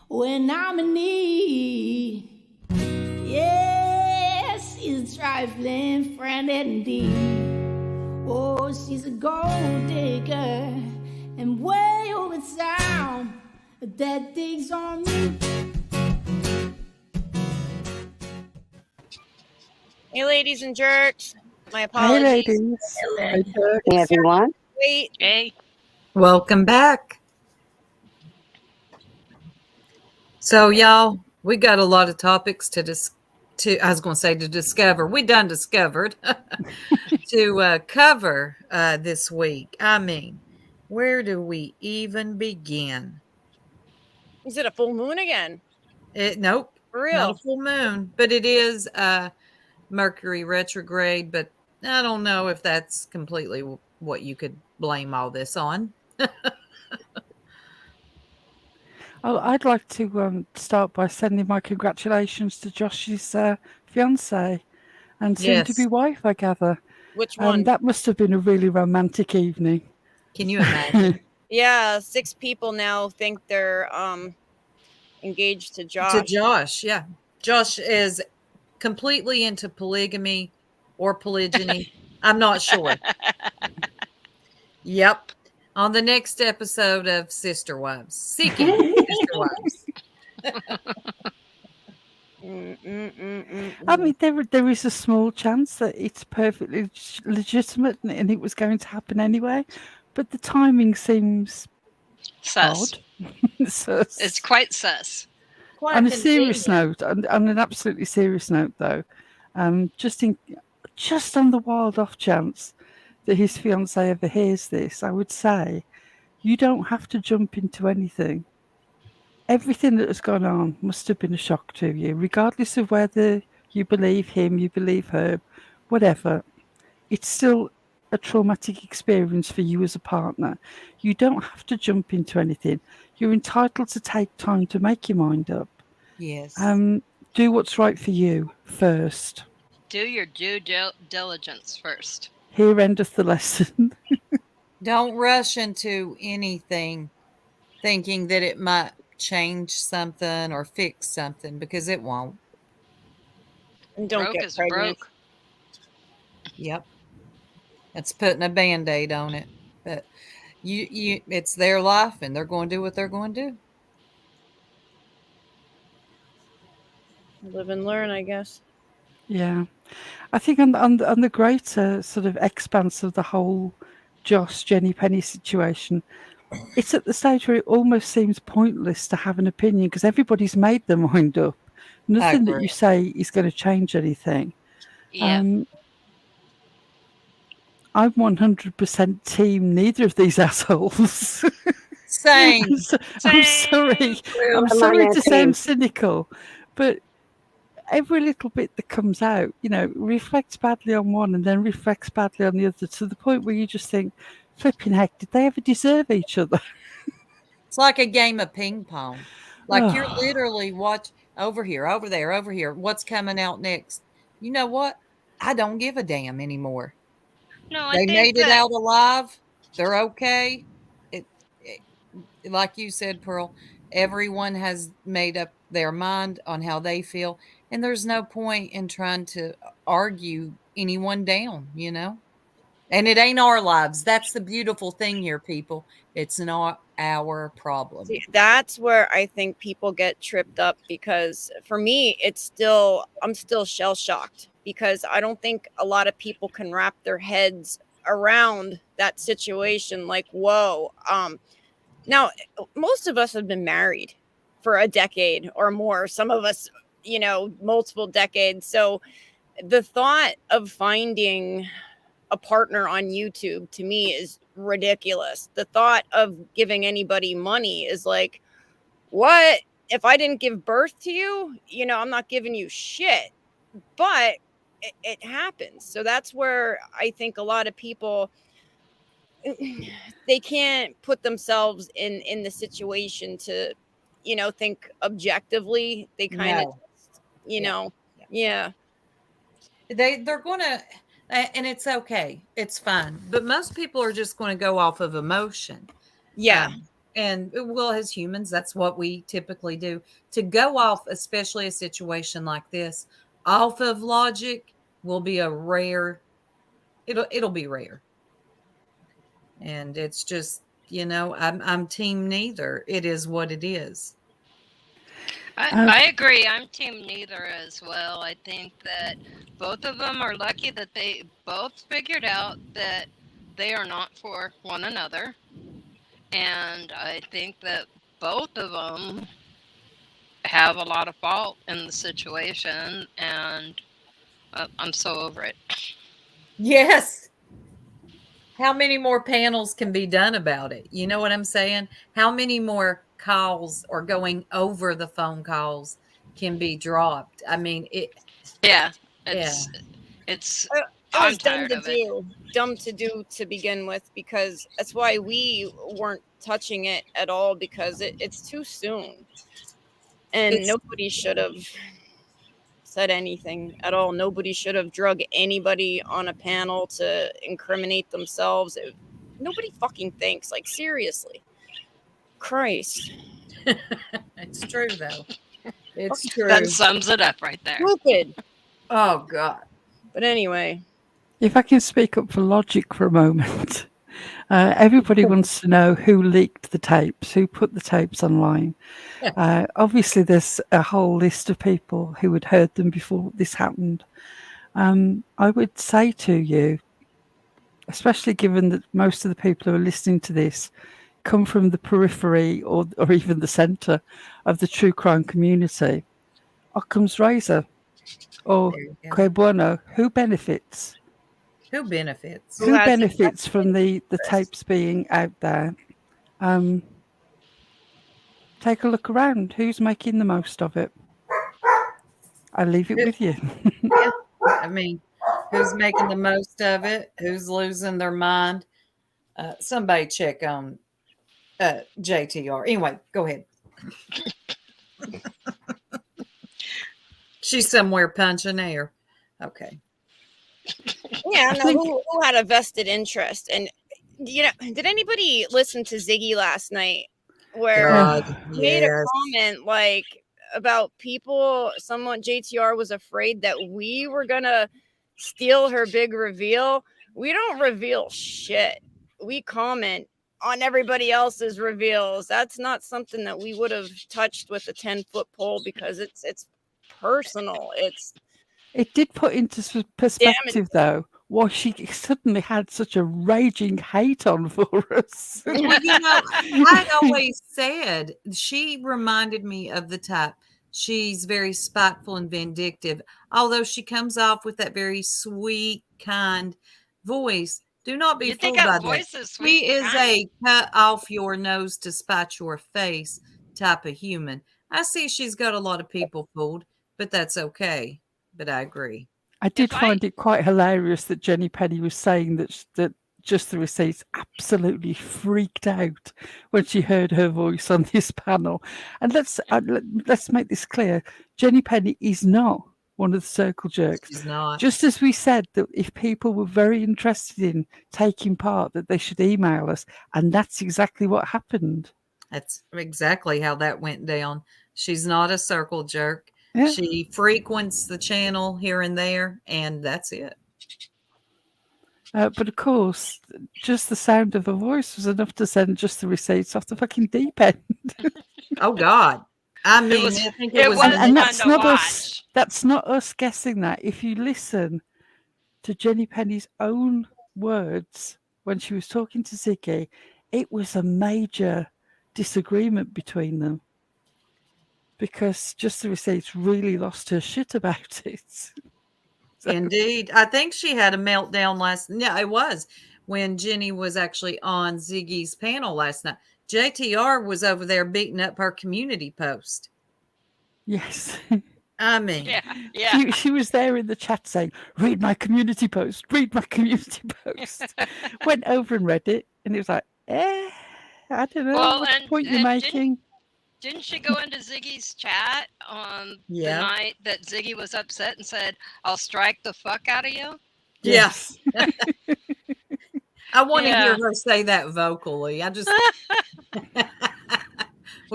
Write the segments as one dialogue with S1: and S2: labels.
S1: when I'm in need. Yes, she's a trifling friend indeed. Oh, she's a gold digger and way over town. That digs on me.
S2: Hey, ladies and jerks. My
S3: Hey,
S2: apologies.
S3: ladies. Hey, jerks.
S4: Hey, everyone.
S2: Wait.
S5: Hey.
S6: Welcome back. So, y'all, we got a lot of topics to discover. We done discovered to cover this week. I mean, where do we even begin?
S2: Is it a full moon again?
S6: Nope.
S2: For real?
S6: Not a full moon, but it is Mercury retrograde, but I don't know if that's completely what you could blame all this on.
S3: I'd like to start by sending my congratulations to Josh's fiance and soon-to-be
S6: Yes.
S3: wife, I gather.
S2: Which one?
S3: That must have been a really romantic evening.
S6: Can you imagine?
S2: Yeah, 6 people now think they're engaged to Josh.
S6: To Josh, yeah. Josh is completely into polygamy or polygyny. I'm not sure. Yep. On the next episode of Sister Wives, Seeking Sister Wives.
S3: I mean, there is a small chance that it's perfectly legitimate and it was going to happen anyway, but the timing seems
S5: Sus.
S3: odd. Sus.
S5: It's quite sus.
S2: Quite
S3: On a serious
S2: convenient.
S3: note, on an absolutely serious note, though, just on the wild off chance that his fiancée ever hears this, I would say you don't have to jump into anything. Everything that has gone on must have been a shock to you, regardless of whether you believe him, you believe her, whatever. It's still a traumatic experience for you as a partner. You don't have to jump into anything. You're entitled to take time to make your mind up.
S6: Yes.
S3: Do what's right for you first.
S5: Do your due diligence first.
S3: Here endeth the lesson.
S6: Don't rush into anything thinking that it might change something or fix something, because it won't.
S2: And don't
S5: Broke
S2: get
S5: is
S2: pregnant.
S5: broke.
S6: Yep. It's putting a Band-Aid on it. But you it's their life and they're going to do what they're going to do.
S2: Live and learn, I guess.
S3: Yeah. I think on the greater sort of expanse of the whole Josh, Jenny Penny situation, it's at the stage where it almost seems pointless to have an opinion because everybody's made their mind up. Nothing that you say is going to change anything.
S5: Yeah.
S3: I'm 100% team neither of these assholes.
S6: Same.
S3: I'm sorry. I'm sorry to sound cynical, but every little bit that comes out, reflects badly on one and then reflects badly on the other to the point where you just think, flipping heck, did they ever deserve each other?
S6: It's like a game of ping pong. Like you're literally over here, over there, over here. What's coming out next? You know what? I don't give a damn anymore.
S5: No,
S6: They made it out alive. They're okay. It, like you said, Pearl, everyone has made up their mind on how they feel. And there's no point in trying to argue anyone down, And it ain't our lives. That's the beautiful thing here, people. It's not our problem.
S2: See, that's where I think people get tripped up because for me, I'm still shell shocked because I don't think a lot of people can wrap their heads around that situation. Like, whoa. Now, most of us have been married for a decade or more. Some of us, multiple decades. So the thought of finding a partner on YouTube to me is ridiculous. The thought of giving anybody money is like, what? If I didn't give birth to you, I'm not giving you shit. But it happens. So that's where I think a lot of people, they can't put themselves in the situation to, think objectively. They kind of, yeah.
S6: They're going to, and it's okay. It's fine. But most people are just going to go off of emotion.
S2: Yeah.
S6: and well, as humans, that's what we typically do. To go off, especially a situation like this, off of logic will be a rare. It'll be rare, and it's just I'm team neither. It is what it is.
S5: I agree. I'm team neither as well. I think that both of them are lucky that they both figured out that they are not for one another. And I think that both of them have a lot of fault in the situation. And I'm so over it.
S6: Yes. How many more panels can be done about it? You know what I'm saying? How many more calls or going over the phone calls can be dropped? I mean,
S5: Yeah. It's
S2: It
S5: I'm
S2: was dumb
S5: tired
S2: to
S5: of it.
S2: do. Dumb to do to begin with, because that's why we weren't touching it at all, because it's too soon. And
S6: It's-
S2: nobody should have said anything at all. Nobody should have drug anybody on a panel to incriminate themselves. Nobody fucking thinks. Like, seriously. Christ.
S6: it's true though. It's true.
S5: That sums it up right there.
S2: Stupid.
S6: Oh God.
S2: But anyway,
S3: If I can speak up for logic for a moment, everybody wants to know who leaked the tapes, who put the tapes online. Obviously, there's a whole list of people who had heard them before this happened. I would say to you, especially given that most of the people who are listening to this come from the periphery or even the centre of the true crime community, Occam's razor or
S6: There you go.
S3: que bueno, who benefits?
S6: Who benefits?
S2: Who
S3: Who
S2: has
S3: benefits
S2: invested
S3: from the
S2: interest?
S3: tapes being out there? Take a look around. Who's making the most of it? I leave it with you.
S6: Yeah. I mean, who's making the most of it? Who's losing their mind? Somebody check on JTR. Anyway, go ahead. She's somewhere punching air. Okay.
S2: Yeah,
S3: I
S2: no,
S3: think-
S2: who had a vested interest? And did anybody listen to Ziggy last night, where
S6: God,
S2: he made a
S6: yes.
S2: comment like about people? Someone, JTR, was afraid that we were gonna steal her big reveal. We don't reveal shit. We comment on everybody else's reveals. That's not something that we would have touched with a 10-foot pole, because it's personal.
S3: It did put into perspective, though, why she suddenly had such a raging hate on for us.
S6: Well, I always said she reminded me of the type. She's very spiteful and vindictive, although she comes off with that very sweet, kind voice. Do not be
S5: You think
S6: fooled by
S5: that
S6: that.
S5: voice is sweet?
S6: She is a cut off your nose to spite your face type of human. I see she's got a lot of people fooled, but that's okay. But I agree.
S3: I did
S5: If I-
S3: find it quite hilarious that Jenny Penny was saying that Just the Receipts absolutely freaked out when she heard her voice on this panel. And let's make this clear: Jenny Penny is not one of the circle jerks.
S6: She's not.
S3: Just as we said that if people were very interested in taking part, that they should email us, and that's exactly what happened.
S6: That's exactly how that went down. She's not a circle jerk.
S3: Yeah.
S6: She frequents the channel here and there, and that's it.
S3: But of course, just the sound of her voice was enough to send Just the Receipts off the fucking deep end.
S6: Oh God! I mean,
S5: was-
S6: I think
S5: it
S6: it was.
S5: was-
S3: And
S5: fun
S3: that's
S5: to
S3: not us.
S5: watch.
S3: That's not us guessing that. If you listen to Jenny Penny's own words when she was talking to Ziggy, it was a major disagreement between them, because Just the Receipts really lost her shit about it.
S6: Indeed, I think she had a meltdown last. Yeah, it was when Jenny was actually on Ziggy's panel last night. JTR was over there beating up her community post.
S3: Yes.
S6: I mean,
S5: Yeah.
S3: She was there in the chat saying, read my community post, read my community post. Went over and read it, and it was like, I don't know
S5: Well,
S3: what
S5: and-
S3: point you're
S5: and
S3: making.
S5: Didn't she go into Ziggy's chat on
S6: Yeah.
S5: the night that Ziggy was upset and said, "I'll strike the fuck out of you"?
S6: yes. I want to
S5: Yeah.
S6: hear her say that vocally. I just,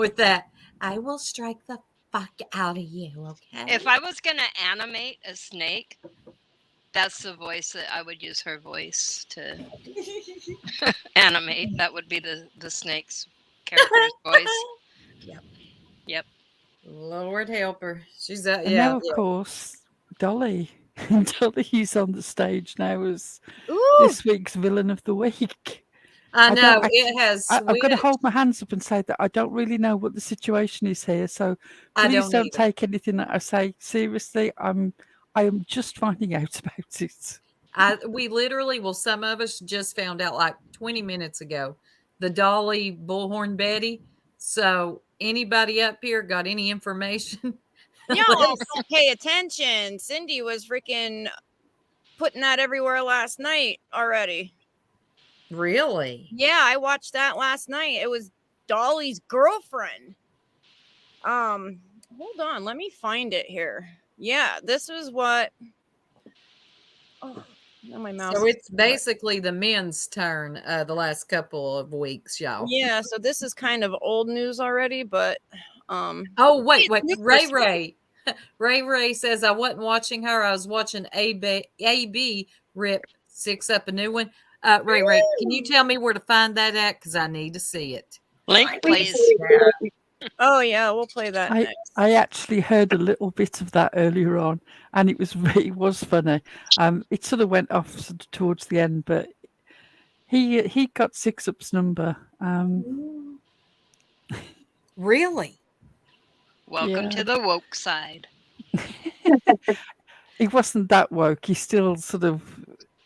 S6: with that, I will strike the fuck out of you, okay?
S5: If I was going to animate a snake, that's the voice that I would use her voice to animate. That would be the snake's character's voice.
S6: Yep.
S5: Yep.
S6: Lord help her. She's
S3: And now, of course, Dolly. Dolly's on the stage now as
S2: Ooh,
S3: this week's villain of the week.
S6: I know
S3: don't
S6: it has.
S3: I've got to
S6: switched.
S3: hold my hands up and say that I don't really know what the situation is here. So
S6: I
S3: please
S6: don't
S3: don't
S6: either.
S3: take anything that I say seriously. I am just finding out about it.
S6: We literally, well, some of us just found out like 20 minutes ago, the Dolly Bullhorn Betty. So anybody up here got any information?
S2: y'all
S6: Let us-
S2: don't pay attention. Cindy was freaking putting that everywhere last night already.
S6: Really?
S2: Yeah, I watched that last night. It was Dolly's girlfriend. Hold on, let me find it here. Yeah, this is what. Oh, now my mouse.
S6: So it's basically the men's turn the last couple of weeks, y'all.
S2: Yeah, so this is kind of old news already, but
S6: Oh, wait.
S2: it's new
S6: Ray
S2: this week.
S6: Ray says I wasn't watching her. I was watching AB rip 6 up a new one. Ray, can you tell me where to find that at? Because I need to see it.
S5: Link, please.
S2: Oh yeah, we'll play that next.
S3: I actually heard a little bit of that earlier on, and it was funny. It sort of went off towards the end, but he got 6-Up's number.
S6: Really?
S5: Welcome
S3: Yeah.
S5: to the woke side.
S3: He wasn't that woke. He still sort of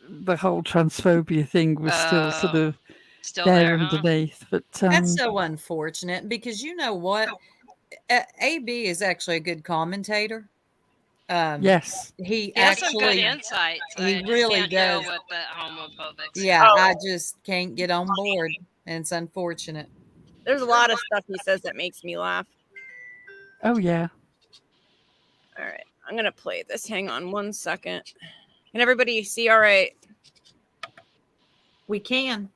S3: the whole transphobia thing was still sort of
S5: Still
S3: there
S5: there, huh?
S3: underneath. But
S6: That's so unfortunate because you know what? AB is actually a good commentator.
S3: yes,
S5: He
S6: He
S5: has some good
S6: actually,
S5: insights.
S6: he
S5: I just
S6: really
S5: can't deal
S6: does.
S5: with the homophobic.
S6: Yeah, I just can't get on board, and it's unfortunate.
S2: There's a lot of stuff he says that makes me laugh.
S3: oh yeah.
S2: All right, I'm gonna play this. Hang on 1 second. Can everybody see all right?
S6: We can.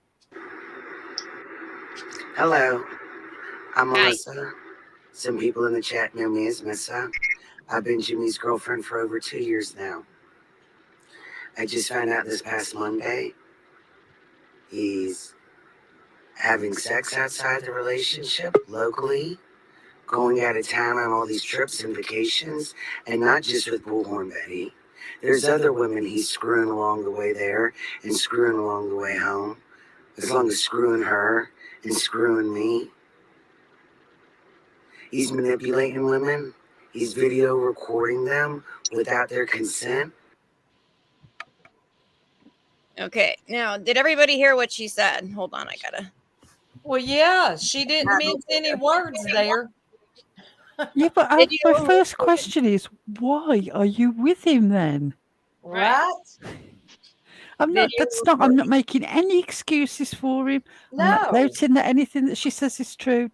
S4: Hello, I'm
S5: Hi.
S4: Melissa. Some people in the chat know me as Missa. I've been Jimmy's girlfriend for over 2 years now. I just found out this past Monday he's having sex outside the relationship locally, going out of town on all these trips and vacations, and not just with Bullhorn Betty. There's other women he's screwing along the way there and screwing along the way home, as long as screwing her and screwing me. He's manipulating women. He's video recording them without their consent.
S2: Okay, now did everybody hear what she said? Hold on, I gotta.
S6: Well, yeah, she didn't mince any words there.
S3: Yeah, but
S2: Did
S3: my
S2: you-
S3: first question is, why are you with him then?
S6: Right?
S3: I'm not. That's not. I'm not making any excuses for him. I'm not
S6: No.
S3: doubting that anything that she says is true.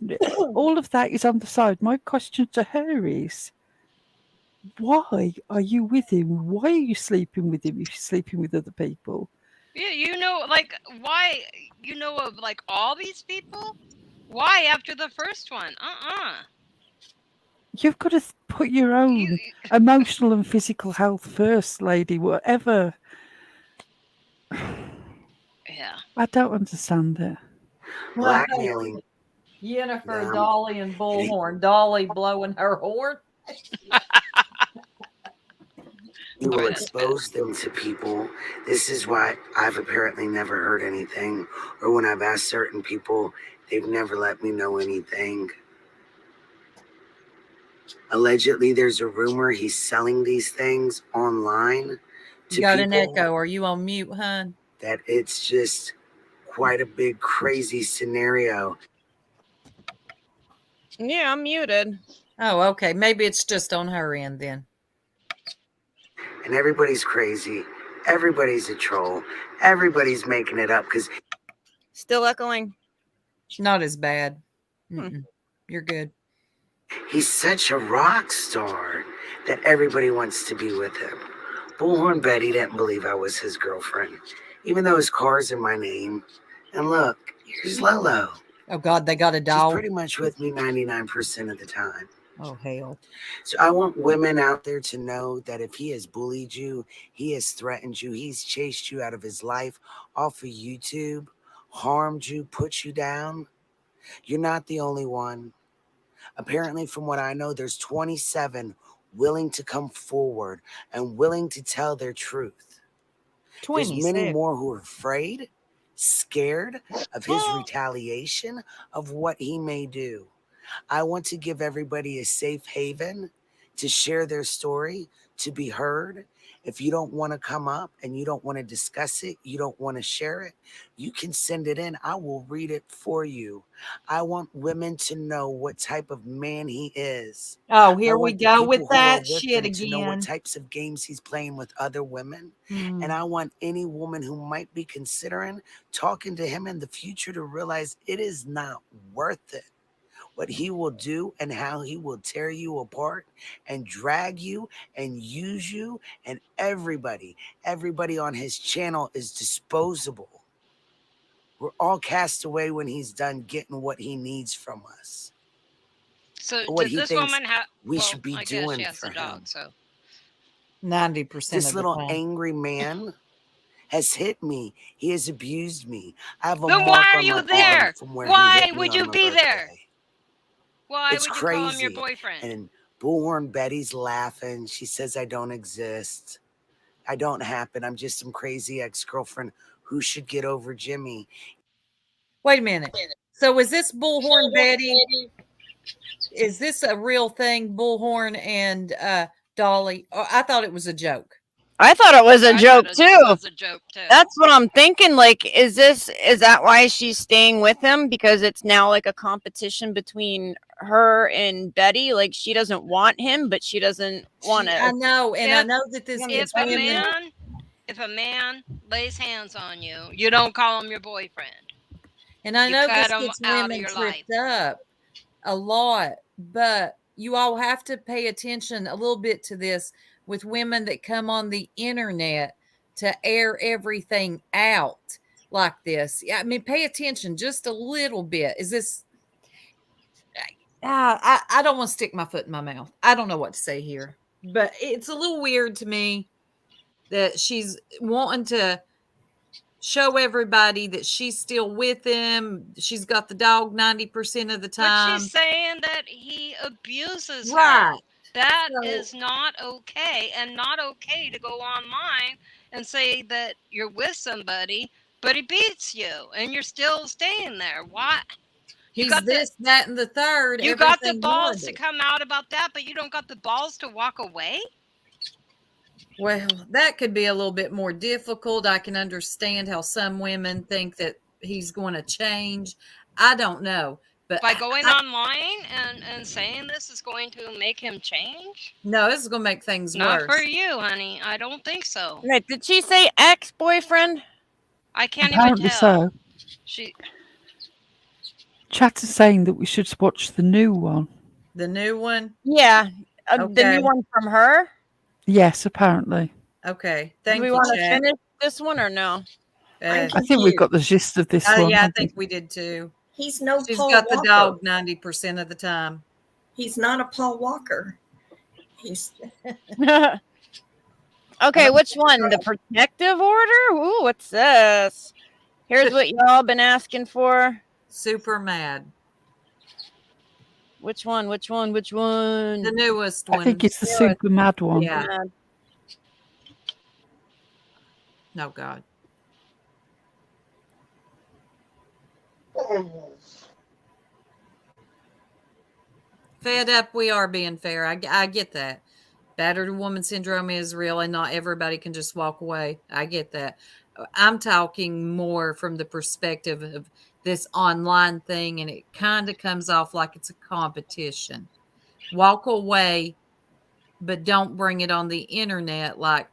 S3: All of that is on the side. My question to her is, why are you with him? Why are you sleeping with him if you're sleeping with other people?
S5: Yeah, like why? Of like all these people. Why after the first one?
S3: You've got to put your own emotional and physical health first, lady. Whatever.
S5: Yeah.
S3: I don't understand it.
S4: Blackmailing.
S6: Jennifer,
S4: Yeah.
S6: Dolly, and Bullhorn. Dolly blowing her horn.
S4: You will expose them to people. This is why I've apparently never heard anything. Or when I've asked certain people, they've never let me know anything. Allegedly, there's a rumor he's selling these things online to
S6: You got an
S4: people.
S6: echo. Are you on mute, hon?
S4: That it's just quite a big, crazy scenario.
S2: Yeah, I'm muted.
S6: Oh, okay. Maybe it's just on her end then.
S4: And everybody's crazy. Everybody's a troll. Everybody's making it up because
S2: Still echoing.
S6: Not as bad. You're good.
S4: he's such a rock star that everybody wants to be with him. Bullhorn Betty didn't believe I was his girlfriend, even though his car's in my name. And look, here's Lolo.
S6: Oh God, they got a
S4: She's
S6: dog.
S4: pretty much with me 99% of the time.
S6: Oh hell.
S4: So I want women out there to know that if he has bullied you, he has threatened you, he's chased you out of his life off of YouTube, harmed you, put you down, you're not the only one. Apparently, from what I know, there's 27 willing to come forward and willing to tell their truth. There's many
S6: 27.
S4: more who are afraid, scared of his retaliation, of what he may do. I want to give everybody a safe haven to share their story, to be heard. If you don't want to come up and you don't want to discuss it, you don't want to share it, you can send it in. I will read it for you. I want women to know what type of man he is.
S6: Oh,
S4: I
S6: here we
S4: want the
S6: go
S4: people
S6: with
S4: who are
S6: that
S4: with
S6: shit
S4: him to know what
S6: again.
S4: types of games he's playing with other women.
S6: Hmm.
S4: And I want any woman who might be considering talking to him in the future to realize it is not worth it. What he will do and how he will tear you apart and drag you and use you, and everybody on his channel is disposable. We're all cast away when he's done getting what he needs from us.
S5: So
S4: Or what
S5: does
S4: he
S5: this
S4: thinks
S5: woman have?
S4: we
S5: Well,
S4: should be
S5: I guess she
S4: doing
S5: has
S4: for
S5: a dog.
S4: him.
S5: So
S6: 90%
S4: This
S6: of the
S4: little
S6: time.
S4: angry man has hit me. He has abused me. I have a
S5: then
S4: mark
S5: why are
S4: on
S5: you
S4: my arm
S5: there?
S4: from where he
S5: Why
S4: hit me
S5: would
S4: on
S5: you
S4: my
S5: be there?
S4: birthday.
S5: Why
S4: It's
S5: would you call him your
S4: crazy.
S5: boyfriend?
S4: And Bullhorn Betty's laughing. She says I don't exist. I don't happen. I'm just some crazy ex-girlfriend who should get over Jimmy.
S6: Wait a minute. So is this Bullhorn Betty? Is this a real thing, Bullhorn and Dolly? Oh, I thought it was a joke.
S2: I thought it was a
S5: I
S2: joke
S5: thought
S2: too.
S5: it was a joke too.
S2: That's what I'm thinking. Like, is that why she's staying with him? Because it's now like a competition between her and Betty. Like, she doesn't want him, but she doesn't want
S6: I
S2: to.
S6: know, and I
S5: If-
S6: know that this
S2: If
S6: gets
S5: If
S6: women.
S5: a man lays hands on you, you don't call him your boyfriend.
S6: And I
S5: You
S6: know
S5: cut
S6: this
S5: 'em
S6: gets
S5: out of
S6: women
S5: your
S6: tripped up a lot, but you all have to pay attention a little bit to this with women that come on the internet to air everything out like this. Yeah, I mean, pay attention just a little bit. Is this? I don't want to stick my foot in my mouth. I don't know what to say here, but it's a little weird to me that she's wanting to show everybody that she's still with him. She's got the dog 90% of the
S5: But
S6: time.
S5: she's saying that he abuses her.
S6: Right.
S5: That
S6: So-
S5: is not okay, and not okay to go online and say that you're with somebody, but he beats you, and you're still staying there. Why?
S6: He's
S5: got the-
S6: this, that, and the third.
S5: You got the
S6: everything
S5: balls to
S6: horrible.
S5: come out about that, but you don't got the balls to walk away?
S6: Well, that could be a little bit more difficult. I can understand how some women think that he's going to change. I don't know. But
S5: By going online and saying this is going to make him change?
S6: no, this is going to make things
S5: Not
S6: worse.
S5: for you, honey. I don't think so.
S2: Right? Did she say ex-boyfriend?
S5: I can't
S3: Apparently
S5: even tell.
S3: so.
S5: She
S3: Chat is saying that we should watch the new one.
S6: The new one?
S2: Yeah, the
S6: Okay.
S2: new one from her.
S3: Yes, apparently.
S6: Okay.
S2: Do
S6: Thank
S2: we
S6: you,
S2: want to
S6: chat.
S2: finish this one or no?
S6: Uh,
S3: I think we've got the gist of this one.
S6: yeah, I
S3: haven't
S6: think we did too.
S7: He's no
S6: She's
S7: Paul
S6: got the
S7: Walker.
S6: dog 90% of the time.
S7: He's not a Paul Walker. He's
S2: Okay, which one? The protective order? Ooh, what's this? Here's what y'all been asking for.
S6: Super mad.
S2: Which one? Which one? Which one?
S6: The newest one.
S3: I think it's the super mad one.
S6: Yeah. No, God. Fed up, we are being fair. I get that. Battered woman syndrome is real, and not everybody can just walk away. I get that. I'm talking more from the perspective of this online thing, and it kind of comes off like it's a competition. Walk away, but don't bring it on the internet. Like,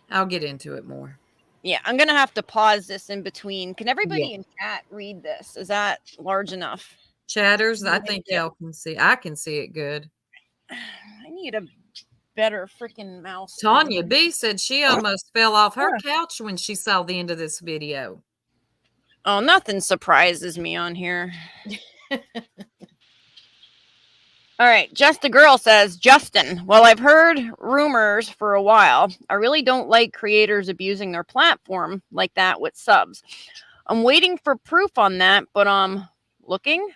S6: I'll get into it more.
S2: Yeah, I'm gonna have to pause this in between. Can everybody in chat read this? Is that large enough?
S6: Chatters, I think y'all can see. I can see it good.
S2: I need a better freaking mouse.
S6: Tanya B said she almost fell off her couch when she saw the end of this video.
S2: Oh, nothing surprises me on here. All right, Just a Girl says, Justin, well, I've heard rumors for a while. I really don't like creators abusing their platform like that with subs. I'm waiting for proof on that, but looking.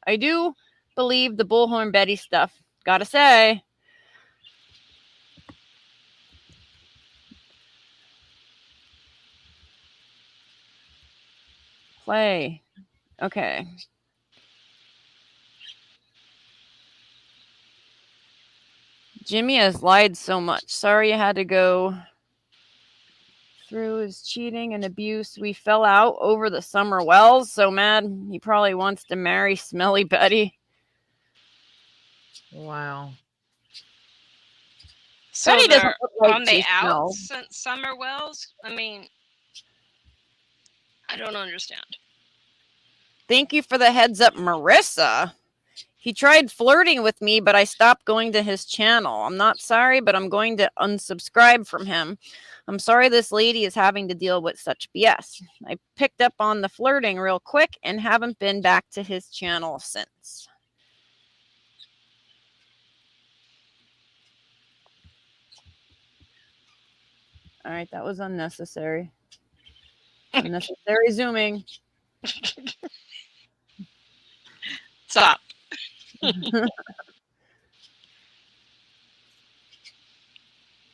S2: I do believe the Bullhorn Betty stuff. Gotta say. Play. Okay. Jimmy has lied so much. Sorry you had to go through his cheating and abuse. We fell out over the summer wells. So mad. He probably wants to marry Smelly Betty.
S6: Wow.
S5: So
S2: Betty doesn't
S5: they're
S2: look like
S5: on the
S2: she
S5: outs
S2: smells.
S5: since Summer Wells? I mean, I don't understand.
S2: Thank you for the heads up, Marissa. He tried flirting with me, but I stopped going to his channel. I'm not sorry, but I'm going to unsubscribe from him. I'm sorry this lady is having to deal with such BS. I picked up on the flirting real quick and haven't been back to his channel since. All right, that was unnecessary. Unnecessary zooming.
S5: Stop.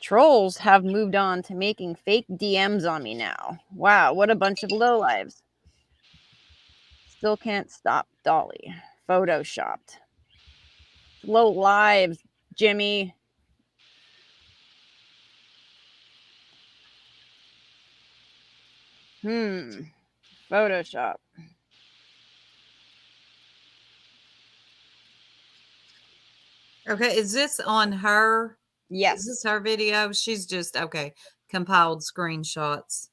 S2: Trolls have moved on to making fake DMs on me now. Wow, what a bunch of lowlives. Still can't stop Dolly. Photoshopped. Low lives, Jimmy. Photoshop.
S6: Okay, is this on her?
S2: Yes.
S6: Is this her video? She's just okay. Compiled screenshots.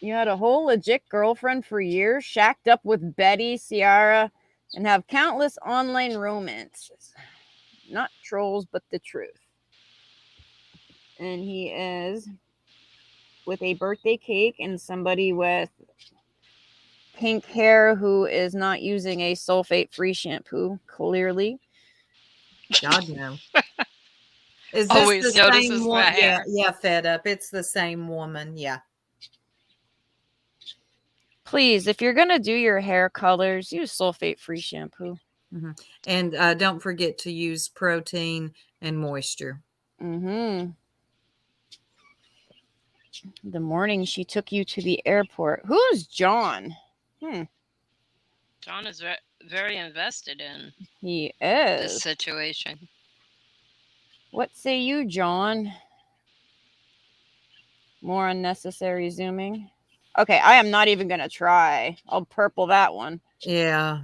S2: You had a whole legit girlfriend for years, shacked up with Betty, Ciara, and have countless online romances. Not trolls, but the truth. And he is with a birthday cake and somebody with pink hair who is not using a sulfate-free shampoo, clearly.
S6: God no. Is this
S5: Always
S6: the
S5: notices
S6: same one?
S5: that
S6: Yeah,
S5: hair.
S6: yeah, fed up. It's the same woman. Yeah.
S2: Please, if you're going to do your hair colors, use sulfate-free shampoo.
S6: Mm-hmm. And don't forget to use protein and moisture.
S2: Mm-hmm. The morning she took you to the airport. Who's John?
S5: John is very invested in
S2: He
S5: this
S2: is.
S5: situation.
S2: What say you, John? More unnecessary zooming. Okay, I am not even going to try. I'll purple that one.
S6: Yeah,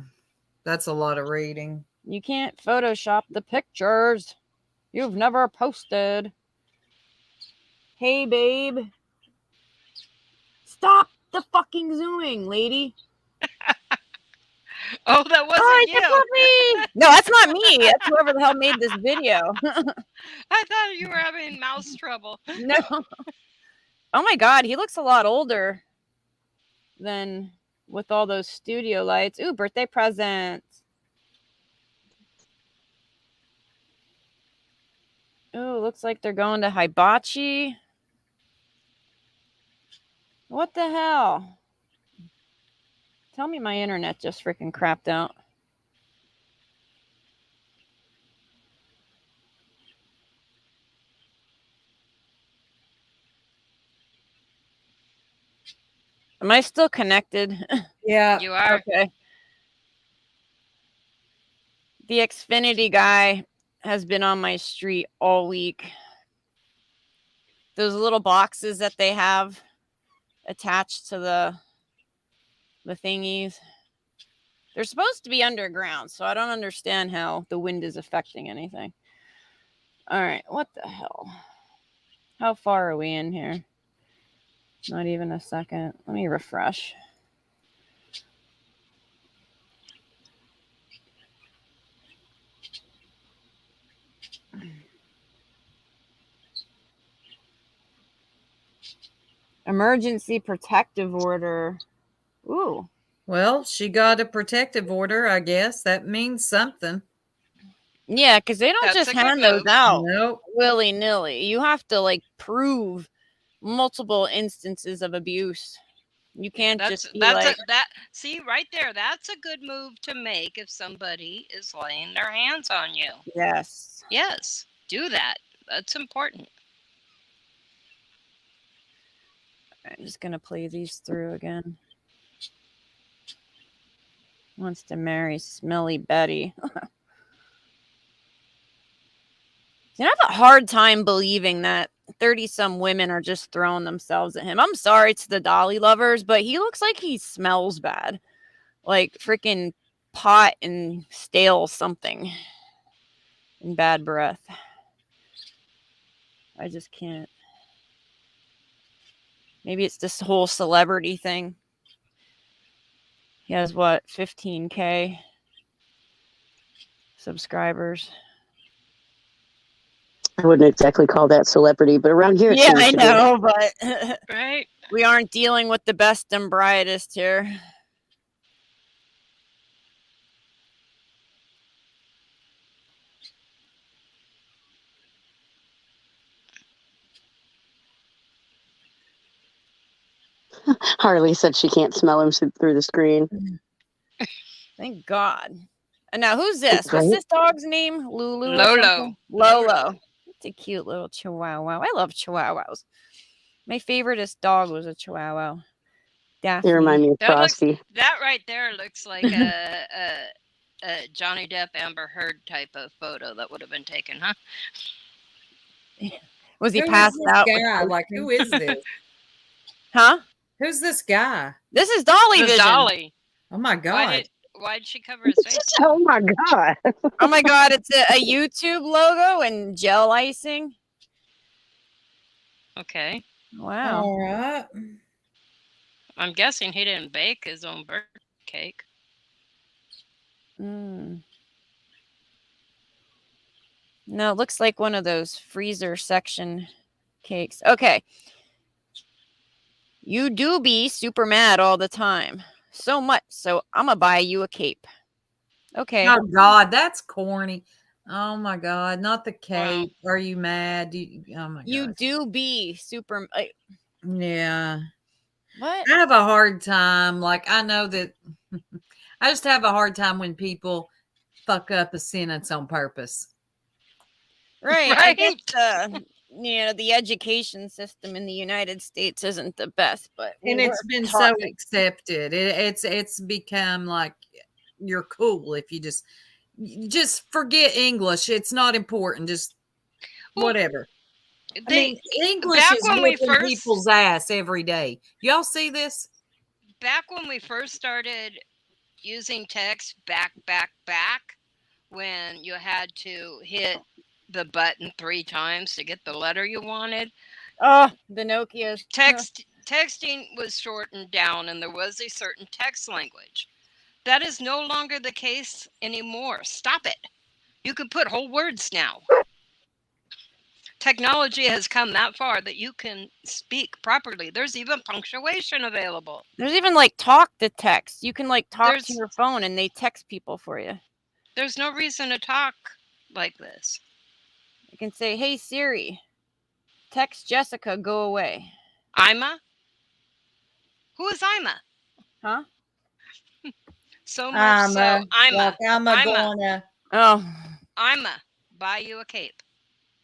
S6: that's a lot of reading.
S2: You can't Photoshop the pictures. You've never posted. Hey, babe. Stop the fucking zooming, lady.
S5: Oh, that wasn't
S2: Oh, it's
S5: you.
S2: a puppy. No, that's not me. That's whoever the hell made this video.
S5: I thought you were having mouse trouble.
S2: No. Oh my god, he looks a lot older than with all those studio lights. Ooh, birthday presents. Ooh, looks like they're going to hibachi. What the hell? Tell me my internet just freaking crapped out. Am I still connected?
S6: Yeah.
S5: You are.
S2: Okay. The Xfinity guy has been on my street all week. Those little boxes that they have attached to the thingies. They're supposed to be underground, so I don't understand how the wind is affecting anything. All right, what the hell? How far are we in here? Not even a second. Let me refresh. Emergency protective order. Ooh.
S6: Well, she got a protective order, I guess. That means something.
S2: Yeah, because they don't
S5: That's
S2: just
S5: a good
S2: hand those
S5: move.
S2: out
S6: Nope.
S2: willy-nilly. You have to like prove multiple instances of abuse. You can't just be like,
S5: see right there, that's a good move to make if somebody is laying their hands on you.
S2: yes.
S5: Yes, do that. That's important.
S2: I'm just gonna play these through again. Wants to marry Smelly Betty. I have a hard time believing that 30-some women are just throwing themselves at him. I'm sorry to the Dolly lovers, but he looks like he smells bad. Like freaking pot and stale something. And bad breath. I just can't. Maybe it's this whole celebrity thing. He has what, 15K subscribers?
S8: I wouldn't exactly call that celebrity, but around here it
S2: Yeah,
S8: seems
S2: I
S8: to
S2: know, but
S5: Right?
S2: we aren't dealing with the best and brightest here.
S8: be. Harley said she can't smell him through the screen.
S2: Thank God. And now who's this? What's
S8: Right?
S2: this dog's name? Lulu or
S5: Lolo.
S2: something? Lolo. It's a cute little chihuahua. I love chihuahuas. My favoriteest dog was a chihuahua. Daphne.
S8: They remind me of
S5: That right there looks like a Johnny Depp Amber Heard type of photo that would have been taken, huh?
S2: Was he
S6: Who is
S2: passed
S6: this
S2: out?
S6: guy? Like, who is this?
S2: Huh?
S6: Who's this guy?
S2: This is Dolly
S5: This is
S2: Vision.
S5: Dolly.
S6: Oh my God.
S5: Why'd she cover his face?
S8: Oh my God.
S2: Oh my God, it's a YouTube logo and gel icing.
S5: Okay.
S2: Wow.
S6: All right.
S5: I'm guessing he didn't bake his own birthday cake.
S2: Mm. No, it looks like one of those freezer section cakes. Okay. You do be super mad all the time. So much. So I'm going to buy you a cape. Okay.
S6: Oh God, that's corny. Oh my God, not the cape.
S5: Wow.
S6: Are you mad? Oh my God.
S2: You do be super.
S6: Yeah.
S2: What?
S6: I have a hard time. Like, I know that I just have a hard time when people fuck up a sentence on purpose.
S2: Right. I get the education system in the United States isn't the best, but
S6: And it's been so accepted. It's become like you're cool if you just forget English. It's not important. Just whatever. I mean, English is whipping people's ass every day. Y'all see this?
S5: Back when we first started using text, back, when you had to hit the button 3 times to get the letter you wanted.
S2: Oh, the Nokias.
S5: Texting was shortened down and there was a certain text language. That is no longer the case anymore. Stop it. You can put whole words now. Technology has come that far that you can speak properly. There's even punctuation available.
S2: There's even like talk to text. You can like talk to your phone and they text people for you.
S5: There's no reason to talk like this.
S2: You can say, "Hey Siri, text Jessica, go away."
S5: Ima? Who is Ima?
S2: Huh?
S5: So much so. Ima.
S2: Oh.
S5: Ima, buy you a cape.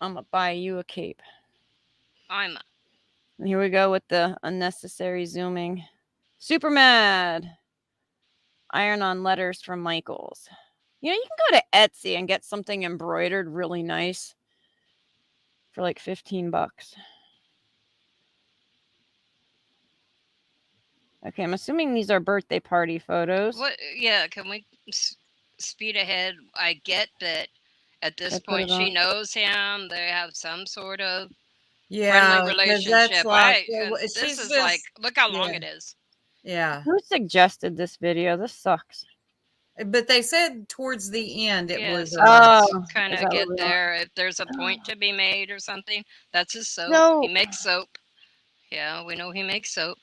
S2: I'm gonna buy you a cape.
S5: Ima.
S2: And here we go with the unnecessary zooming. Super mad. Iron on letters from Michaels. You know, you can go to Etsy and get something embroidered really nice for like $15. Okay, I'm assuming these are birthday party photos.
S5: What? Yeah, can we speed ahead? I get that at this point she knows him. They have some sort of friendly relationship.
S6: Like,
S5: this is like, look how long it is.
S6: Yeah.
S2: Who suggested this video? This sucks.
S6: But they said towards the end it was
S5: kind of get there. If there's a point to be made or something, that's his soap.
S2: So,
S5: he makes soap. Yeah, we know he makes soap.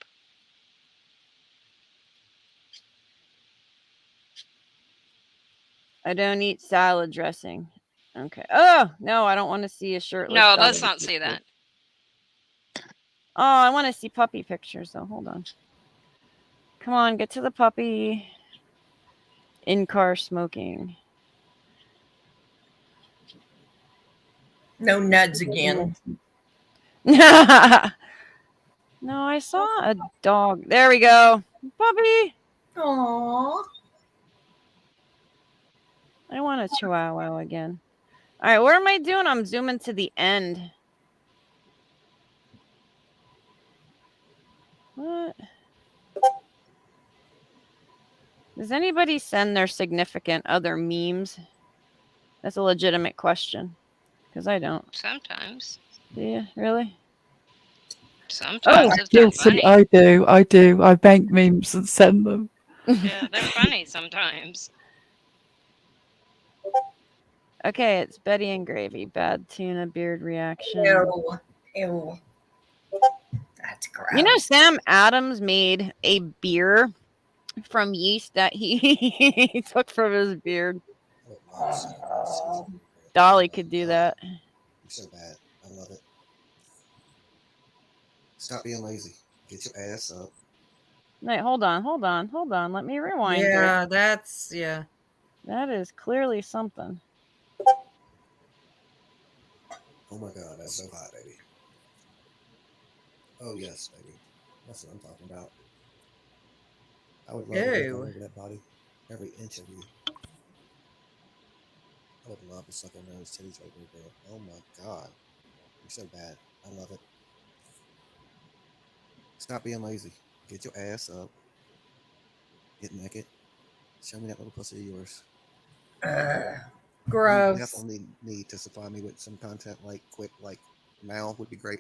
S2: I don't eat salad dressing. Okay. Oh no, I don't want to see a shirtless.
S5: No,
S2: Dolly
S5: let's not see
S2: picture.
S5: that.
S2: Oh, I want to see puppy pictures though. Hold on. Come on, get to the puppy. In car smoking.
S7: No nuds again.
S2: No, I saw a dog. There we go. Puppy.
S7: Aww.
S2: I want a chihuahua again. All right, what am I doing? I'm zooming to the end. What? Does anybody send their significant other memes? That's a legitimate question. Because I don't.
S5: Sometimes.
S2: Do you? Really?
S5: Sometimes if they're
S3: Yes,
S5: funny.
S3: I do. I make memes and send them.
S5: Yeah, they're funny sometimes.
S2: Okay, it's Betty and Gravy. Bad tuna beard reaction.
S7: Ew. Ew. That's gross.
S2: You know, Sam Adams made a beer from yeast that he took from his beard. Dolly could do that.
S9: You're so bad. I love it. Stop being lazy. Get your ass up.
S2: Wait, hold on. Let me rewind.
S6: Yeah,
S2: here.
S6: yeah.
S2: That is clearly something.
S9: Oh my god, that's so hot, baby. Oh yes, baby. That's what I'm talking about. I would love to get all over that body. Every inch of you. I would love to suck on those titties right there, girl. Oh my god. You're so bad. I love it. Stop being lazy. Get your ass up. Get naked. Show me that little pussy of yours.
S6: Gross.
S9: You definitely need to supply me with some content like quick, like now would be great.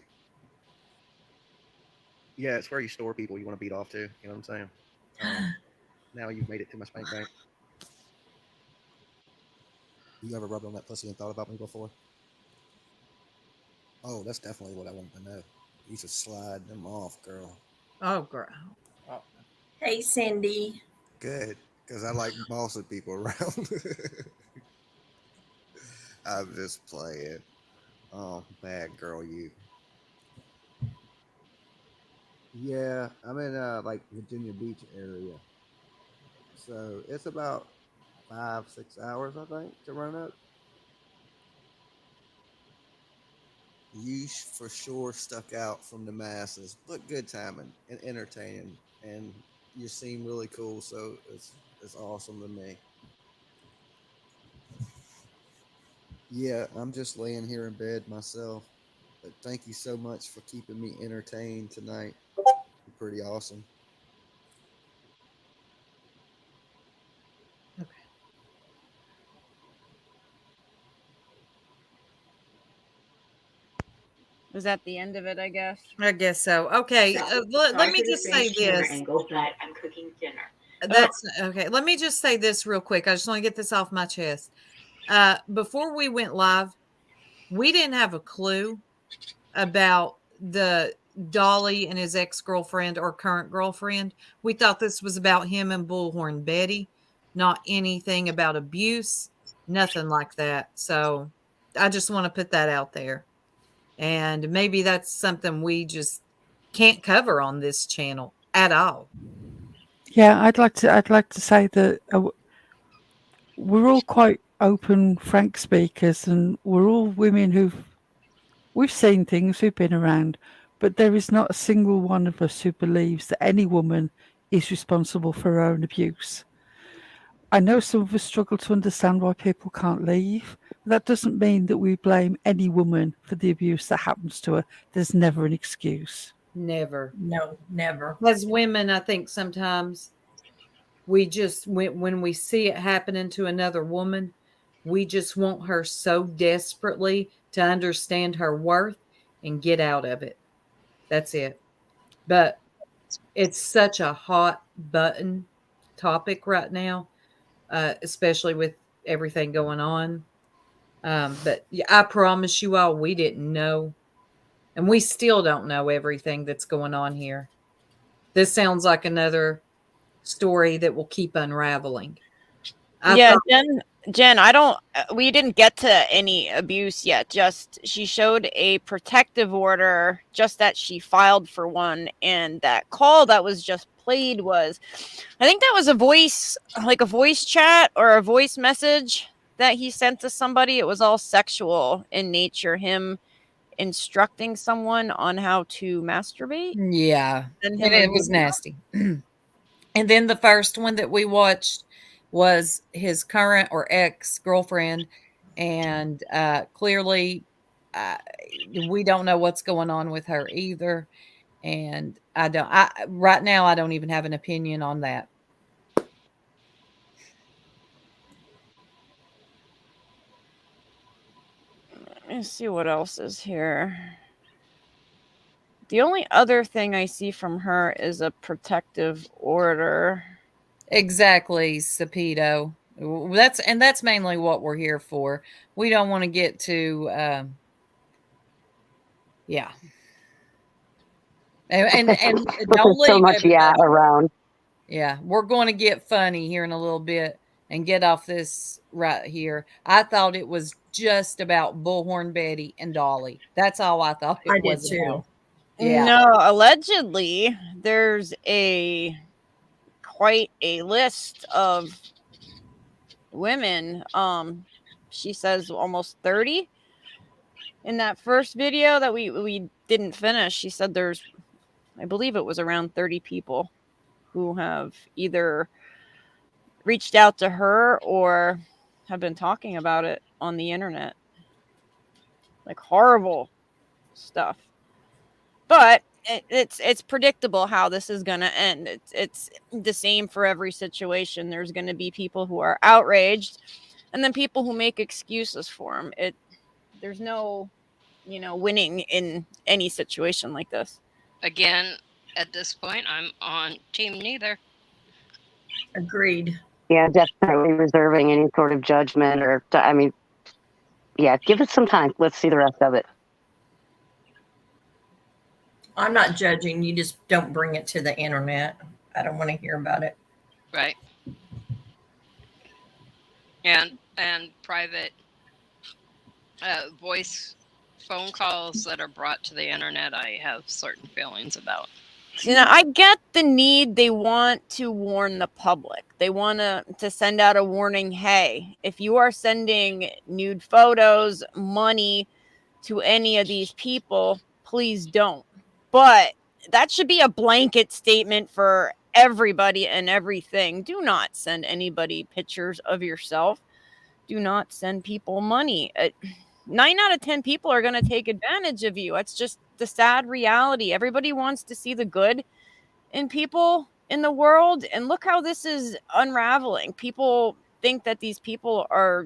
S9: Yeah, it's where you store people you want to beat off to. You know what I'm saying? Now you've made it to my spank bank. You ever rubbed on that pussy and thought about me before? Oh, that's definitely what I wanted to know. You should slide them off, girl.
S6: Oh, girl.
S7: Oh. Hey, Cindy.
S9: Good, because I like bossing people around. I'm just playing. Oh, bad girl, you. Yeah, I'm in like Virginia Beach area, so it's about 5-6 hours, I think, to run up. You for sure stuck out from the masses, but good timing and entertaining, and you seem really cool, so it's awesome to me. Yeah, I'm just laying here in bed myself, but thank you so much for keeping me entertained tonight. You're pretty awesome.
S6: Okay.
S2: Was that the end of it, I guess?
S6: I guess so. Okay, let me just say this.
S10: Angle, but I'm cooking dinner.
S6: That's okay. Let me just say this real quick. I just want to get this off my chest. Before we went live, we didn't have a clue about the Dolly and his ex-girlfriend or current girlfriend. We thought this was about him and Bullhorn Betty, not anything about abuse, nothing like that. So I just want to put that out there. And maybe that's something we just can't cover on this channel at all.
S3: Yeah, I'd like to say that we're all quite open, frank speakers, and we're all women we've seen things, we've been around, but there is not a single one of us who believes that any woman is responsible for her own abuse. I know some of us struggle to understand why people can't leave. That doesn't mean that we blame any woman for the abuse that happens to her. There's never an excuse.
S6: Never.
S7: No, never.
S6: As women, I think sometimes we just, when we see it happening to another woman, we just want her so desperately to understand her worth and get out of it. That's it. But it's such a hot button topic right now, especially with everything going on. But I promise you all, we didn't know And we still don't know everything that's going on here. This sounds like another story that will keep unraveling.
S2: Yeah, Jen, I don't. We didn't get to any abuse yet. Just she showed a protective order, just that she filed for one, and that call that was just played was, I think that was a voice, like a voice chat or a voice message that he sent to somebody. It was all sexual in nature. Him instructing someone on how to masturbate.
S6: Yeah,
S2: And
S6: and it was nasty. And then the first one that we watched was his current or ex-girlfriend, and clearly we don't know what's going on with her either. And I right now I don't even have an opinion on that.
S2: Let's see what else is here. The only other thing I see from her is a protective order.
S6: Exactly, Sapido. That's mainly what we're here for. We don't want to get to yeah. And don't
S8: so
S6: leave
S8: much
S6: everybody.
S8: around.
S6: Yeah, we're going to get funny here in a little bit and get off this right here. I thought it was just about Bullhorn Betty and Dolly. That's all I thought it
S7: I
S6: was
S7: did too.
S6: about. Yeah.
S2: No, allegedly there's quite a list of women. She says almost 30 in that first video that we didn't finish. She said there's, I believe it was around 30 people who have either reached out to her or have been talking about it on the internet. Like horrible stuff. But it's predictable how this is going to end. It's the same for every situation. There's going to be people who are outraged, and then people who make excuses for them. There's no, winning in any situation like this.
S5: Again, at this point, I'm on team neither.
S7: Agreed.
S8: Yeah, definitely reserving any sort of judgment or, I mean, yeah, give us some time. Let's see the rest of it.
S7: I'm not judging. You just don't bring it to the internet. I don't want to hear about it.
S5: Right. And private voice phone calls that are brought to the internet, I have certain feelings about.
S2: I get the need. They want to warn the public. They want to send out a warning. Hey, if you are sending nude photos, money to any of these people, please don't. But that should be a blanket statement for everybody and everything. Do not send anybody pictures of yourself. Do not send people money. 9 out of 10 people are going to take advantage of you. It's just the sad reality. Everybody wants to see the good in people in the world. And look how this is unraveling. People think that these people are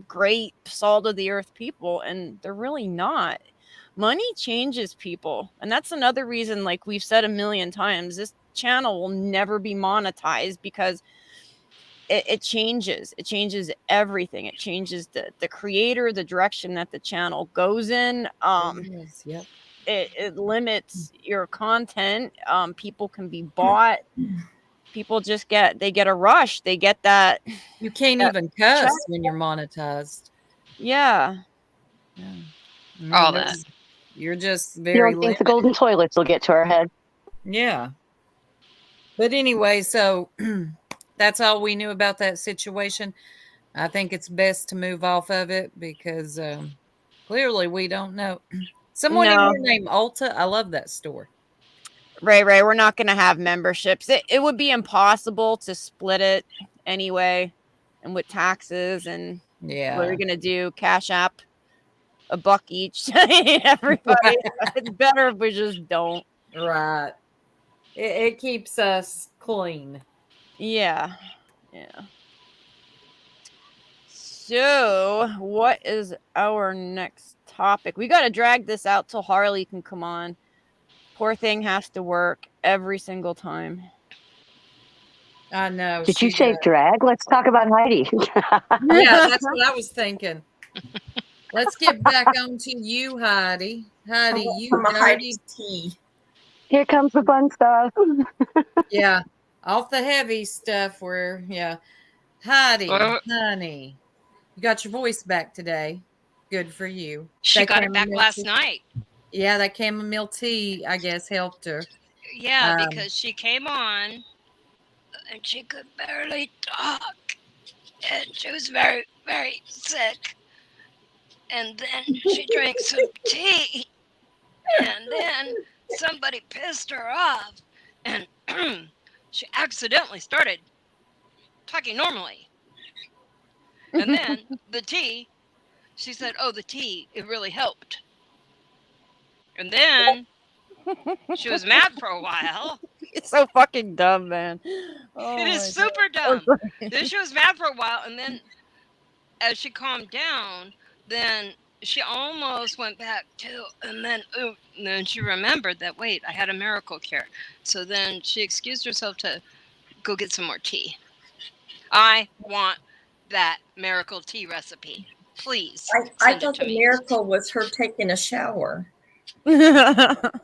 S2: great, salt of the earth people, and they're really not. Money changes people. And that's another reason, like we've said a million times, this channel will never be monetized because it changes. It changes everything. It changes the creator, the direction that the channel goes in.
S6: Yep.
S2: It limits your content. People can be bought. People just get a rush. They get that.
S6: You can't even cuss when you're monetized.
S2: Yeah.
S5: All that.
S6: You're just
S8: You
S6: very
S8: don't think the golden toilets will get to our head?
S6: Yeah. But anyway, so that's all we knew about that situation. I think it's best to move off of it because clearly we don't know. Someone in here named Ulta. I love that store.
S2: Right. We're not going to have memberships. It would be impossible to split it anyway. And with taxes and what are we going to do? Cash App $1 each. Everybody. It's better if we just don't.
S6: Right. It keeps us clean.
S2: Yeah. So, what is our next topic? We got to drag this out till Harley can come on. Poor thing has to work every single time.
S6: I know.
S8: Did you say drag? Let's talk about Heidi.
S6: Yeah, that's what I was thinking. Let's get back on to you, Heidi. Heidi, you
S7: From a
S6: dirty.
S7: Heidi's tea.
S8: Here comes the fun stuff.
S6: Yeah, off the heavy stuff. Heidi,
S5: Well,
S6: honey, you got your voice back today. Good for you.
S5: she
S6: That
S5: got it back
S6: chamomile
S5: last
S6: tea-
S5: night.
S6: Yeah, that chamomile tea, I guess, helped her.
S5: Yeah,
S6: Um,
S5: because she came on and she could barely talk. And she was very, very sick. And then she drank some tea. And then somebody pissed her off. And she accidentally started talking normally. And then the tea, she said, oh, the tea, it really helped. And then she was mad for a while.
S2: It's so fucking dumb, man. Oh
S5: It is
S2: my
S5: super
S2: God.
S5: dumb. Then she was mad for a while, and then as she calmed down, then she almost went back to, and then she remembered that, wait, I had a miracle cure. So then she excused herself to go get some more tea. I want that miracle tea recipe. Please.
S7: I
S5: send it
S7: thought
S5: to
S7: the
S5: me.
S7: miracle was her taking a shower.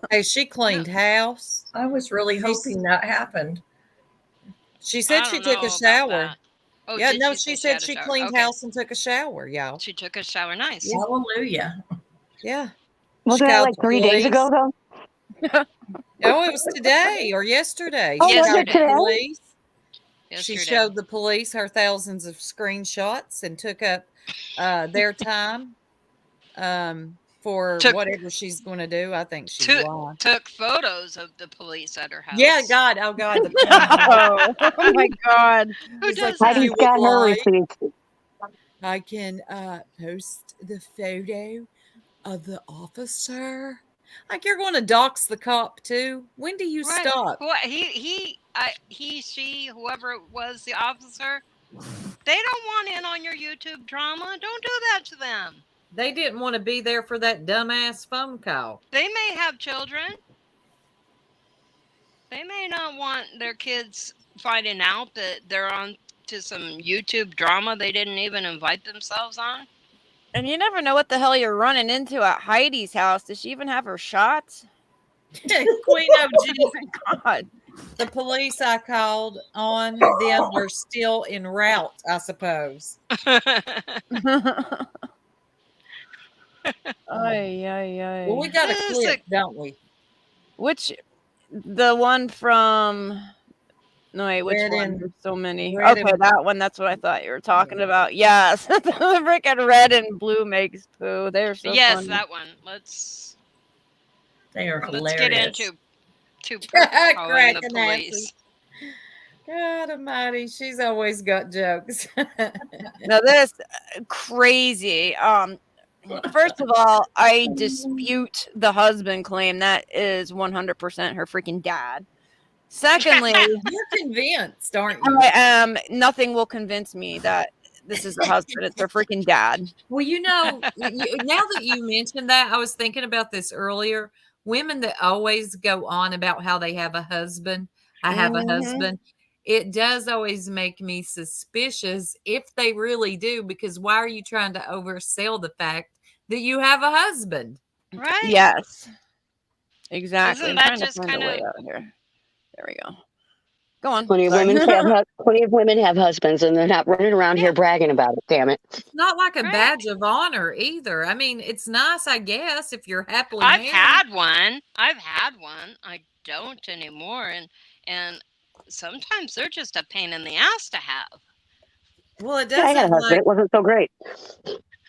S6: Hey, she cleaned house.
S7: I was really hoping that happened.
S6: She
S5: I
S6: said she
S5: don't
S6: took
S5: know
S6: a
S5: about
S6: shower.
S5: that. Oh,
S6: Yeah,
S5: did
S6: no,
S5: she
S6: she
S5: say
S6: said
S5: had a
S6: she
S5: shower?
S6: cleaned
S5: Okay.
S6: house and took a shower, y'all.
S5: She took a shower. Nice.
S7: Hallelujah.
S6: Yeah.
S8: Wasn't
S6: She
S8: that
S6: called
S8: like
S6: the
S8: 3 days ago,
S6: police.
S8: though?
S6: Oh, it was today or yesterday.
S8: Oh,
S6: She
S8: was
S6: called
S8: it
S6: the
S5: Yesterday.
S8: today?
S6: police. She
S5: Yesterday.
S6: showed the police her thousands of screenshots and took up their time for
S5: Took
S6: whatever she's going to do. I think she's
S5: took
S6: lying.
S5: took photos of the police at her house.
S6: Yeah, God. Oh, God. The
S2: Oh my God.
S5: Who
S6: He's like,
S5: does that?
S8: Heidi's
S6: you would
S8: got her
S6: like,
S8: receipts.
S6: I can post the photo of the officer. Like, you're going to dox the cop too? When do you
S5: Right.
S6: stop?
S5: Well, she, whoever it was, the officer, they don't want in on your YouTube drama. Don't do that to them.
S6: They didn't want to be there for that dumbass phone call.
S5: They may have children. They may not want their kids finding out that they're on to some YouTube drama they didn't even invite themselves on.
S2: And you never know what the hell you're running into at Heidi's house. Does she even have her shots?
S6: Queen OG.
S2: God.
S6: The police I called on them are still en route, I suppose.
S2: Ay.
S6: Well, we got a
S5: This is
S6: clip, don't we?
S2: Which, the one from, no wait, which
S6: Red
S2: one?
S6: and-
S2: There's so many.
S6: red
S2: Okay,
S6: and-
S2: that one, that's what I thought you were talking about. Yes, the freaking red and blue makes poo. They're so
S5: yes,
S2: funny.
S5: that one. Let's
S7: They are
S5: get
S7: hilarious.
S5: into calling the
S6: Cracking
S5: police.
S6: God almighty, she's always got jokes.
S2: Now this crazy. First of all, I dispute the husband claim. That is 100% her freaking dad. Secondly,
S6: You're convinced, aren't you?
S2: I am. Nothing will convince me that this is the husband. It's her freaking dad.
S6: Well, now that you mentioned that, I was thinking about this earlier. Women that always go on about how they have a husband, I have a husband. It does always make me suspicious if they really do, because why are you trying to oversell the fact that you have a husband?
S5: Right?
S2: Yes. Exactly.
S5: Isn't
S2: I'm
S5: that
S2: trying to
S5: just
S2: find a
S5: kind
S2: way
S5: of
S2: out here. There we go. Go on.
S8: Plenty of
S2: Sorry.
S8: women have husbands, and they're not running around here bragging about it. Damn it!
S6: It's not like a
S5: Right.
S6: badge of honor either. I mean, it's nice, I guess, if you're happily
S5: I've
S6: married.
S5: had one. I don't anymore, and sometimes they're just a pain in the ass to have.
S6: Well, it
S8: Yeah, I got a
S6: doesn't
S8: husband. It wasn't so great.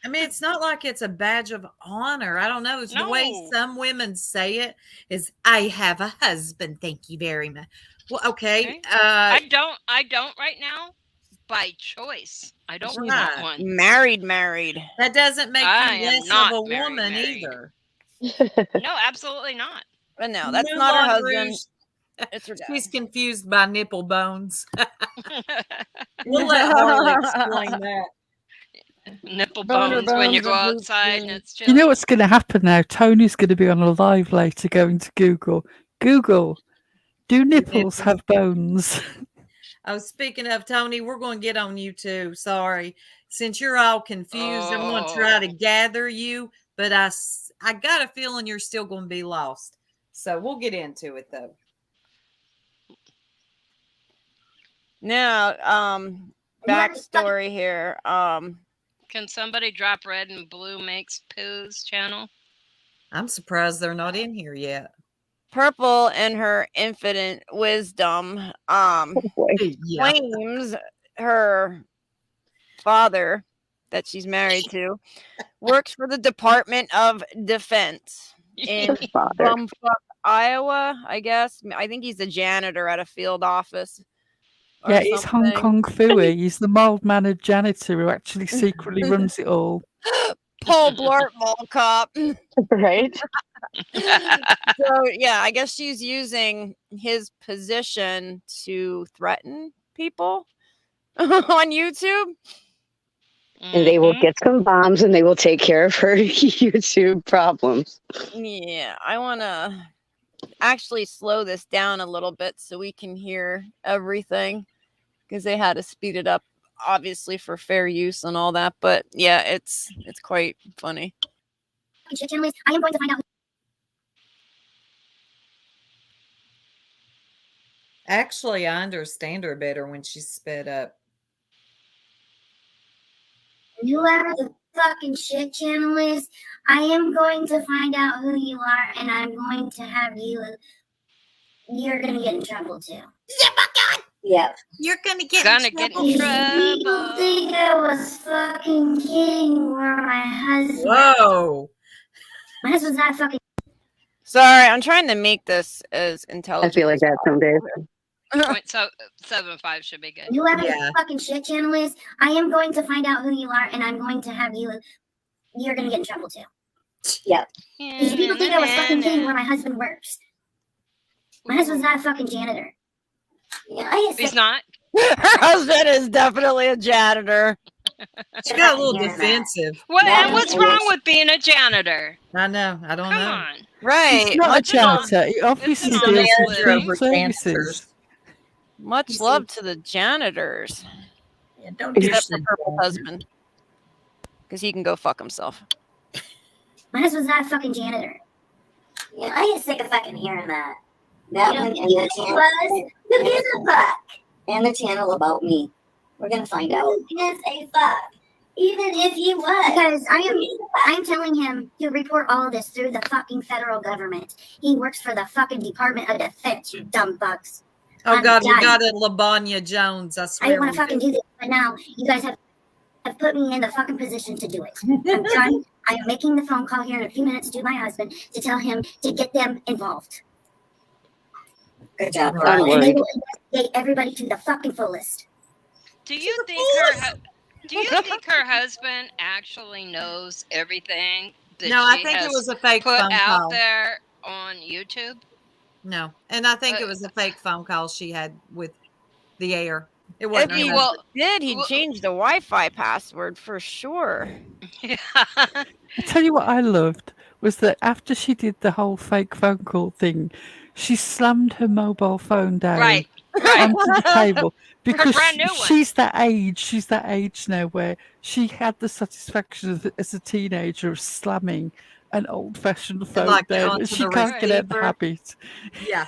S6: I mean, it's not like it's a badge of honor. I don't know. It's the way
S5: No.
S6: some women say it is, I have a husband. Thank you very much. Well, okay.
S5: I don't right now by choice. I don't
S6: Right.
S5: want one.
S2: Married.
S6: That doesn't make
S5: I
S6: you
S5: am
S6: less
S5: not
S6: of a
S5: married,
S6: woman
S5: married.
S6: either.
S5: No, absolutely not.
S2: But no, that's not her
S6: Moulin
S2: husband.
S6: Rouge.
S2: It's her dad.
S6: She's confused by nipple bones. We'll let Harley explain that.
S5: Nipple
S2: Boner
S5: bones when you
S2: bones
S5: go
S2: and
S5: outside and
S2: boobs.
S5: it's chilly.
S3: You know what's going to happen now? Tony's going to be on a live later going to Google. Google, do nipples have bones?
S6: Oh, speaking of Tony, we're going to get on you too. Sorry. Since you're all confused, I'm going to try to gather you, but I got a feeling you're still going to be lost. So we'll get into it though.
S2: Now, backstory here.
S5: Can somebody drop Red and Blue Makes Poos channel?
S6: I'm surprised they're not in here yet.
S2: Purple, in her infinite wisdom,
S6: Yeah.
S2: claims her father that she's married to works for the Department of Defense in bumfuck Iowa, I guess. I think he's a janitor at a field office.
S3: Yeah, he's Hong Kong Fooey. He's the mild-mannered janitor who actually secretly runs it all.
S2: Paul Blart Mall Cop.
S8: Right?
S2: So, yeah, I guess she's using his position to threaten people on YouTube.
S8: And they will get some bombs and they will take care of her YouTube problems.
S2: Yeah, I want to actually slow this down a little bit so we can hear everything, because they had to speed it up, obviously, for fair use and all that. But yeah, it's quite funny.
S1: I am going to find out.
S6: Actually, I understand her better when she's sped up.
S1: Whoever the fucking shit channel is, I am going to find out who you are, and I'm going to have you. You're gonna get in trouble too. Yeah.
S6: You're gonna get
S5: in trouble.
S1: People think I was fucking kidding, or my husband.
S6: Whoa.
S1: My husband's not fucking.
S2: Sorry, I'm trying to make this as intelligent.
S8: I feel like that some days.
S5: 0.75 should be good.
S1: Whoever the fucking shit channel is, I am going to find out who you are, and I'm going to have you. You're gonna get in trouble too. Yep. Because people think I was fucking kidding where my husband works. My husband's not a fucking janitor. Yeah,
S5: He's not.
S2: Her husband is definitely a janitor.
S6: She got a little defensive.
S5: And what's wrong with being a janitor?
S6: I know. I don't know.
S5: Come on.
S2: Right.
S3: He's not a janitor. He obviously
S5: It's
S3: deals
S5: an
S3: with
S5: honest
S3: food services.
S2: Much love to the janitors.
S7: Yeah, don't
S2: Except for Purple Husband. Because he can go fuck himself.
S1: My husband's not a fucking janitor. Yeah, I get sick of fucking hearing that. That one and the channel. Who gives a fuck? And the channel about me. We're gonna find out. Who gives a fuck? Even if he was. Because I'm telling him to report all of this through the fucking federal government. He works for the fucking Department of Defense, you dumb fucks.
S6: Oh God, we got it, LaBonya Jones. I swear.
S1: I didn't want to fucking do this, but now you guys have put me in the fucking position to do it. I am making the phone call here in a few minutes to my husband to tell him to get them involved. Good job. And they will investigate everybody to the fucking fullest.
S5: Do you think her husband actually knows everything that
S6: No, I
S5: she
S6: think it
S5: has
S6: was a fake
S5: put
S6: phone
S5: out
S6: call.
S5: there on YouTube?
S6: No, and I think it was a fake phone call she had with the air. It wasn't.
S2: If he did, he'd change the Wi-Fi password for sure.
S5: Yeah.
S3: I tell you what I loved was that after she did the whole fake phone call thing, she slammed her mobile phone down onto the table because she's that age. She's that age now where she had the satisfaction as a teenager of slamming an old-fashioned phone down, and she can't get out of the habit.
S6: Yeah.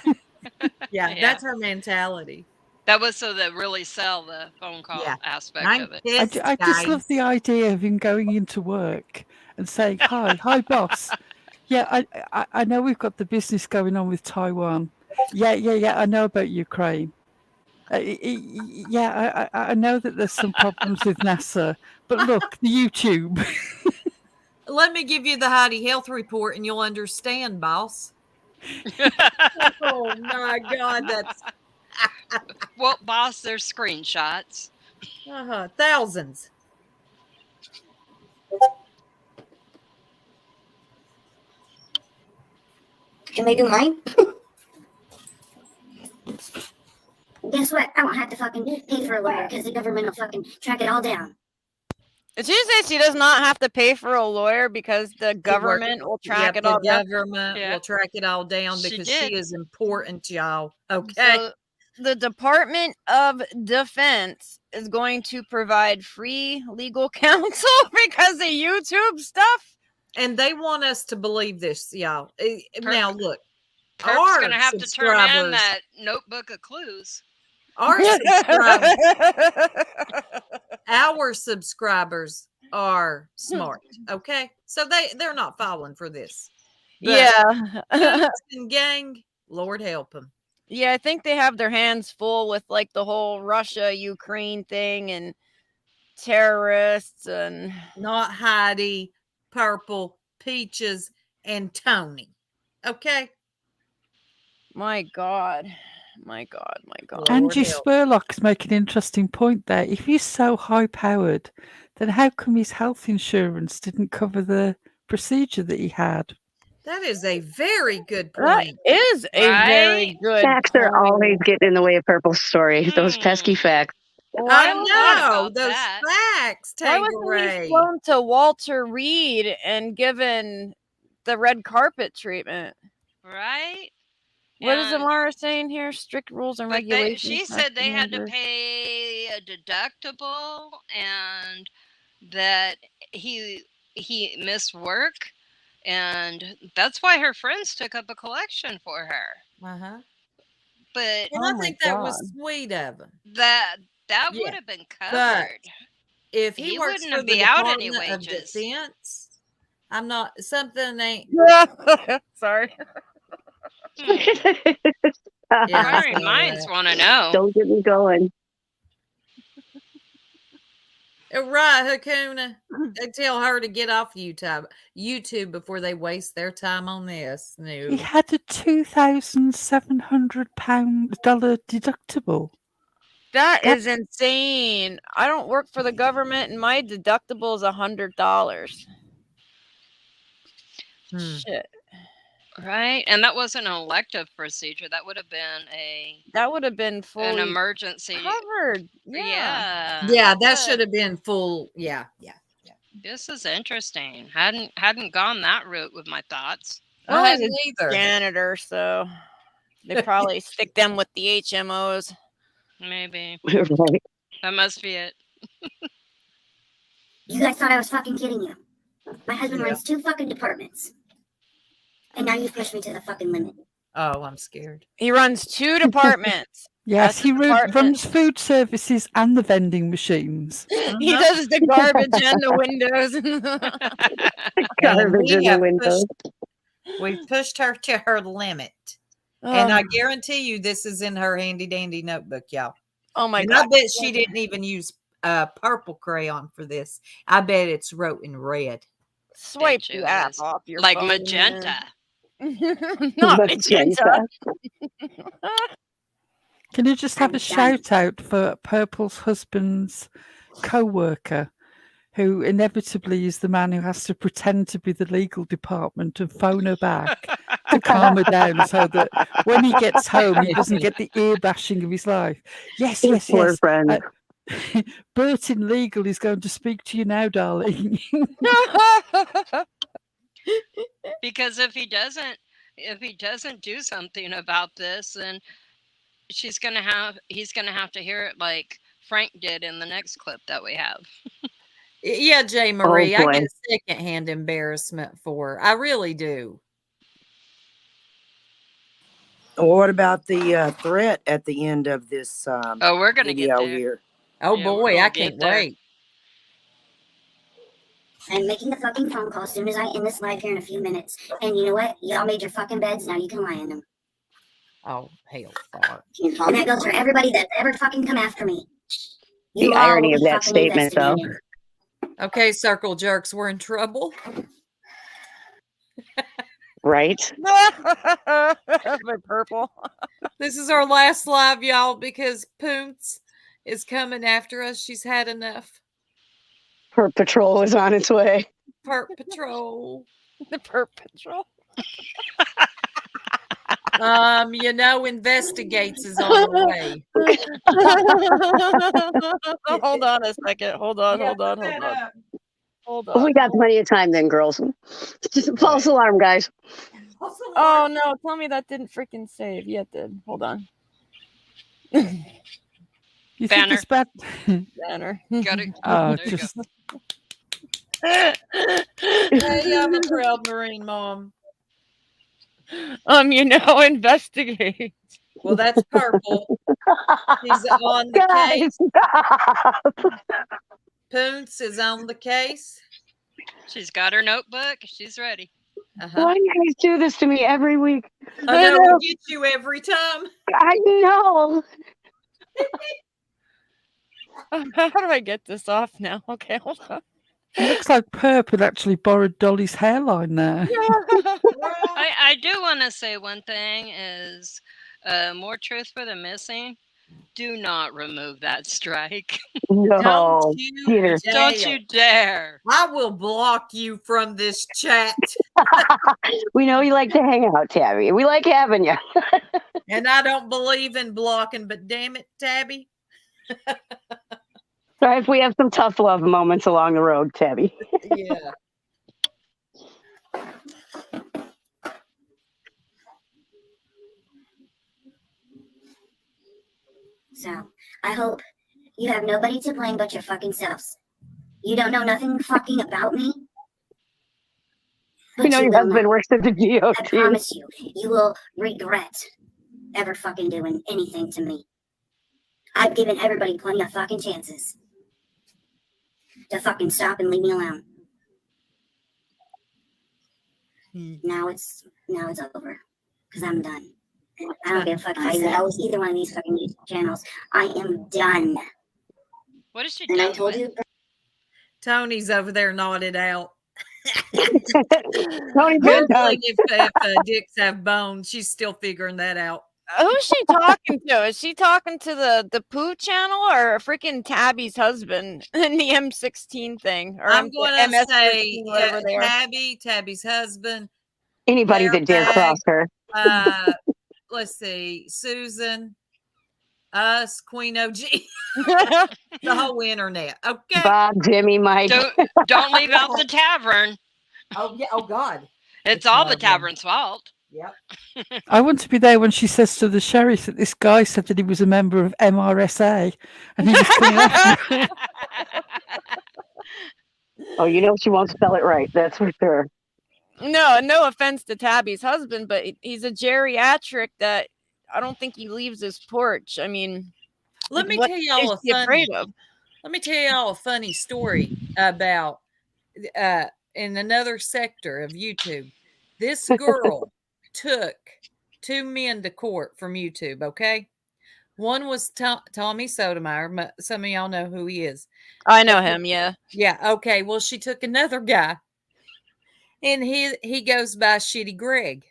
S6: Yeah, that's her mentality.
S5: That was so they really sell the phone call aspect of it.
S3: I just love the idea of him going into work and saying, hi, boss. Yeah, I know we've got the business going on with Taiwan. Yeah, I know about Ukraine. I know that there's some problems with NASA, but look, the YouTube.
S6: Let me give you the Heidi Health Report and you'll understand, boss. Oh my God, that's...
S5: Well, boss, there's screenshots.
S6: Thousands.
S1: Can they do mine? Guess what? I won't have to fucking pay for a lawyer because the government will fucking track it all down.
S2: Did you say she does not have to pay for a lawyer because the government will track it all down?
S6: The government will track it all down because she is important, y'all. Okay.
S2: So the Department of Defense is going to provide free legal counsel because of YouTube stuff?
S6: And they want us to believe this, y'all. Now, look.
S5: Perp's going to have to turn in
S6: subscribers-
S5: that notebook of clues.
S6: Our subscribers are smart, okay? So they're not falling for this. But
S2: Yeah.
S6: Coots and gang, Lord help them.
S2: Yeah, I think they have their hands full with like the whole Russia-Ukraine thing and terrorists and
S6: Not Heidi, Purple, Peaches, and Tony. Okay?
S2: my God. My God, my God.
S6: Lord
S3: Angie
S6: help.
S3: Spurlock's make an interesting point there. If he's so high powered, then how come his health insurance didn't cover the procedure that he had?
S6: That is a very good
S2: That
S6: point.
S2: is a very good
S8: Facts are always
S2: point.
S8: getting in the way of Purple's story. Those pesky facts.
S6: I
S2: Why
S6: know
S5: about
S6: those
S5: that.
S6: facts,
S2: Why wasn't
S6: Tangeray.
S2: he flown to Walter Reed and given the red carpet treatment?
S5: Right?
S2: What is
S5: And-
S2: Amara saying here? Strict rules and
S5: But
S2: regulations.
S5: she
S2: must
S5: said
S2: be
S5: they had to
S2: remembered.
S5: pay a deductible and that he missed work, and that's why her friends took up a collection for her.
S6: Uh-huh.
S5: But
S6: And
S2: Oh
S6: I
S2: my
S6: think that was
S2: God.
S6: sweet of him.
S5: that
S6: Yeah,
S5: would have been
S6: But
S5: covered.
S6: if he
S5: He
S6: works
S5: wouldn't
S6: for the
S5: be out any
S6: Department of
S5: wages.
S6: Defense, I'm not something ain't.
S2: Sorry.
S5: Inquiring minds want to know.
S8: Don't get me going.
S6: Right, Hakuna. They tell her to get off YouTube before they waste their time on this. No.
S3: He had a $2,700 deductible.
S2: That is insane. I don't work for the government and my deductible is $100. Shit.
S5: Right? And that wasn't an elective procedure. That would have been
S2: That would have been
S5: an
S2: fully
S5: emergency.
S2: covered.
S5: Yeah.
S6: Yeah, that
S5: But
S6: should have been full. Yeah.
S5: This is interesting. Hadn't gone that route with my thoughts.
S2: Well,
S6: I
S2: he's
S6: hadn't
S2: a
S6: either.
S2: janitor, so they probably stick them with the HMOs.
S5: Maybe.
S8: Right.
S5: That must be it.
S11: You guys thought I was fucking kidding you. My husband runs 2 fucking departments. And now you've pushed me to the fucking limit.
S6: Oh, I'm scared.
S2: He runs 2 departments.
S3: Yes,
S2: That's
S3: he
S2: a department.
S3: runs food services and the vending machines.
S2: He does the garbage and the windows.
S8: Garbage in the windows.
S6: We've pushed her to her limit. And I guarantee you this is in her handy dandy notebook, y'all.
S2: Oh my
S6: And
S2: God.
S6: I bet she didn't even use purple crayon for this. I bet it's wrote in red.
S2: Swipe
S5: Bet you
S2: the app
S5: is.
S2: off your
S5: Like
S2: phone,
S5: magenta.
S2: man. Not magenta.
S3: Can you just have
S11: I'm
S3: a
S11: done.
S3: shout out for Purple's husband's co-worker, who inevitably is the man who has to pretend to be the legal department and phone her back to calm her down so that when he gets home, he doesn't get the ear bashing of his life. Yes,
S8: His
S3: yes,
S8: poor
S3: yes.
S8: friend.
S3: Bert in legal is going to speak to you now, darling.
S5: Because if he doesn't do something about this, then he's gonna have to hear it like Frank did in the next clip that we have.
S6: Yeah, J. Marie, I
S8: boy.
S6: get secondhand embarrassment for her. I really do.
S12: What about the threat at the end of this
S5: Oh, we're gonna get
S12: video
S5: there.
S12: here?
S6: Oh
S5: Yeah, we're
S6: boy,
S5: gonna
S6: I
S5: get
S6: can't
S5: there.
S6: wait.
S11: I'm making the fucking phone call as soon as I end this live here in a few minutes. And you know what? Y'all made your fucking beds. Now you can lie in them.
S6: Oh, hell far.
S11: And that goes for everybody that's ever fucking come after me.
S8: The
S11: You all
S8: irony
S11: will
S8: of
S11: be
S8: that
S11: fucking
S8: statement, though.
S11: investigated.
S6: Okay, circle jerks, we're in trouble.
S8: Right?
S2: By Purple.
S6: This is our last live, y'all, because Poonce is coming after us. She's had enough.
S8: Her patrol is on its way.
S6: Perp Patrol.
S2: The Perp Patrol.
S6: Investigates is on the way.
S2: Hold on a second. Hold on.
S8: We got plenty of time then, girls. Just false alarm, guys.
S2: Oh no, tell me that didn't freaking save. Yeah, it did. Hold on.
S3: You think
S5: Banner.
S3: it's bad?
S2: Banner.
S5: Got it.
S3: Oh,
S5: There you
S3: just
S5: go.
S6: Hey, See, I'm a proud Marine mom.
S2: Investigate.
S6: Well, that's Purple. She's on the
S8: Guys,
S6: case.
S8: stop.
S6: Poons is on the case.
S5: She's got her notebook. She's ready.
S8: Why do you guys do this to me every week?
S6: I know, we get you every time.
S8: I know.
S2: How do I get this off now? Okay, hold on.
S3: It looks like Perp had actually borrowed Dolly's hairline there.
S5: I do want to say one thing is more truth for the missing. Do not remove that strike.
S8: No,
S6: Don't you
S8: Peter.
S6: dare.
S5: Don't you dare.
S6: I will block you from this chat.
S8: We know you like to hang out, Tabby. We like having you.
S6: And I don't believe in blocking, but damn it, Tabby.
S8: Sorry if we have some tough love moments along the road, Tabby.
S6: Yeah.
S11: So, I hope you have nobody to blame but your fucking selves. You don't know nothing fucking about me.
S8: We know your husband works at the GOT.
S11: I promise you, you will regret ever fucking doing anything to me. I've given everybody plenty of fucking chances to fucking stop and leave me alone. Now it's over. Because I'm done. I don't give a fuck if I host either one of these fucking YouTube channels. I am done.
S5: What is she
S11: And I
S5: done
S11: told
S5: with?
S11: you.
S6: Tony's over there nodded out.
S8: Tony, good time.
S6: If dicks have bones, she's still figuring that out.
S2: Who's she talking to? Is she talking to the Pooh channel or freaking Tabby's husband in the M16 thing? Or
S6: I'm going to say
S2: whatever they are.
S6: Tabby's husband.
S8: Anybody that dare cross her.
S6: Let's see, Susan, us, Queen OG, the whole internet. Okay.
S8: Bob, Jimmy, Mike.
S5: Don't leave out the tavern.
S6: Oh yeah. Oh God.
S5: It's all the tavern's fault.
S6: Yep.
S3: I want to be there when she says to the sheriff that this guy said that he was a member of MRSA and he was coming after.
S8: Oh, you know she won't spell it right. That's for sure.
S2: No offense to Tabby's husband, but he's a geriatric that I don't think he leaves his porch. I mean,
S6: Let me
S2: what
S6: tell y'all
S2: is he afraid of?
S6: Let me tell y'all a funny story about in another sector of YouTube. This girl took 2 men to court from YouTube. Okay, one was Tommy Sotomayor. Some of y'all know who he is.
S2: I know him. Yeah.
S6: Yeah. Okay. Well, she took another guy. And he goes by Shitty Greg.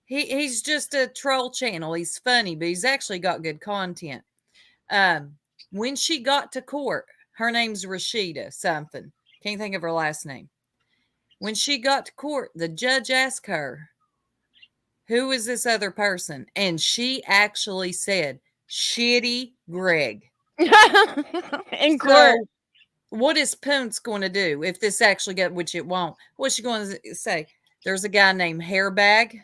S6: He's just a troll channel. He's funny, but he's actually got good content. When she got to court, her name's Rashida something. Can't think of her last name. When she got to court, the judge asked her, "Who is this other person?" And she actually said, "Shitty Greg."
S2: In court.
S6: So, what is Poonce going to do if this actually got, which it won't? What's she going to say? There's a guy named Hairbag.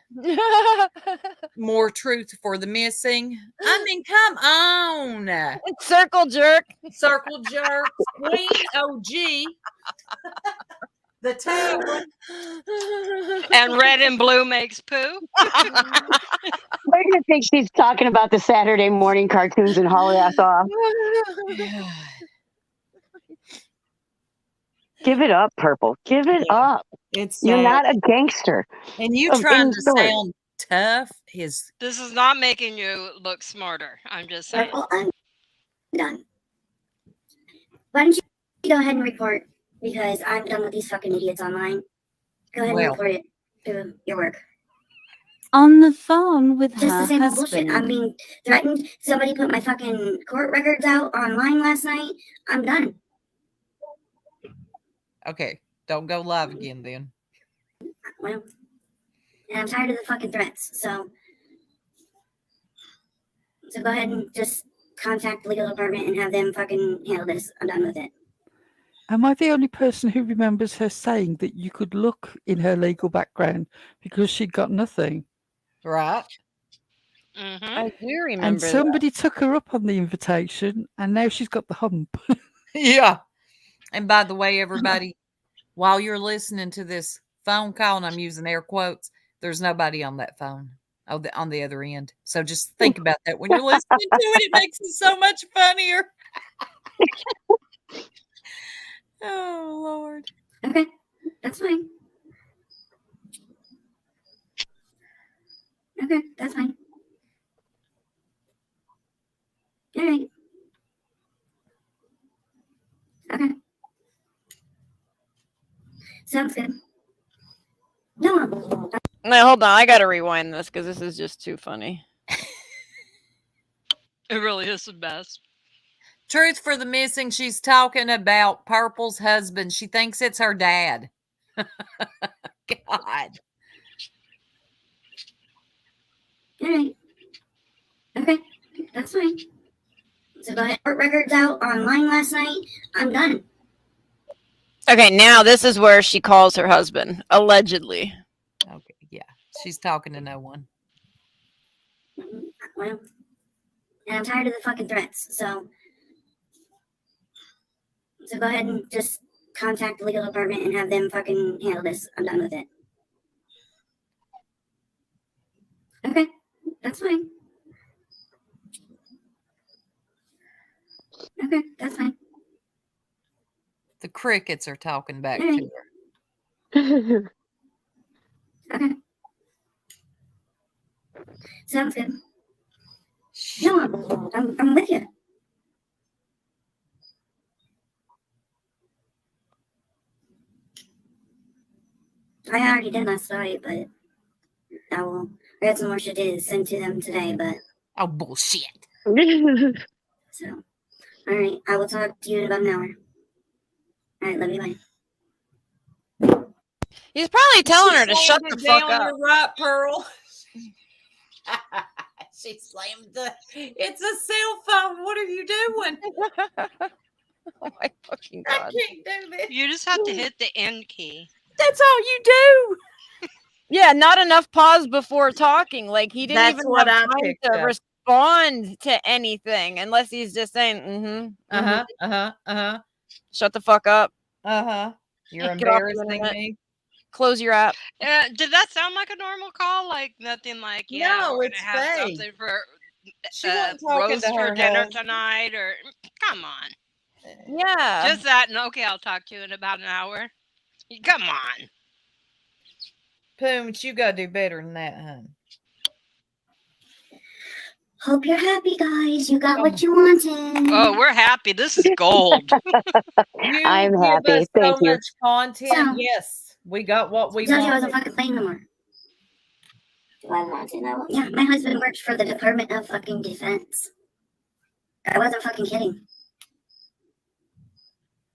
S6: More truth for the missing. I mean, come on.
S2: Circle jerk.
S6: Circle jerk. Queen OG. The tavern.
S5: And red and blue makes poo.
S8: We're going to think she's talking about the Saturday morning cartoons and haul us off. Give it up, Purple. Give it up. You're not a gangster.
S6: And you trying to sound tough is...
S5: This is not making you look smarter. I'm just saying.
S11: Purple, I'm done. Why don't you go ahead and report? Because I'm done with these fucking idiots online. Go ahead and report it to your work.
S13: On the phone with
S11: Just
S13: her
S11: the same
S13: husband.
S11: bullshit. I'm being threatened. Somebody put my fucking court records out online last night. I'm done.
S6: Okay, don't go live again then.
S11: Well, and I'm tired of the fucking threats. So go ahead and just contact the legal department and have them fucking handle this. I'm done with it.
S3: Am I the only person who remembers her saying that you could look in her legal background because she'd got nothing?
S6: Right.
S5: Mm-hmm.
S2: I do remember.
S3: And somebody took her up on the invitation, and now she's got the hump.
S6: Yeah. And by the way, everybody, while you're listening to this phone call, and I'm using air quotes, there's nobody on that phone on the other end. So just think about that when you're listening to it. It makes it so much funnier. Oh, Lord.
S11: Okay, that's fine. Okay, that's fine. All right. Okay. Sounds good. No.
S2: No, hold on. I gotta rewind this because this is just too funny.
S5: It really is the best.
S6: Truth for the missing, she's talking about Purple's husband. She thinks it's her dad. God.
S11: All right. Okay, that's fine. So go ahead. Court records out online last night. I'm done.
S2: Okay, now this is where she calls her husband, allegedly.
S6: Okay, yeah. She's talking to no one.
S11: Well, and I'm tired of the fucking threats, so go ahead and just contact the legal department and have them fucking handle this. I'm done with it. Okay, that's fine. Okay, that's fine.
S6: The crickets are talking back to her.
S11: Okay. Sounds good. No, I'm with you. I already did last night, but I will. I got some more shit to send to them today, but.
S6: Oh, bullshit.
S11: So, all right. I will talk to you in about an hour. All right, love you, bye.
S2: He's probably telling her to shut the fuck up.
S6: You're right, Pearl. She slammed the. It's a cell phone. What are you doing?
S2: Oh my fucking
S6: I
S2: God.
S6: can't do this.
S5: You just have to hit the end key.
S6: That's all you do.
S2: Yeah, not enough pause before talking. Like he didn't
S6: That's
S2: even
S6: what
S2: have
S6: I
S2: time
S6: picked
S2: to
S6: up.
S2: respond to anything unless he's just saying, shut the fuck up.
S6: You're
S2: Get off the
S6: embarrassing
S2: internet.
S6: me.
S2: Close your app.
S5: Did that sound like a normal call? Like nothing like, yeah,
S6: No,
S5: we're
S6: it's
S5: gonna have
S6: fake.
S5: something for
S6: She wasn't talking
S5: roast
S6: to
S5: for
S6: her
S5: dinner
S6: husband.
S5: tonight, or come on.
S2: Yeah.
S5: Just that, and okay, I'll talk to you in about an hour. Come on.
S6: Pooch, you gotta do better than that, hun.
S11: Hope you're happy, guys. You got what you wanted.
S5: Oh, we're happy. This is gold.
S6: You
S8: I'm
S6: give
S8: happy.
S6: us
S8: Thank
S6: so
S8: you.
S6: much content.
S11: So-
S6: Yes, we got what we
S11: I told you I
S6: wanted.
S11: wasn't fucking playing no more. Do I want to know? Yeah, my husband works for the Department of fucking Defense. I wasn't fucking kidding.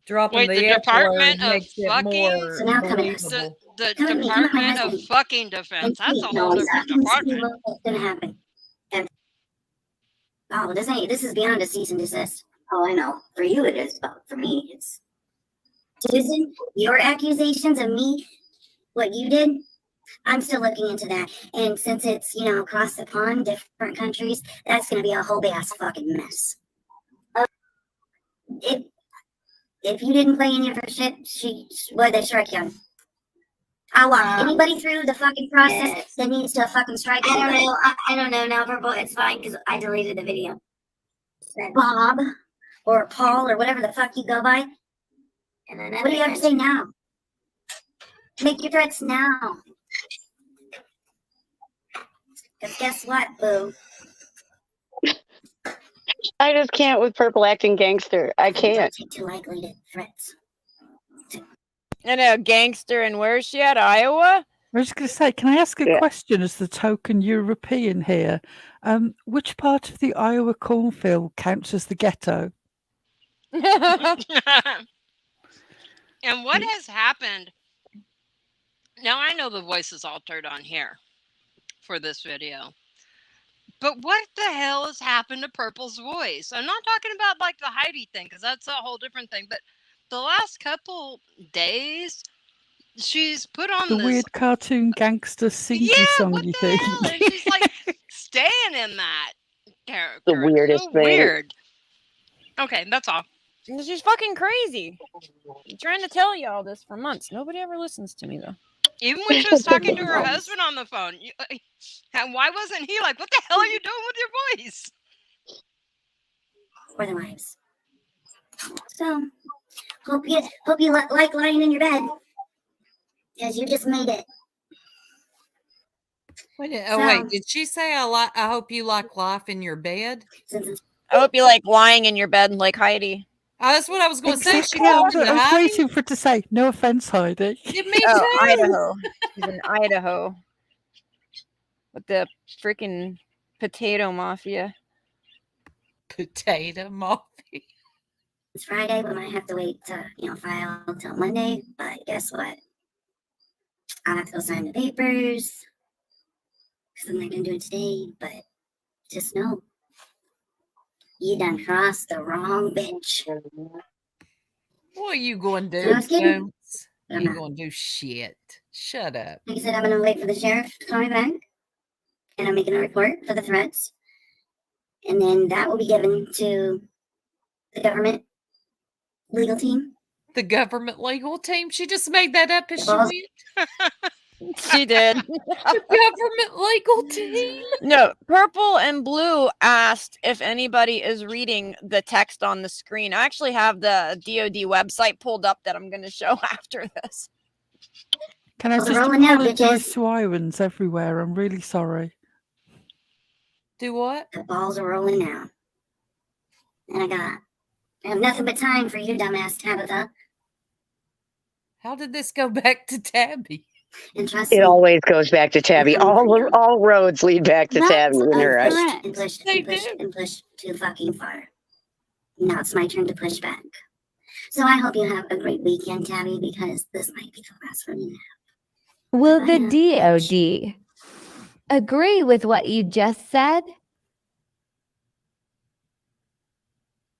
S6: Dropping
S5: Wait, the
S6: F
S5: Department
S6: word
S5: of
S6: makes it
S5: fucking.
S6: more
S11: So now come at us.
S6: believable.
S5: The
S11: Come at me, come at my
S5: Department of
S11: husband.
S5: fucking Defense. That's a
S11: No,
S5: whole
S11: it's
S5: different
S11: not.
S5: department.
S11: What's gonna happen? And, oh, this is beyond a cease and desist. Oh, I know. For you it is, but for me it's. Susan, your accusations of me, what you did, I'm still looking into that. And since it's, across the pond, different countries, that's gonna be a whole big ass fucking mess. If you didn't play any of her shit, they strike you on. I'll walk anybody through the fucking process that needs to fucking strike. I don't know. I don't know now, Purple. It's fine because I deleted the video. Bob or Paul or whatever the fuck you go by. And then what do you have to say now? Make your threats now. Because guess what, boo?
S8: I just can't with Purple acting gangster. I can't.
S11: Don't take too lightly to threats.
S2: And a gangster, and where is she at? Iowa?
S3: I was just going to say, can I ask a
S8: Yeah.
S3: question as the token European here? Which part of the Iowa cornfield counts as the ghetto?
S5: And what has happened? Now I know the voice is altered on here for this video. But what the hell has happened to Purple's voice? I'm not talking about like the Heidi thing, because that's a whole different thing. But the last couple days, she's put on
S3: The
S5: this
S3: weird cartoon gangster singing song,
S5: what
S3: you
S5: the
S3: think?
S5: hell? And she's like staying in that character.
S8: The weirdest
S5: it's so
S8: thing.
S5: weird. Okay, that's all.
S2: She's fucking crazy. I'm trying to tell y'all this for months. Nobody ever listens to me, though.
S5: Even when she was talking to her husband on the phone, why wasn't he like, "What the hell are you doing with your voice?"
S11: For the wives. So, hope you like lying in your bed, because you just made it.
S6: Wait,
S11: So-
S6: did she say I hope you like life in your bed?
S2: I hope you like lying in your bed like Heidi.
S6: Oh, that's what I was going to say. She
S3: Exactly. I
S6: talking to
S3: was
S6: Heidi?
S3: waiting for it to say, no offense, Heidi.
S6: Yeah, me
S2: Oh,
S6: too.
S2: Idaho. She's in Idaho. With the freaking potato mafia.
S6: Potato mafia.
S11: It's Friday. We might have to wait to, file till Monday. But guess what? I'll have to go sign the papers. Because I'm not going to do it today. But just know, you done crossed the wrong bitch.
S6: What are you going to
S11: So I
S6: do,
S11: was kidding.
S6: Bones?
S11: I'm
S6: You
S11: not.
S6: going to do shit. Shut up.
S11: Like I said, I'm going to wait for the sheriff to call me back. And I'm making a report for the threats. And then that will be given to the government legal team.
S6: The government legal team? She just made that up as she
S11: Well,
S6: went.
S2: She did.
S6: The government legal team?
S2: No, Purple and Blue asked if anybody is reading the text on the screen. I actually have the DoD website pulled up that I'm going to show after this.
S3: Can I
S11: Well,
S3: just
S11: they're rolling now,
S3: apologise
S11: bitches.
S3: to Irons everywhere? I'm really sorry.
S6: Do what?
S11: The balls are rolling now. And I have nothing but time for you, dumbass Tabitha.
S6: How did this go back to Tabby?
S11: And trust
S8: It
S11: me,
S8: always goes back to Tabby.
S11: I'm coming for you.
S8: All roads lead back to Tabby in her
S11: I've
S8: eyes.
S11: pushed and pushed and pushed and pushed too fucking far. Now it's my turn to push back. So I hope you have a great weekend, Tabby, because this might be the last one you have.
S13: Will
S11: Bye
S13: the
S11: now,
S13: DOD agree with what you just said?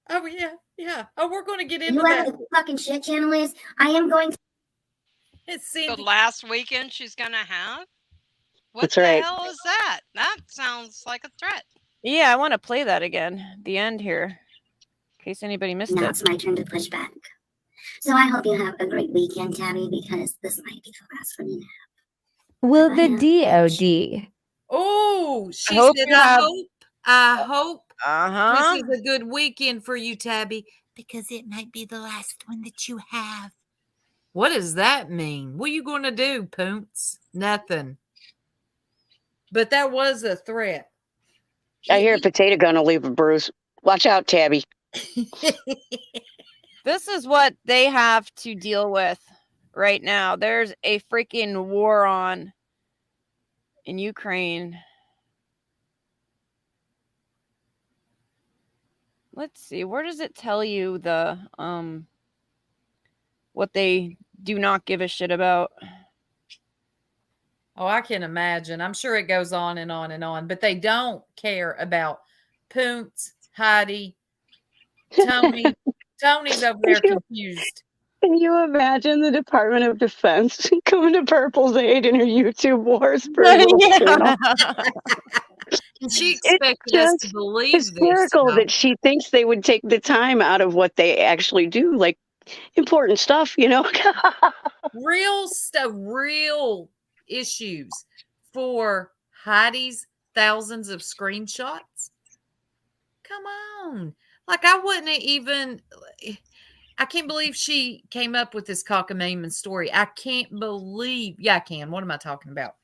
S6: Oh, yeah. Oh, we're going to get into
S11: Whoever
S6: that.
S11: the fucking shit channel is, I am going to.
S6: It's
S5: The
S6: Cindy.
S5: last weekend she's gonna have. What
S8: That's
S5: the
S8: right.
S5: hell is that? That sounds like a threat.
S2: Yeah, I want to play that again. The end here. In case anybody missed
S11: Now
S2: it.
S11: it's my turn to push back. So I hope you have a great weekend, Tabby, because this might be the last one you have.
S13: Will
S11: Bye
S13: the
S11: now.
S13: DOD?
S6: Oh, she
S2: hope
S6: said,
S2: you have-
S6: I hope
S2: Uh-huh.
S6: this is a good weekend for you, Tabby, because it might be the last one that you have. What does that mean? What are you going to do, Poonts? Nothing. But that was a threat.
S8: I hear a potato gun will leave a bruise. Watch out, Tabby.
S2: This is what they have to deal with right now. There's a freaking war on in Ukraine. Let's see. Where does it tell you the what they do not give a shit about?
S6: Oh, I can imagine. I'm sure it goes on and on and on, but they don't care about Poonts, Heidi, Tony. Tony's over there confused.
S8: Can you imagine the Department of Defense coming to Purple's aid in her YouTube wars for her little channel?
S6: And she
S8: It's
S6: expected us to
S8: just
S6: believe this.
S8: hysterical
S6: Though.
S8: that she thinks they would take the time out of what they actually do, like important stuff,
S6: Real stuff, real issues for Heidi's thousands of screenshots. Come on. Like, I wouldn't even. I can't believe she came up with this cockamamie story. I can't believe. Yeah, I can. What am I talking about?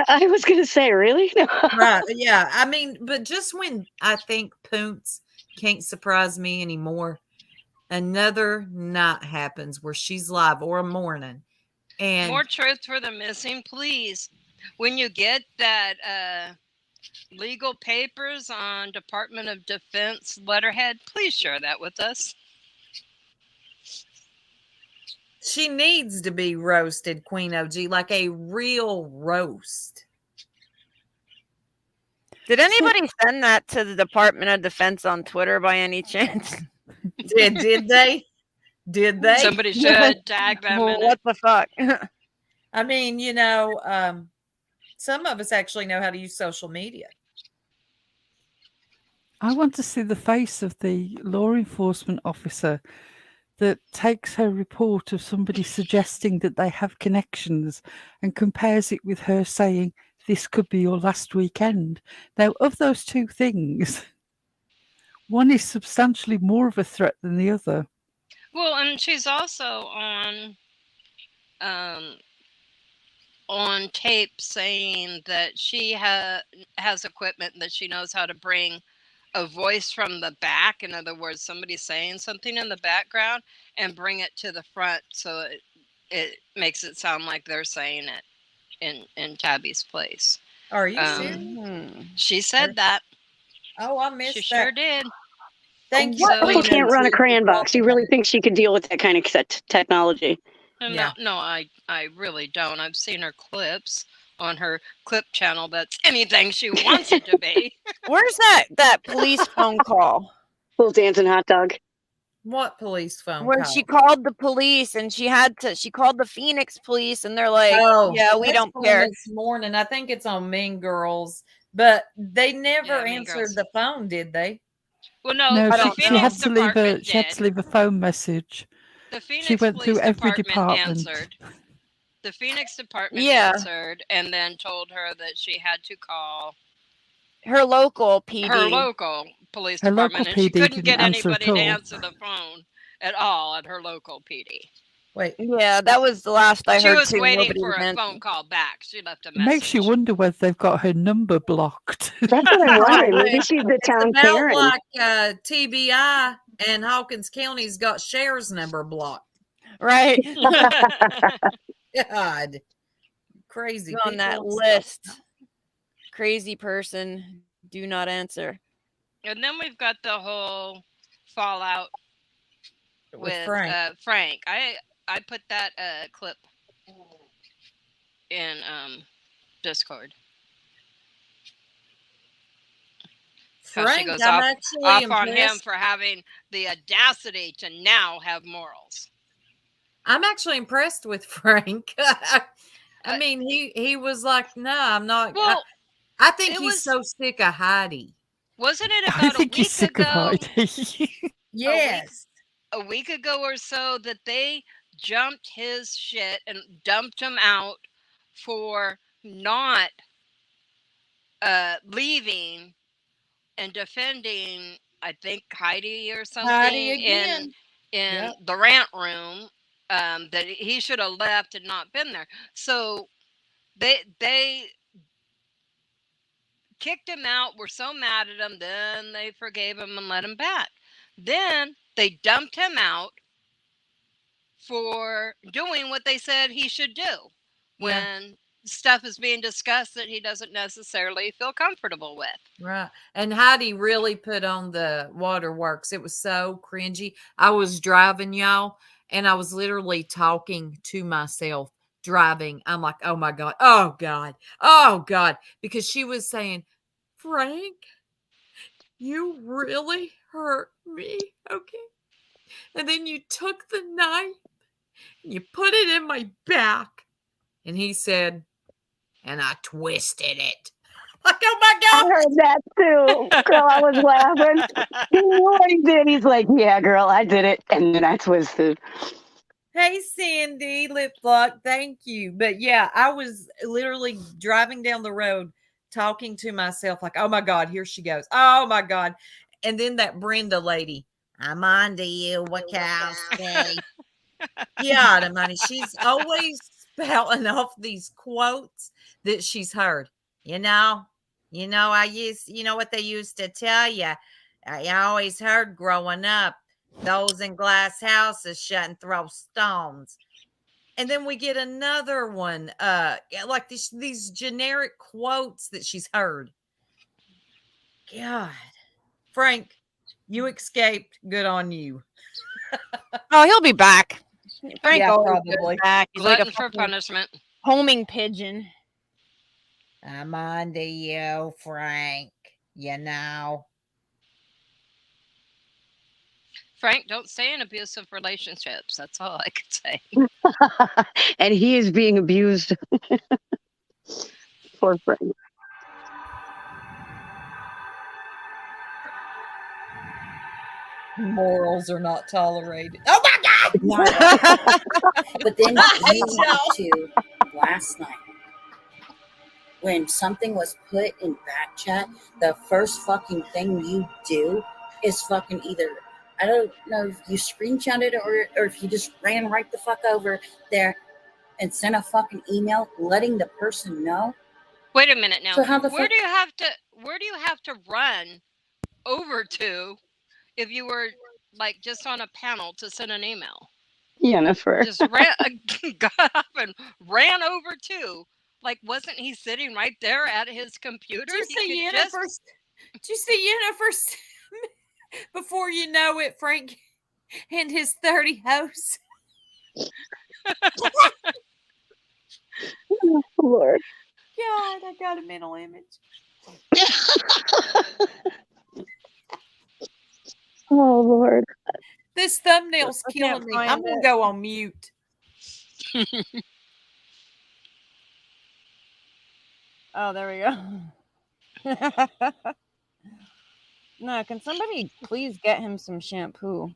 S8: I was going to say, really?
S6: Right. Yeah. I mean, but just when I think Poonts can't surprise me anymore, another night happens where she's live or a morning. And
S5: More truth for the missing, please. When you get that legal papers on Department of Defense letterhead, please share that with us.
S6: she needs to be roasted, Queen OG, like a real roast.
S2: Did anybody send that to the Department of Defense on Twitter by any chance?
S6: Did they? Did they?
S5: Somebody should tag them
S2: Well,
S5: in
S2: what
S5: it.
S2: the fuck?
S6: I mean, some of us actually know how to use social media.
S3: I want to see the face of the law enforcement officer that takes her report of somebody suggesting that they have connections and compares it with her saying, this could be your last weekend. Now, of those two things, one is substantially more of a threat than the other.
S5: Well, and she's also on tape saying that she has equipment that she knows how to bring a voice from the back. In other words, somebody saying something in the background and bring it to the front so it makes it sound like they're saying it in Tabby's place.
S6: Are you serious?
S5: She said that.
S6: Oh, I missed
S5: She
S6: that.
S5: sure did.
S6: Thank you.
S8: What
S5: So-
S8: people
S6: Queen
S8: can't run a
S6: Nancy,
S8: crayon
S6: for
S8: box. You
S6: dropping
S8: really
S6: that.
S8: think she could deal with that kind of technology?
S5: No, I really don't. I've seen her clips on her clip channel. That's anything she wants it to be.
S2: Where's that police phone call?
S8: Little dancing hot dog.
S6: What police phone
S2: Where
S6: call?
S2: she called the police and she called the Phoenix police and they're like, yeah, we
S6: that's
S2: don't
S6: from
S2: care.
S6: This morning, I think it's on Mean Girls, but they never
S5: Mean
S6: answered
S5: Girls.
S6: the phone, did they?
S5: Well, no,
S3: No,
S5: the
S3: she had
S5: Phoenix
S3: to leave
S5: department
S3: she had to leave a phone message.
S5: The Phoenix
S3: She went through
S5: Police
S3: every
S5: Department
S3: department.
S5: answered. The Phoenix Department
S2: Yeah.
S5: answered and then told her that she had to call
S2: Her local PD.
S5: her local police
S3: Her
S5: department,
S3: local
S5: and she
S3: PD
S5: couldn't
S3: didn't
S5: get
S3: answer at
S5: anybody to
S3: all.
S5: answer the phone at all at her local PD.
S6: Wait.
S2: Yeah, that was the last I
S5: She
S2: heard
S5: was
S2: too.
S5: waiting
S2: Nobody
S5: for
S2: was
S5: a
S2: answering.
S5: phone call back. She left a
S3: It makes you
S5: message.
S3: wonder whether they've got her number blocked.
S8: That's what I'm wondering. Maybe she's the
S6: It's
S8: town
S6: about
S8: Karen.
S6: like TBI and Hawkins County's got Cher's number blocked.
S2: Right.
S6: God. Crazy
S2: on
S6: people
S2: that
S6: and stuff.
S2: list. Crazy person, do not answer.
S5: And then we've got the whole fallout with
S6: Frank.
S5: I put that clip in Discord.
S6: Frank,
S5: she goes
S6: I'm
S5: off
S6: actually
S5: on him
S6: impressed.
S5: for having the audacity to now have morals.
S6: I'm actually impressed with Frank. I mean, he was like, no, I'm not.
S5: Well,
S6: I think he's so sick of Heidi.
S5: Wasn't it
S3: I
S5: about a
S3: think he's
S5: week
S3: sick of
S5: ago?
S3: Heidi.
S6: Yes.
S5: A week ago or so that they jumped his shit and dumped him out for not leaving and defending, I think, Heidi or something
S6: Heidi again.
S5: in the rant room, that he should have left and not been there. So they kicked him out, were so mad at him, then they forgave him and let him back. Then they dumped him out for doing what they said he should do when stuff is being discussed that he doesn't necessarily feel comfortable with.
S6: Right. And Heidi really put on the waterworks. It was so cringy. I was driving, y'all, and I was literally talking to myself driving. I'm like, oh my God. Oh God. Oh God. Because she was saying, Frank, you really hurt me. Okay. And then you took the knife and you put it in my back. And he said, and I twisted it. Like, oh my God.
S8: I heard that too. Girl, I was laughing. He knew what he did. He's like, yeah, girl, I did it. And then I twisted.
S6: Hey, Sandy, lip lock, thank you. But yeah, I was literally driving down the road talking to myself like, oh my God, here she goes. Oh my God. And then that Brenda lady, I'm on to you, Wachowski. Yeah, money. She's always spouting off these quotes that she's heard. You know, you know what they used to tell you. I always heard growing up, those in glass houses shouldn't throw stones. And then we get another one, like these generic quotes that she's heard. God, Frank, you escaped. Good on you.
S2: Oh, he'll be back. Frank
S6: Yeah,
S2: always
S6: probably.
S2: goes back. He's
S5: Glutton
S2: like
S5: for
S2: a
S5: punishment.
S2: homing pigeon.
S6: I'm on to you, Frank. You know.
S5: Frank, don't stay in abusive relationships. That's all I could say.
S8: And he is being abused. Poor Frank.
S6: Morals are not tolerated. Oh my God!
S14: But then you two last night, when something was put in back chat, the first fucking thing you do is fucking either, I don't know if you screenshot it or if you just ran right the fuck over there and sent a fucking email letting the person know.
S5: Wait a minute now.
S14: So how the
S5: where
S14: fuck?
S5: do you have to run over to if you were like just on a panel to send an email?
S8: Jennifer.
S5: Just got up and ran over to. Like, wasn't he sitting right there at his computer?
S6: Did you see Jennifer's before you know it, Frank and his 30 hosts?
S8: Oh, Lord.
S6: God, I got a mental image.
S8: Oh, Lord.
S6: This thumbnail's killing me. I'm going to go on mute.
S2: Oh, there we go. No, can somebody please get him some shampoo?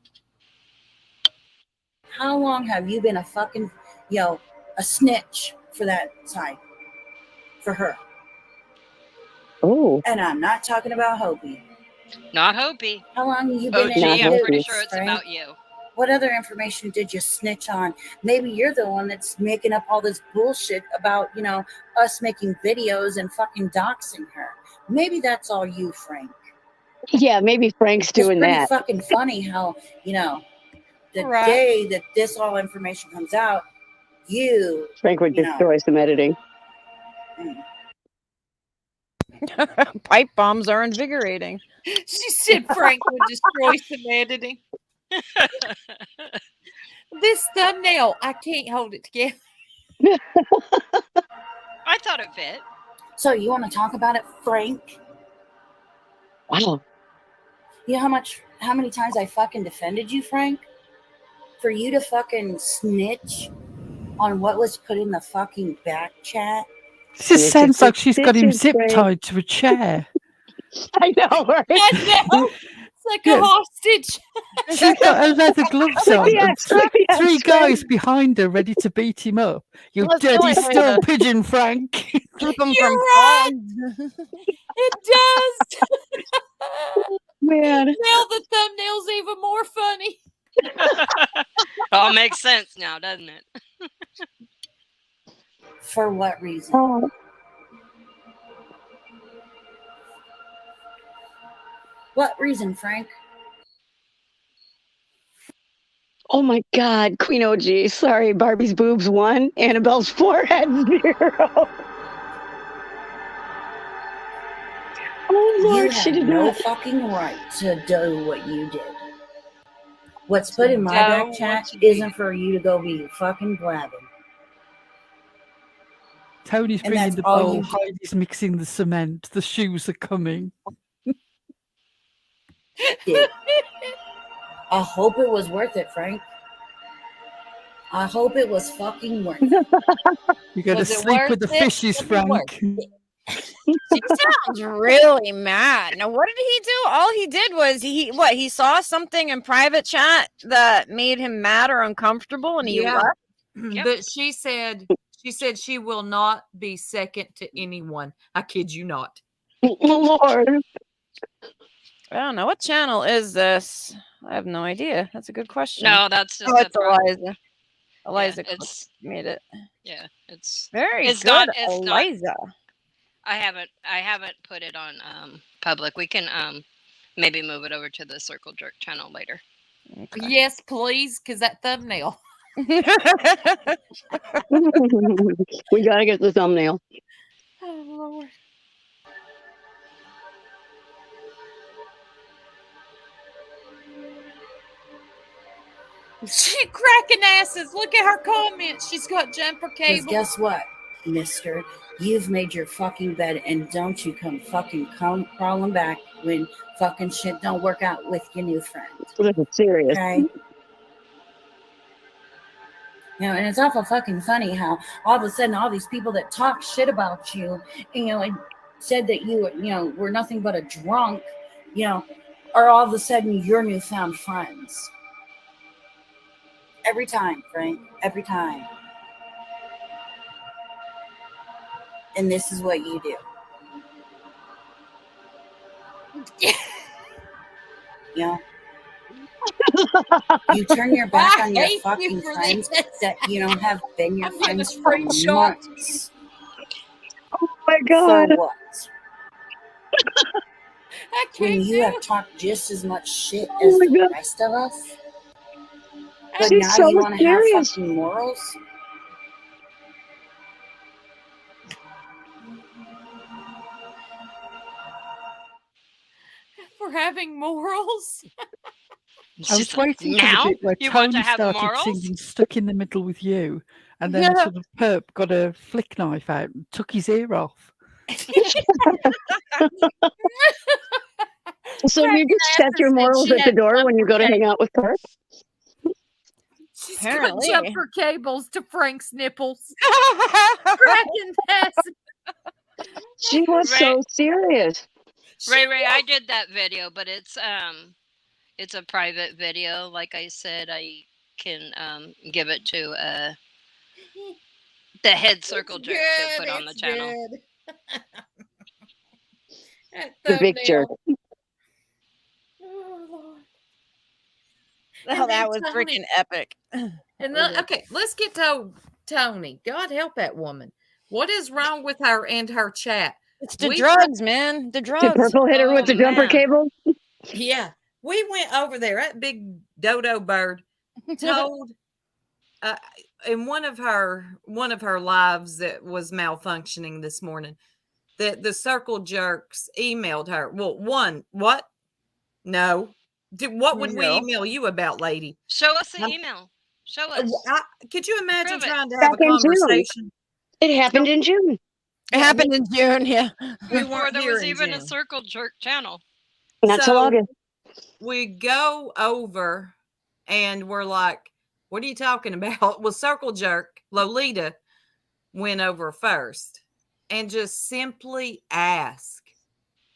S14: How long have you been a fucking, a snitch for that side? For her.
S8: Oh.
S14: And I'm not talking about Hopi.
S5: Not Hopi.
S14: How long have you been
S5: OG,
S14: in
S5: I'm pretty
S14: business,
S5: sure it's
S14: Frank?
S5: about you.
S14: What other information did you snitch on? Maybe you're the one that's making up all this bullshit about, us making videos and fucking doxing her. Maybe that's all you, Frank.
S8: Yeah, maybe Frank's doing
S14: it's pretty
S8: that.
S14: fucking funny how, the
S8: Right.
S14: day that this all information comes out,
S8: Frank would destroy some editing.
S2: Pipe bombs are invigorating.
S6: She said Frank would destroy some editing. This thumbnail, I can't hold it together.
S5: I thought it fit.
S14: So you want to talk about it, Frank?
S8: Wow.
S14: You know how many times I fucking defended you, Frank? For you to fucking snitch on what was put in the fucking back chat?
S3: This just sounds like she's got him zip tied to a chair.
S8: I know, right?
S6: I know. It's like a hostage.
S3: She's got her leather gloves on. And
S8: Yes,
S3: three guys behind her ready to beat him up. You dirty still pigeon, Frank.
S2: Keep him
S6: You're
S2: from
S6: right. It does.
S8: Man.
S6: Now the thumbnail's even more funny.
S5: All makes sense now, doesn't it?
S14: For what reason?
S8: Oh.
S14: What reason, Frank?
S8: Oh my God, Queen OG. Sorry, Barbie's boobs 1, Annabelle's forehead 0. Oh Lord,
S14: You
S8: she
S14: have
S8: did
S14: no
S8: not.
S14: fucking right to do what you did. What's put in my
S5: No,
S14: back
S5: what
S14: chat
S5: you did.
S14: isn't for you to go be fucking blabbing.
S3: Tony's
S14: And
S3: bringing
S14: that's
S3: the
S14: all
S3: bowl.
S14: you do.
S3: Heidi's mixing the cement. The shoes are coming.
S14: I hope it was worth it, Frank. I hope it was fucking worth it.
S3: You got to
S6: Was it
S3: sleep with the
S6: worth it?
S3: fishes,
S6: Was it worth
S3: Frank.
S2: He sounds really mad. Now, what did he do? All he did was he saw something in private chat that made him mad or uncomfortable, and he left.
S5: Yep.
S6: But she said she will not be second to anyone. I kid you not.
S8: Lord.
S2: I don't know. What channel is this? I have no idea. That's a good question.
S5: No, that's just
S2: Oh, it's
S5: that's right.
S2: Eliza. Eliza
S5: Yeah, it's
S2: made it.
S5: yeah, it's
S2: Very
S5: it's
S2: good,
S5: not it's not
S2: Eliza.
S5: I haven't put it on public. We can maybe move it over to the Circle Jerk channel later.
S2: Okay.
S6: Yes, please, because that thumbnail.
S8: We gotta get the thumbnail.
S6: Oh Lord. She cracking asses. Look at her comments. She's got jumper
S14: Because
S6: cable.
S14: guess what, mister? You've made your fucking bed, and don't you come crawling back when fucking shit don't work out with your new friend.
S8: This is serious.
S14: Okay? And it's awful fucking funny how all of a sudden all these people that talk shit about you, and said that you were nothing but a drunk, are all of a sudden your newfound friends. Every time, Frank. Every time. And this is what you do. You know? You turn your back on your fucking friends that have been your friends for months.
S8: Oh my God.
S14: For what? When you have talked just as much shit as the rest of us. But
S8: She's
S14: now
S8: so
S14: you want to have
S8: serious.
S14: fucking morals?
S6: For having morals.
S3: I was waiting for the
S5: now
S3: bit where
S5: you want to
S3: Tony
S5: have
S3: started
S5: morals?
S3: singing "Stuck in the Middle with You," and then sort of Perp got a flick knife out and took his ear off.
S8: So you just set your morals at the door when you go to hang out with Perp?
S6: She's
S2: Apparently.
S6: got jumper cables to Frank's nipples. Cracking acid.
S8: She was so serious.
S5: Ray, I did that video, but it's a private video. Like I said, I can give it to the head circle jerk to put on the channel.
S8: The big jerk.
S6: Oh, Lord.
S2: Oh, that was freaking epic.
S6: And okay, let's get to Tony. God help that woman. What is wrong with her and her chat?
S2: It's the drugs, man. The drugs.
S8: Did Purple hit her with the jumper cable?
S6: Yeah. We went over there. That big dodo bird told in one of her lives that was malfunctioning this morning that the circle jerks emailed her. Well, what? No. What would we email you about, lady?
S5: Show us the email. Show us.
S6: Could you imagine trying to
S8: Back
S6: have a
S8: in June.
S6: conversation?
S8: It happened in June.
S2: It happened in June, yeah.
S5: Before there was even a circle jerk channel.
S8: Not till August.
S6: We go over and we're like, what are you talking about? Well, circle jerk, Lolita went over first and just simply ask.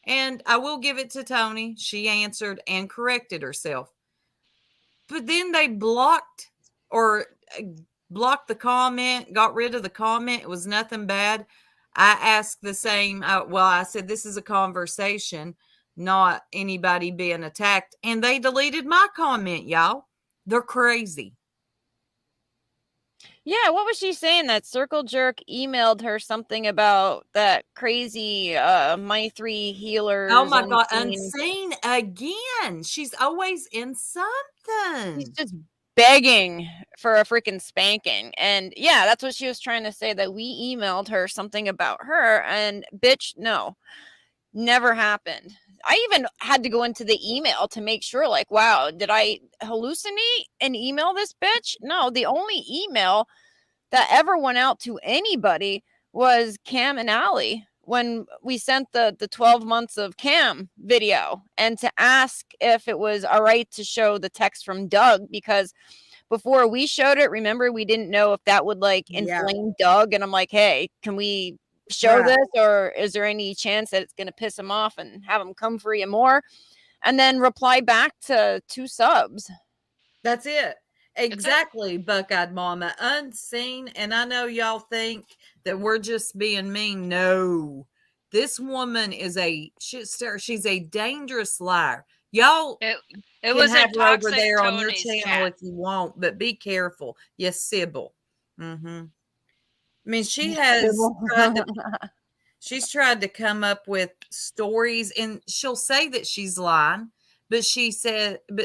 S6: And I will give it to Tony. She answered and corrected herself. But then they blocked the comment, got rid of the comment. It was nothing bad. I asked the same. I said, this is a conversation, not anybody being attacked. And they deleted my comment, y'all. They're crazy.
S2: Yeah, what was she saying? That circle jerk emailed her something about that crazy my 3 healers.
S6: Oh my God, unseen again. She's always in something.
S2: She's just begging for a freaking spanking. And yeah, that's what she was trying to say, that we emailed her something about her, and bitch, no. Never happened. I even had to go into the email to make sure, like, wow, did I hallucinate and email this bitch? No, the only email that ever went out to anybody was Cam and Allie when we sent the 12 months of Cam video, and to ask if it was all right to show the text from Doug, because before we showed it, remember, we didn't know if that would like inflame Doug. And I'm like, hey, can we show this, or is there any chance that it's going to piss him off and have him come for you more? And then reply back to 2 subs.
S6: That's it. Exactly, Buckeyed Mama. Unseen. And I know y'all think that we're just being mean. No. This woman is she's a dangerous liar. Y'all
S5: it was
S6: have her over
S5: Toxic
S6: there on your
S5: Tony's
S6: channel
S5: chat.
S6: if you want, but be careful. Yes, Sybil. I mean, she has she's tried to come up with stories, and she'll say that she's lying, but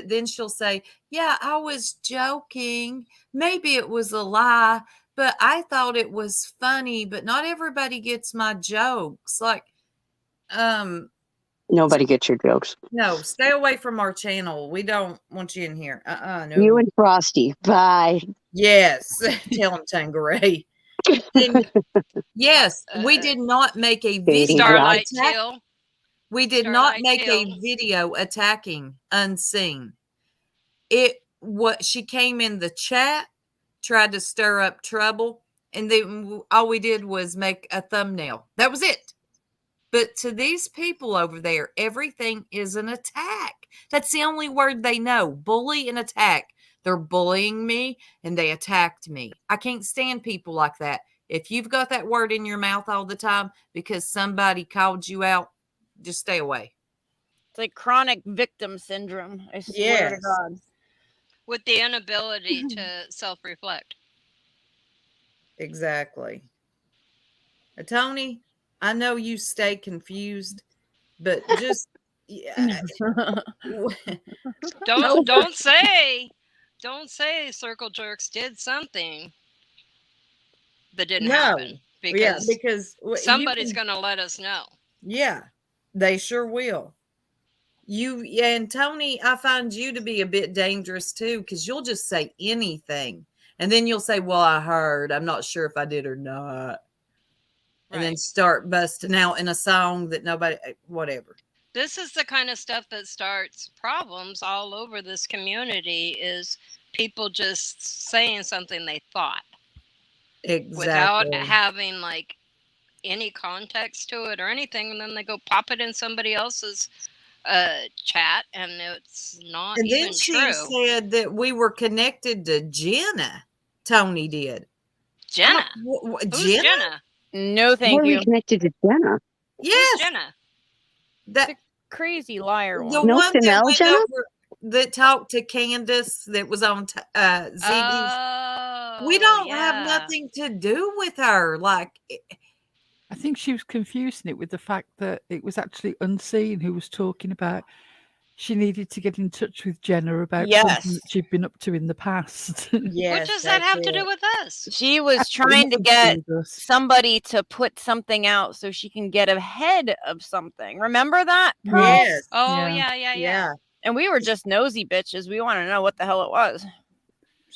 S6: then she'll say, yeah, I was joking. Maybe it was a lie, but I thought it was funny, but not everybody gets my jokes. Like,
S8: Nobody gets your jokes.
S6: no, stay away from our channel. We don't want you in here. No.
S8: You and Frosty. Bye.
S6: Yes. Tell him, Tangeray. Yes, we did not make a video.
S5: Starlight Teal.
S6: We did not make a video attacking Unseen. She came in the chat, tried to stir up trouble, and then all we did was make a thumbnail. That was it. But to these people over there, everything is an attack. That's the only word they know. Bully and attack. They're bullying me and they attacked me. I can't stand people like that. If you've got that word in your mouth all the time because somebody called you out, just stay away.
S2: It's like chronic victim syndrome. I swear to God.
S5: With the inability to self-reflect.
S6: Exactly. Tony, I know you stay confused, but just
S5: don't say Circle Jerks did something that didn't happen, because somebody's going to let us know.
S6: Yeah, they sure will. And Tony, I find you to be a bit dangerous too, because you'll just say anything, and then you'll say, "Well, I heard. I'm not sure if I did or not," and then start busting out in a song that nobody, whatever.
S5: This is the kind of stuff that starts problems all over this community, is people just saying something they thought.
S6: Exactly.
S5: Without having like any context to it or anything, and then they go pop it in somebody else's chat, and it's not
S6: and
S5: even
S6: then she
S5: true.
S6: said that we were connected to Jenna. Tony did.
S5: Jenna? Who's Jenna?
S2: No, thank
S8: Were
S2: you.
S8: we connected to Jenna?
S6: Yes.
S5: Who's Jenna?
S6: That
S2: crazy liar
S6: the
S2: one.
S8: No
S6: one that
S8: Chanel
S6: went
S8: Jenna?
S6: over, that talked to Candace, that was on Ziggy's. We don't have nothing to do with her. Like,
S3: I think she was confusing it with the fact that it was actually Unseen who was talking about she needed to get in touch with Jenna about something that she'd been up to in the past.
S5: What does that have to do with us?
S2: She was trying to get somebody to put something out so she can get ahead of something. Remember that? Pearl?
S6: Yes.
S5: Oh, yeah.
S2: And we were just nosy bitches. We want to know what the hell it was.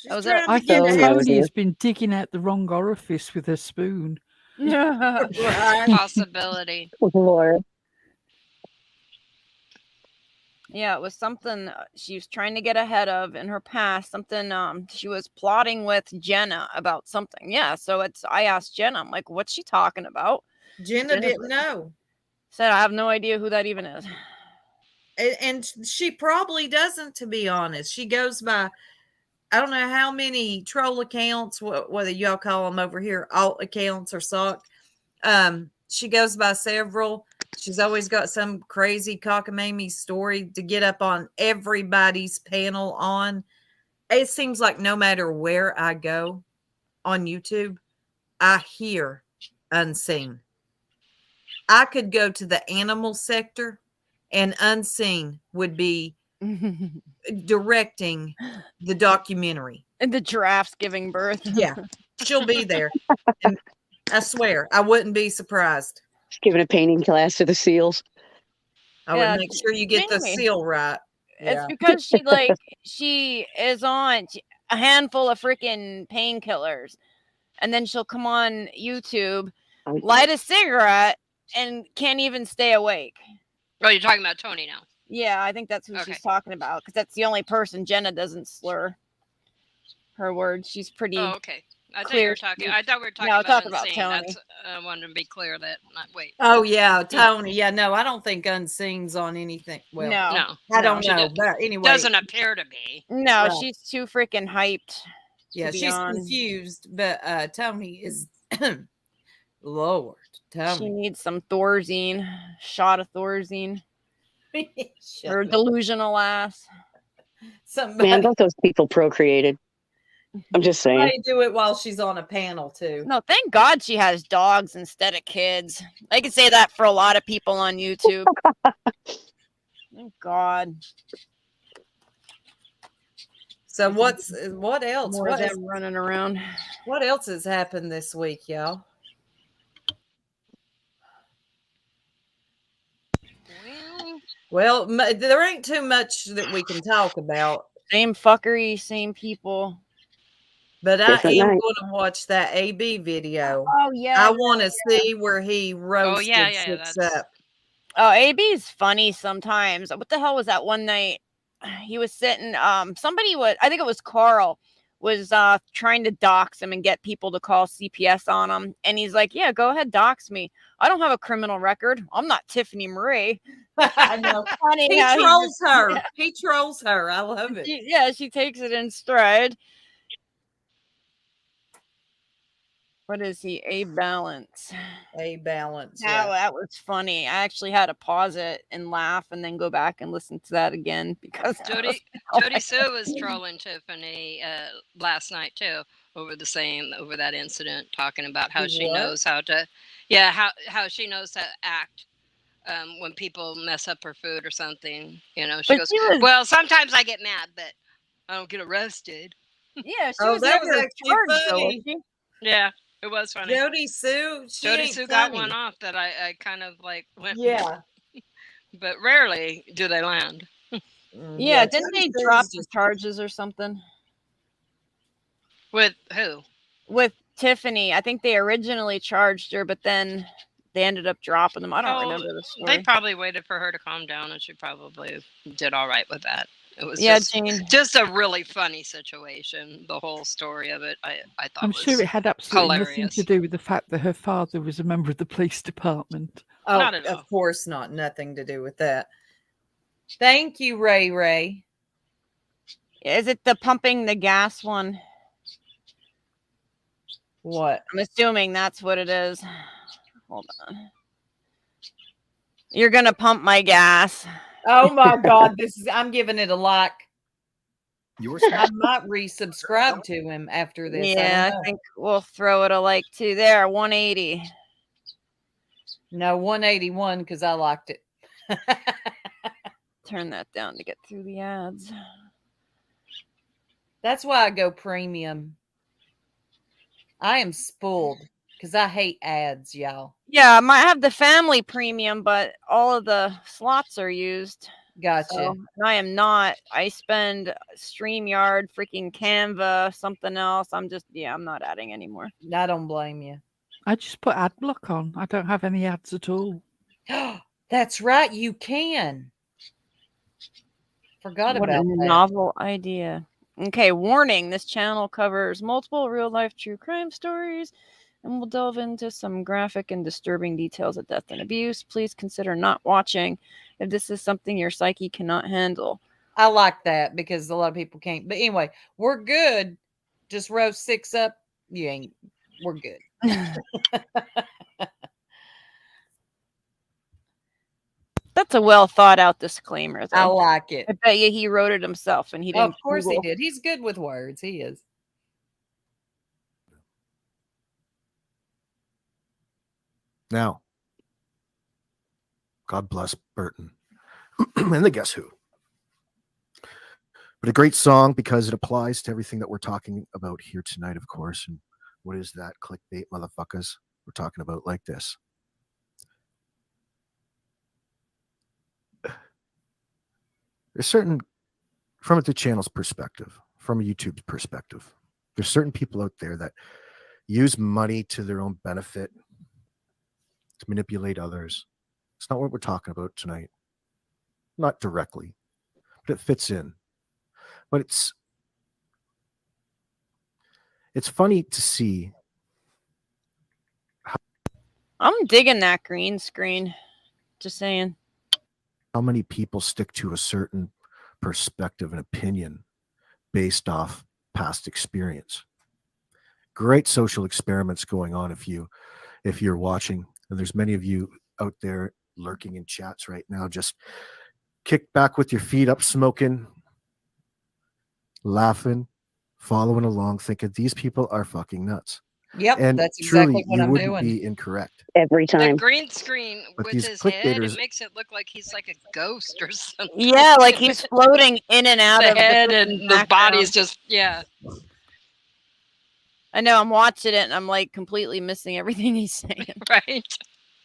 S2: That was it.
S3: I think Tony has been digging out the wrong orifice with her spoon.
S5: Possibility.
S8: Lord.
S2: Yeah, it was something she was trying to get ahead of in her past. Something she was plotting with Jenna about something. Yeah, so I asked Jenna, I'm like, what's she talking about?
S6: Jenna didn't know.
S2: Said, I have no idea who that even is.
S6: And she probably doesn't, to be honest. She goes by, I don't know how many troll accounts, whether y'all call them over here alt accounts or sock. She goes by several. She's always got some crazy cockamamie story to get up on everybody's panel on. It seems like no matter where I go on YouTube, I hear Unseen. I could go to the animal sector and Unseen would be directing the documentary.
S2: And the giraffes giving birth.
S6: Yeah, she'll be there. And I swear, I wouldn't be surprised.
S8: Just giving a painting class to the seals.
S6: I would make sure you get the seal right.
S2: It's
S6: Yeah.
S2: because she is on a handful of freaking painkillers, and then she'll come on YouTube, light a cigarette, and can't even stay awake.
S5: Oh, you're talking about Tony now.
S2: Yeah, I think that's who she's talking about, because that's the only person Jenna doesn't slur her words. She's pretty.
S5: Oh, okay. I thought
S2: clear.
S5: we were talking about Unseen. That's, I wanted to be clear that. Wait.
S6: Oh yeah, Tony. Yeah, no, I don't think Unseen's on anything. Well,
S2: No,
S6: I don't know. But anyway,
S5: doesn't appear to be.
S2: No,
S6: Right.
S2: she's too freaking hyped.
S6: Yeah, she's confused. But Tony is, Lord, Tony.
S2: She needs some Thorazine, shot of Thorazine. Her delusional ass.
S8: Man, both those people procreated. I'm just saying.
S6: They do it while she's on a panel too.
S2: No, thank God she has dogs instead of kids. I can say that for a lot of people on YouTube. Thank God.
S6: So what else?
S2: More of them running around.
S6: What else has happened this week, y'all? Well, there ain't too much that we can talk about.
S2: Same fuckery, same people.
S6: But I am going to watch that AB video.
S2: Oh, yeah.
S6: I want to see where he roasted six up.
S2: Oh, AB's funny sometimes. What the hell was that one night? He was sitting, I think it was Carl, was trying to dox him and get people to call CPS on him. And he's like, yeah, go ahead, dox me. I don't have a criminal record. I'm not Tiffany Marie.
S6: I know.
S2: Funny
S6: He
S2: how
S6: trolls
S2: just,
S6: her.
S2: Yeah.
S6: He trolls her. I love it.
S2: She takes it in stride. What is he? A balance.
S6: A balance.
S2: That was funny. I actually had to pause it and laugh and then go back and listen to that again because
S5: Jody Sue was trolling Tiffany last night too over that incident, talking about how she knows how to, how she knows to act when people mess up her food or something. She goes, well, sometimes I get mad, but I don't get arrested.
S2: Yeah, she was
S6: that
S2: never
S6: was actually
S2: charged, though, was
S6: funny.
S2: she?
S5: Yeah, it was funny.
S6: Jody Sue,
S5: Jody Sue got one off that I kind of like went.
S6: Yeah.
S5: But rarely do they land.
S2: Yeah, didn't they drop the charges or something?
S5: With who?
S2: With Tiffany. I think they originally charged her, but then they ended up dropping them. I don't remember the story.
S5: They probably waited for her to calm down, and she probably did all right with that. It was just a really funny situation. The whole story of it, I thought
S3: I'm sure it had absolutely
S5: hilarious.
S3: nothing to do with the fact that her father was a member of the police department.
S6: Oh,
S5: Not at all.
S6: of course not. Nothing to do with that. Thank you, Ray Ray.
S2: Is it the pumping the gas one?
S6: What?
S2: I'm assuming that's what it is. Hold on. You're gonna pump my gas.
S6: Oh my God, I'm giving it a like. I might resubscribe to him after this.
S2: Yeah, I think we'll throw it a like too. There, 180.
S6: No, 181 because I liked it.
S2: Turn that down to get through the ads.
S6: That's why I go premium. I am spoiled because I hate ads, y'all.
S2: Yeah, I might have the family premium, but all of the slots are used.
S6: Gotcha.
S2: So, I am not. I spend StreamYard, freaking Canva, something else. I'm not adding anymore.
S6: I don't blame you.
S3: I just put ad block on. I don't have any ads at all.
S6: That's right. You can. Forgot
S2: What
S6: about
S2: a
S6: that.
S2: novel idea. Okay, warning. This channel covers multiple real-life true crime stories and will delve into some graphic and disturbing details of death and abuse. Please consider not watching if this is something your psyche cannot handle.
S6: I like that because a lot of people can't. But anyway, we're good. Just roast 6 up. We're good.
S2: That's a well thought out disclaimer, though.
S6: I like it.
S2: I bet you he wrote it himself and he didn't.
S6: Of course
S2: Google.
S6: he did. He's good with words. He is.
S15: Now, God bless Burton and the Guess Who. But a great song because it applies to everything that we're talking about here tonight, of course. And what is that clickbait, motherfuckers? We're talking about like this. There's certain, from the channel's perspective, from YouTube's perspective, there's certain people out there that use money to their own benefit to manipulate others. It's not what we're talking about tonight. Not directly, but it fits in. But it's funny to see.
S2: I'm digging that green screen. Just saying.
S15: How many people stick to a certain perspective and opinion based off past experience. Great social experiments going on if you're watching. And there's many of you out there lurking in chats right now, just kick back with your feet up, smoking, laughing, following along, thinking these people are fucking nuts.
S6: Yep,
S15: and
S6: that's
S15: truly,
S6: exactly what
S15: you
S6: I'm
S15: wouldn't
S6: doing.
S15: be incorrect.
S8: Every
S5: The
S8: time.
S5: green screen
S15: But
S5: with
S15: these
S5: his head,
S15: clickbaiters-
S5: it makes it look like he's like a ghost or something.
S2: Yeah, like he's floating in and out
S5: the
S2: of
S5: head
S2: the
S5: and the body is just, yeah.
S2: I know, I'm watching it and I'm like completely missing everything he's saying.
S5: Right.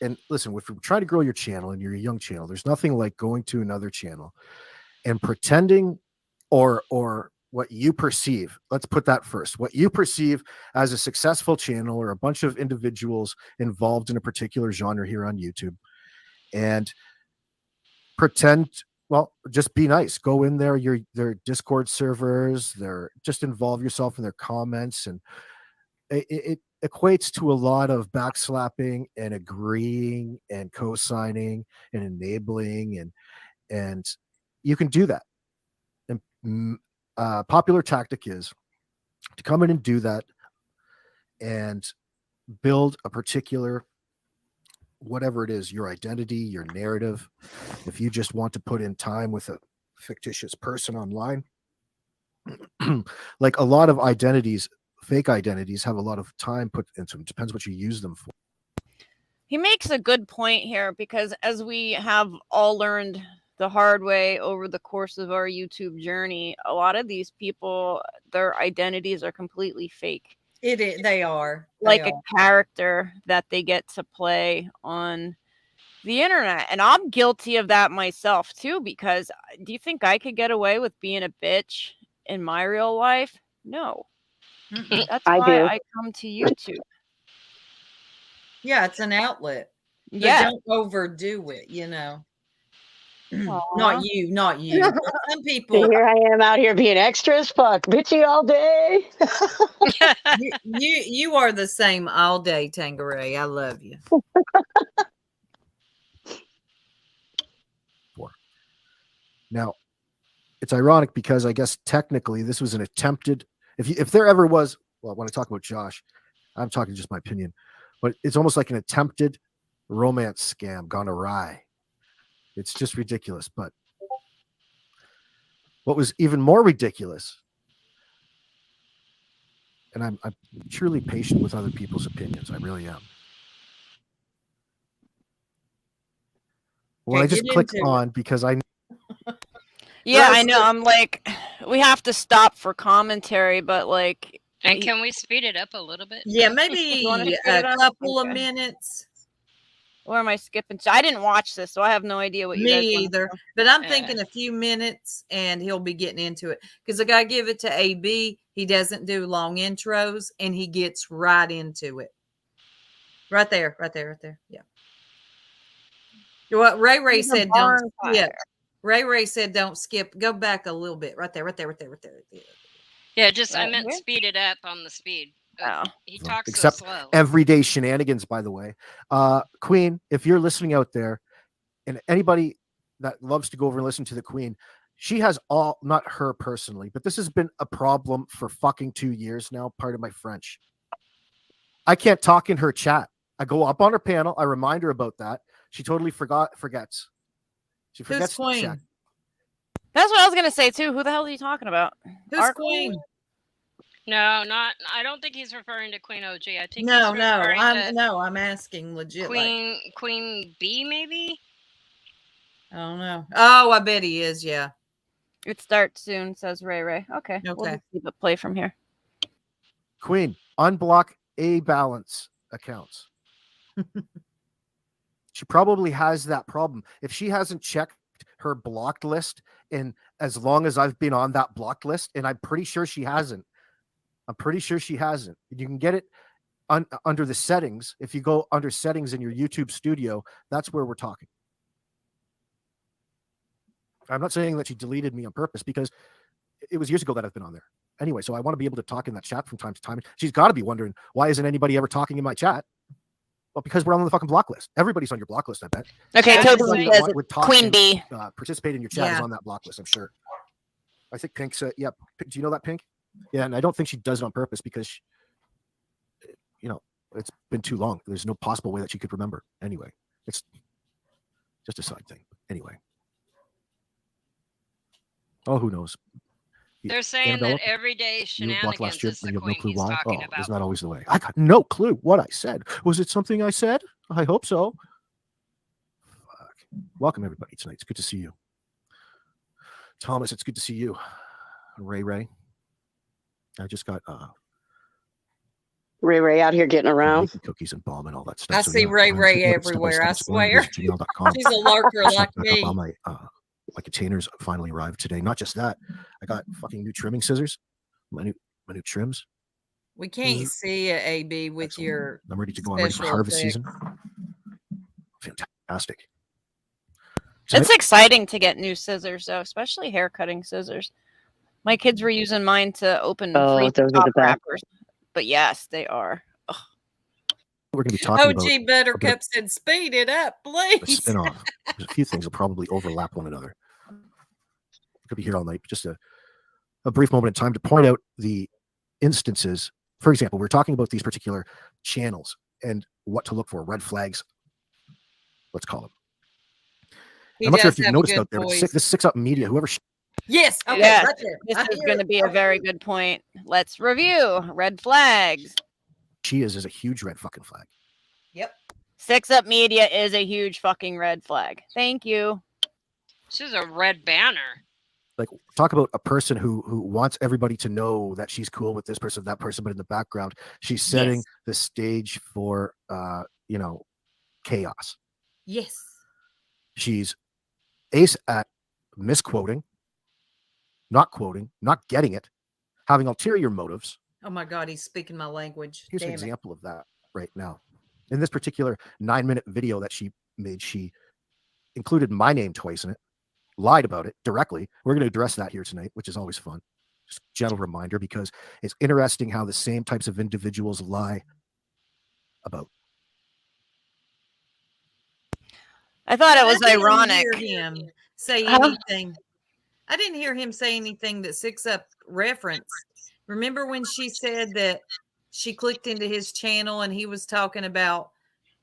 S15: And listen, if you're trying to grow your channel and you're a young channel, there's nothing like going to another channel and pretending or what you perceive. Let's put that first. What you perceive as a successful channel or a bunch of individuals involved in a particular genre here on YouTube, and pretend well, just be nice. Go in there, their Discord servers, just involve yourself in their comments, and it equates to a lot of backslapping and agreeing and co-signing and enabling, and you can do that. And popular tactic is to come in and do that and build a particular, whatever it is, your identity, your narrative. If you just want to put in time with a fictitious person online, like a lot of identities, fake identities have a lot of time put into them. Depends what you use them for.
S2: He makes a good point here, because as we have all learned the hard way over the course of our YouTube journey, a lot of these people, their identities are completely fake.
S6: They are
S2: like a character that they get to play on the internet. And I'm guilty of that myself too, because do you think I could get away with being a bitch in my real life? No. That's
S8: I
S2: why
S8: do.
S2: I come to YouTube.
S6: Yeah, it's an outlet. But
S2: Yeah.
S6: don't overdo it, you know.
S2: Aw.
S6: Not you. But some people.
S8: Here I am out here being extra as fuck, bitchy all day.
S6: you are the same all day, Tangeray. I love you.
S15: Now, it's ironic because I guess technically this was an attempted. If there ever was, well, when I talk about Josh, I'm talking just my opinion, but it's almost like an attempted romance scam gone awry. It's just ridiculous. But what was even more ridiculous, and I'm truly patient with other people's opinions, I really am. When I just click on because I.
S2: Yeah, I know. I'm like, we have to stop for commentary, but like.
S5: And can we speed it up a little bit?
S6: Yeah, maybe a couple of minutes.
S2: Or am I skipping? I didn't watch this, so I have no idea what you guys
S6: Me
S2: want
S6: either.
S2: to do.
S6: But I'm thinking a few minutes and he'll be getting into it. Because I got to give it to AB. He doesn't do long intros and he gets right into it. Right there. Yeah. What Ray said, don't skip. Ray said, don't skip. Go back a little bit. Right there.
S5: Yeah, just I meant speed it up on the speed. He talks
S15: Except
S5: so slow.
S15: everyday shenanigans, by the way. Queen, if you're listening out there, and anybody that loves to go over and listen to the Queen, she has all, not her personally, but this has been a problem for fucking 2 years now. Pardon my French. I can't talk in her chat. I go up on her panel. I remind her about that. She totally forgets. She forgets to check.
S2: That's what I was gonna say too. Who the hell are you talking about?
S6: Who's Queen?
S5: No, not. I don't think he's referring to Queen OG. I think
S6: I'm asking legit.
S5: Queen B maybe.
S6: I don't know. Oh, I bet he is. Yeah.
S2: It starts soon, says Ray. Okay. We'll just keep it play from here.
S15: Queen, unblock A balance accounts. She probably has that problem. If she hasn't checked her blocked list in as long as I've been on that blocked list, and I'm pretty sure she hasn't. You can get it under the settings. If you go under settings in your YouTube studio, that's where we're talking. I'm not saying that she deleted me on purpose because it was years ago that I've been on there. Anyway, so I want to be able to talk in that chat from time to time. She's got to be wondering, why isn't anybody ever talking in my chat? Well, because we're on the fucking block list. Everybody's on your block list, I bet.
S2: Okay, Toby says Queen B.
S15: Participate in your chat is on that block list, I'm sure. I think Pink's, do you know that, Pink? Yeah, and I don't think she does it on purpose because, it's been too long. There's no possible way that she could remember. Anyway, it's just a side thing. Anyway. Oh, who knows?
S5: They're saying
S15: Annabella,
S5: that everyday shenanigans is the
S15: you have
S5: Queen
S15: no clue
S5: he's
S15: why?
S5: talking about.
S15: It's not always the way. I got no clue what I said. Was it something I said? I hope so. Fuck. Welcome, everybody, tonight. It's good to see you. Thomas, it's good to see you. Ray. I just got
S8: Ray out here getting around.
S15: Cookies and balm and all that stuff.
S6: I see Ray everywhere. I swear. She's a lurker like me.
S15: All my containers finally arrived today. Not just that, I got fucking new trimming scissors. My new trims.
S6: We can't see it, AB, with your.
S15: I'm ready to go. I'm ready for harvest season. Fantastic.
S2: It's exciting to get new scissors, though, especially hair cutting scissors. My kids were using mine to open freezer
S8: those are
S2: pop
S8: the best.
S2: wrappers. But yes, they are. Ugh.
S15: We're going to be talking about
S6: OG Buttercup said, "Speed it up,
S15: a
S6: please."
S15: spin-off. There's a few things that probably overlap one another. Could be here all night. Just a brief moment in time to point out the instances. For example, we're talking about these particular channels and what to look for, red flags, let's call them. I'm not sure if you've noticed out there, but this 6 Up Media, whoever.
S6: Yes. Okay.
S2: Yes,
S6: Right there.
S2: this is going to be a very good point. Let's review red flags.
S15: She is a huge red fucking flag.
S6: Yep.
S2: 6 Up Media is a huge fucking red flag. Thank you.
S5: This is a red banner.
S15: Like, talk about a person who wants everybody to know that she's cool with this person, that person, but in the background, she's setting the stage for, chaos.
S6: Yes.
S15: She's ace at misquoting, not quoting, not getting it, having ulterior motives.
S6: Oh my God, he's speaking my language.
S15: Here's an
S6: Damn it.
S15: example of that right now. In this particular 9-minute video that she made, she included my name twice in it, lied about it directly. We're going to address that here tonight, which is always fun. Just a gentle reminder, because it's interesting how the same types of individuals lie about.
S2: I thought it was ironic.
S6: I didn't hear him say anything. I didn't hear him say anything that 6 Up referenced. Remember when she said that she clicked into his channel and he was talking about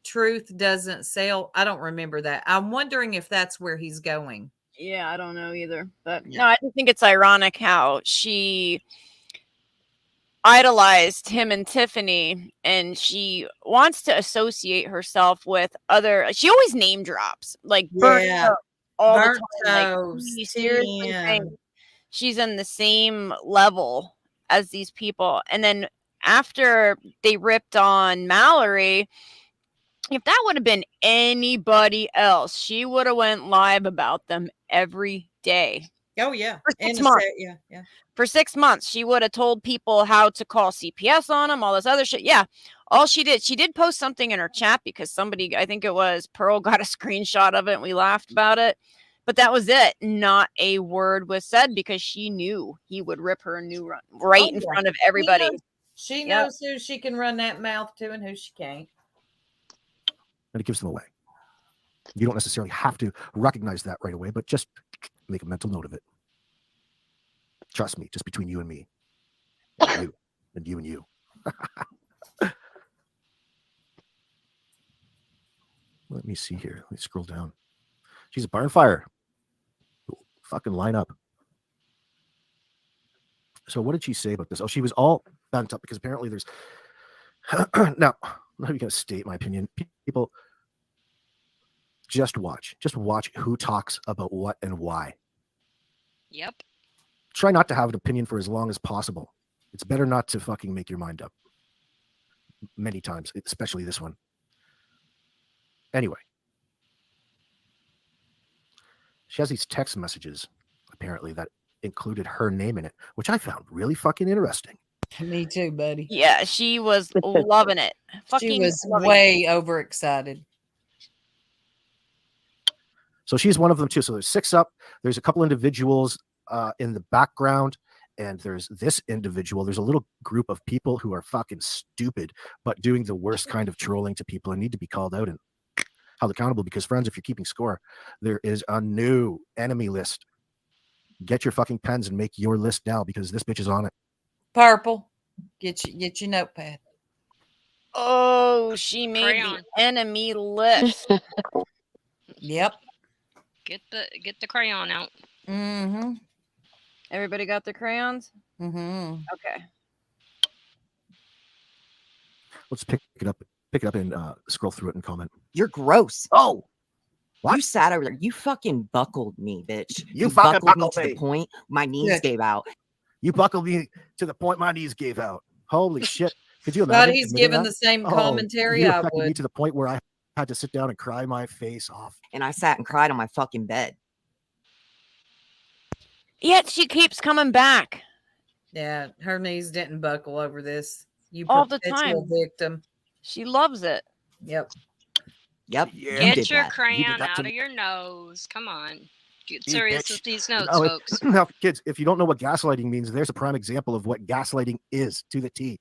S6: truth doesn't sell? I don't remember that. I'm wondering if that's where he's going.
S2: Yeah, I don't know either. But no, I just think it's ironic how she idolized him and Tiffany, and she wants to associate herself with other. She always name drops, like Burnt Toast all
S6: Burnt
S2: the time.
S6: Toast,
S2: Like, she seriously
S6: Tim.
S2: thinks she's in the same level as these people. And then after they ripped on Mallory, if that would have been anybody else, she would have went live about them every day.
S6: Oh yeah.
S2: For 6
S6: And
S2: months.
S6: yeah.
S2: For 6 months, she would have told people how to call CPS on them, all this other shit. Yeah. All she did post something in her chat because somebody, I think it was Pearl, got a screenshot of it and we laughed about it. But that was it. Not a word was said because she knew he would rip her a new run right in front of everybody.
S6: She knows who she can run that mouth to and who she can't.
S15: And it gives them away. You don't necessarily have to recognize that right away, but just make a mental note of it. Trust me, just between you and me. And you and you and you. Let me see here. Let me scroll down. She's a barn fire. Fucking line up. So what did she say about this? Oh, she was all bent up because apparently there's now, I'm not even going to state my opinion. People, just watch who talks about what and why.
S5: Yep.
S15: Try not to have an opinion for as long as possible. It's better not to fucking make your mind up. Many times, especially this one. Anyway. She has these text messages, apparently, that included her name in it, which I found really fucking interesting.
S6: Me too, buddy.
S2: Yeah, she was loving it.
S6: She was way overexcited.
S15: So she's one of them too. So there's 6 Up. There's a couple individuals in the background, and there's this individual. There's a little group of people who are fucking stupid, but doing the worst kind of trolling to people and need to be called out and held accountable. Because, friends, if you're keeping score, there is a new enemy list. Get your fucking pens and make your list now because this bitch is on it.
S6: Purple, get your notepad.
S2: Oh, she made the enemy list.
S6: Yep.
S5: Get the crayon out.
S6: Mm-hmm.
S2: Everybody got their crayons?
S6: Mm-hmm.
S2: Okay.
S15: Let's pick it up and scroll through it and comment.
S16: You're gross.
S15: Oh, what?
S16: You sat over there. You fucking buckled me, bitch.
S15: You fucking buckled
S16: me to the point my knees gave out.
S15: You buckled me to the point my knees gave out. Holy shit. Could you
S6: But
S15: imagine?
S6: he's given the same commentary
S15: you
S6: I
S15: affected me
S6: would.
S15: to the point where I had to sit down and cry my face off.
S16: And I sat and cried on my fucking bed.
S2: Yet she keeps coming back.
S6: Yeah, her knees didn't buckle over this. You
S2: all the
S6: perpetual
S2: time.
S6: victim.
S2: She loves it.
S6: Yep.
S16: Yep.
S15: Yeah,
S5: Get your
S15: you did
S5: crayon
S15: that
S5: out
S15: to
S5: of
S15: me.
S5: your nose. Come on. Get
S15: You
S5: serious
S15: bitch.
S5: with these notes,
S15: No,
S5: folks.
S15: now, kids, if you don't know what gaslighting means, there's a prime example of what gaslighting is to the T.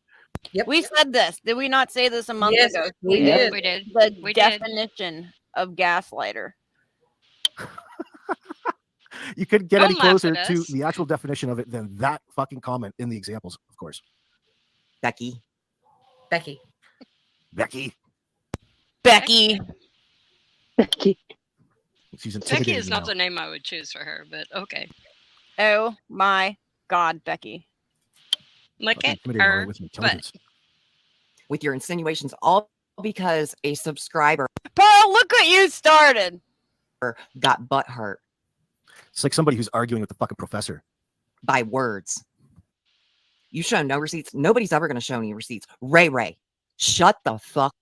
S7: Yep.
S2: We said this. Did we not say this a month
S7: Yes,
S2: ago?
S7: we
S2: She
S7: did.
S2: is
S5: We did.
S2: the
S5: We did.
S2: definition of gaslighter.
S15: You couldn't get any
S5: Don't laugh
S15: closer
S5: at
S15: to
S5: us.
S15: the actual definition of it than that fucking comment in the examples, of course.
S16: Becky.
S7: Becky.
S15: Becky.
S2: Becky.
S8: Becky.
S15: She's
S5: Becky
S15: intimidating
S5: is not
S15: now.
S5: the name I would choose for her, but okay.
S2: Oh my God, Becky.
S5: Look
S15: Fucking
S5: at
S15: intimidating her
S5: her
S15: with
S5: butt.
S15: intelligence.
S16: With your insinuations, all because a subscriber
S2: Paul, look what you started.
S16: got butt hurt
S15: It's like somebody who's arguing with the fucking professor.
S16: by words. You show no receipts. Nobody's ever going to show any receipts. Ray, shut the fuck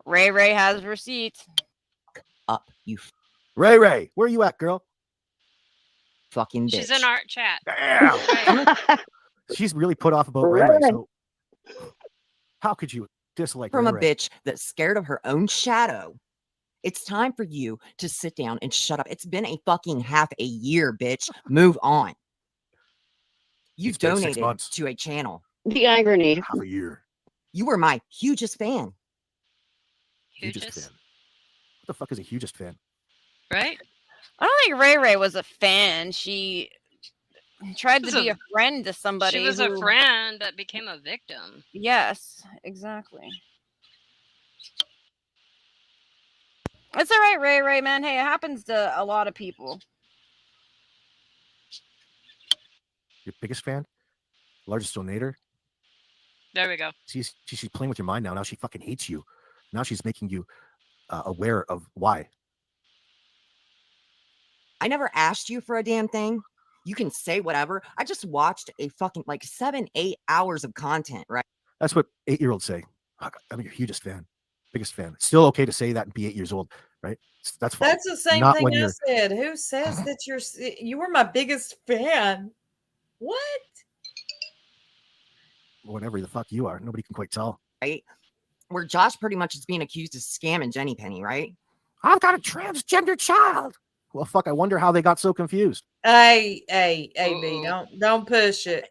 S2: Ray has receipts.
S16: up, you
S15: Ray, where are you at, girl?
S16: fucking bitch.
S5: She's in our chat.
S15: Damn.
S5: Right.
S15: She's really put off about Ray.
S8: Ray.
S15: So how could you dislike
S16: From a
S15: Ray?
S16: bitch that's scared of her own shadow. It's time for you to sit down and shut up. It's been a fucking half a year, bitch. Move on. You
S15: It's been 6
S16: donated
S15: months.
S16: to a channel.
S8: The irony.
S15: Half a year.
S16: You were my hugest fan.
S15: Hugest fan. What the fuck is a hugest fan?
S5: Right?
S2: I don't think Ray was a fan. She tried to be a friend to somebody.
S5: She was a friend that became a victim.
S2: Yes, exactly. It's all right, Ray, man. Hey, it happens to a lot of people.
S15: Your biggest fan? Largest donator?
S5: There we go.
S15: She's playing with your mind now. Now she fucking hates you. Now she's making you aware of why.
S16: I never asked you for a damn thing. You can say whatever. I just watched a fucking 7-8 hours of content, right?
S15: That's what 8-year-olds say. I'm your hugest fan, biggest fan. It's still okay to say that and be 8 years old, right? That's fine.
S6: That's the same
S15: Not
S6: thing
S15: when
S6: I
S15: you're
S6: said. Who says that you were my biggest fan? What?
S15: whatever the fuck you are. Nobody can quite tell.
S16: Right? Where Josh pretty much is being accused of scamming Jenny Penny, right?
S15: I've got a transgender child. Well, fuck, I wonder how they got so confused.
S6: Hey, AB, don't push it.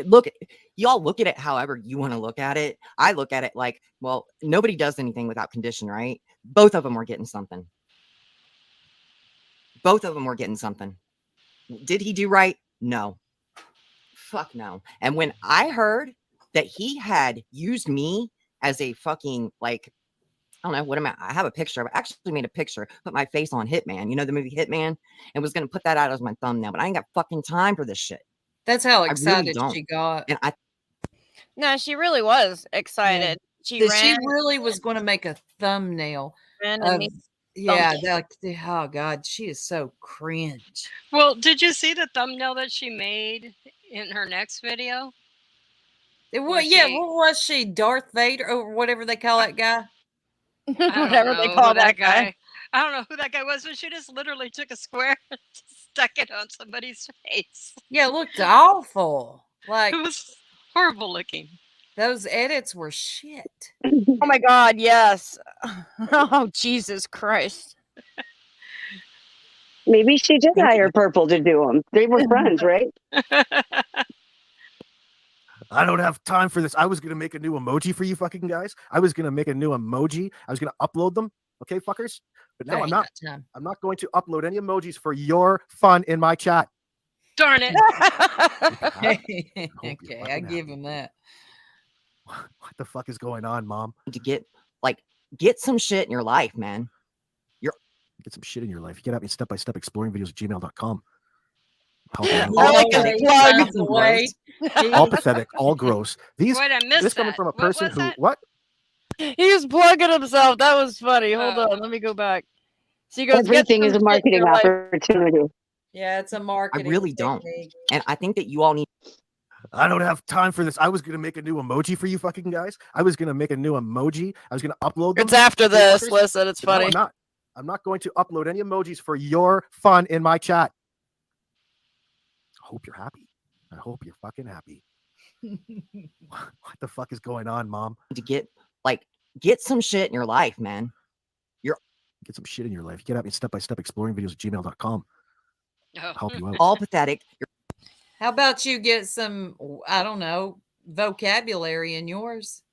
S16: Look, y'all look at it however you want to look at it. I look at it like, well, nobody does anything without condition, right? Both of them were getting something. Both of them were getting something. Did he do right? No. Fuck no. And when I heard that he had used me as a fucking, I don't know, what am I have a picture. I actually made a picture, put my face on Hitman. You know the movie Hitman? And was going to put that out as my thumbnail, but I ain't got fucking time for this shit.
S6: That's how
S16: I really
S6: excited
S16: don't.
S6: she got.
S16: And
S2: No, she really was excited.
S6: She really was going to make a thumbnail. Yeah, oh God, she is so cringe.
S5: Well, did you see the thumbnail that she made in her next video?
S6: What was she? Darth Vader or whatever they call that guy?
S2: Whatever they call that guy.
S5: I don't know who that guy was, but she just literally took a square and stuck it on somebody's face.
S6: Yeah, it looked awful. Like
S5: it was horrible looking.
S6: Those edits were shit.
S2: Oh my God, yes. Oh, Jesus Christ.
S8: Maybe she did hire Purple to do them. They were friends, right?
S15: I don't have time for this. I was going to make a new emoji for you fucking guys. I was going to make a new emoji. I was going to upload them. Okay, fuckers? But now I'm not. I'm not going to upload any emojis for your fun in my chat.
S5: Darn it.
S6: Okay, I give him that.
S15: What the fuck is going on, Mom?
S16: To get some shit in your life, man.
S15: Get some shit in your life. You get at me step-by-step exploring videos at gmail.com. All pathetic, all gross. These
S5: Wait, I missed
S15: this coming from a
S5: What
S15: person
S5: was
S15: who
S5: that?
S15: what?
S2: He was plugging himself. That was funny. Hold on. Let me go back. So he goes,
S8: Everything is a marketing opportunity.
S6: Yeah, it's a marketing.
S16: I really don't.
S6: technique.
S16: And I think that you all need.
S15: I don't have time for this. I was going to make a new emoji for you fucking guys. I was going to make a new emoji. I was going to upload them.
S2: It's after this.
S15: Fuckers.
S2: Listen, it's
S15: But no,
S2: funny.
S15: I'm not going to upload any emojis for your fun in my chat. I hope you're happy. I hope you're fucking happy. What the fuck is going on, Mom?
S16: To get get some shit in your life, man.
S15: Get some shit in your life. Get at me step-by-step exploring videos at gmail.com.
S5: Oh.
S15: Help you out.
S16: All pathetic.
S6: How about you get some, I don't know, vocabulary in yours?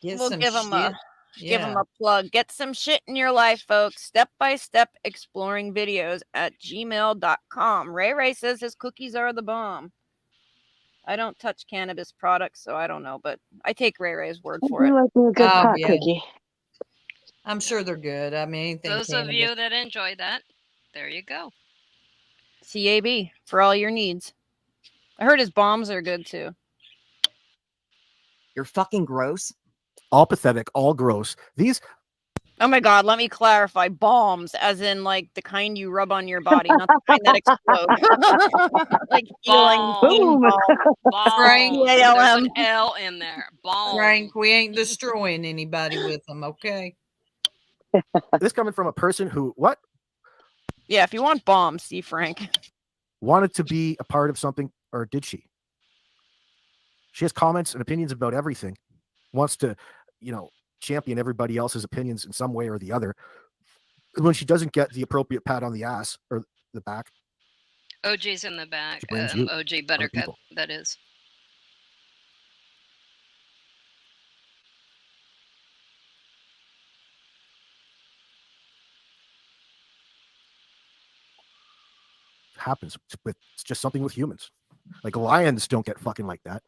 S6: Get
S2: We'll
S6: some
S2: give them
S6: shit.
S2: give them a plug. Get some shit in your life, folks. Step-by-step exploring videos at gmail.com. Ray Ray says his cookies are the bomb. I don't touch cannabis products, so I don't know, but I take Ray Ray's word for it.
S8: like me a good pot cookie.
S6: I'm sure they're good. I mean, anything
S5: Those of
S6: cannabis.
S5: you that enjoy that, there you go.
S2: CAB for all your needs. I heard his bombs are good too.
S16: You're fucking gross.
S15: All pathetic, all gross. These.
S2: Oh my God, let me clarify. Bombs, as in like the kind you rub on your body, not the kind that explode. Like healing.
S6: Boom.
S5: Balls. There's
S2: B-A-L-M.
S5: an L in there. Balls.
S6: Frank, we ain't destroying anybody with them, okay?
S15: This coming from a person who, what?
S2: Yeah, if you want bombs, see Frank.
S15: Wanted to be a part of something, or did she? She has comments and opinions about everything. Wants to, champion everybody else's opinions in some way or the other. When she doesn't get the appropriate pat on the ass or the back.
S5: OG's in the back.
S15: you
S5: OG Buttercup, that is.
S15: Happens with, it's just something with humans. Like lions don't get fucking like that.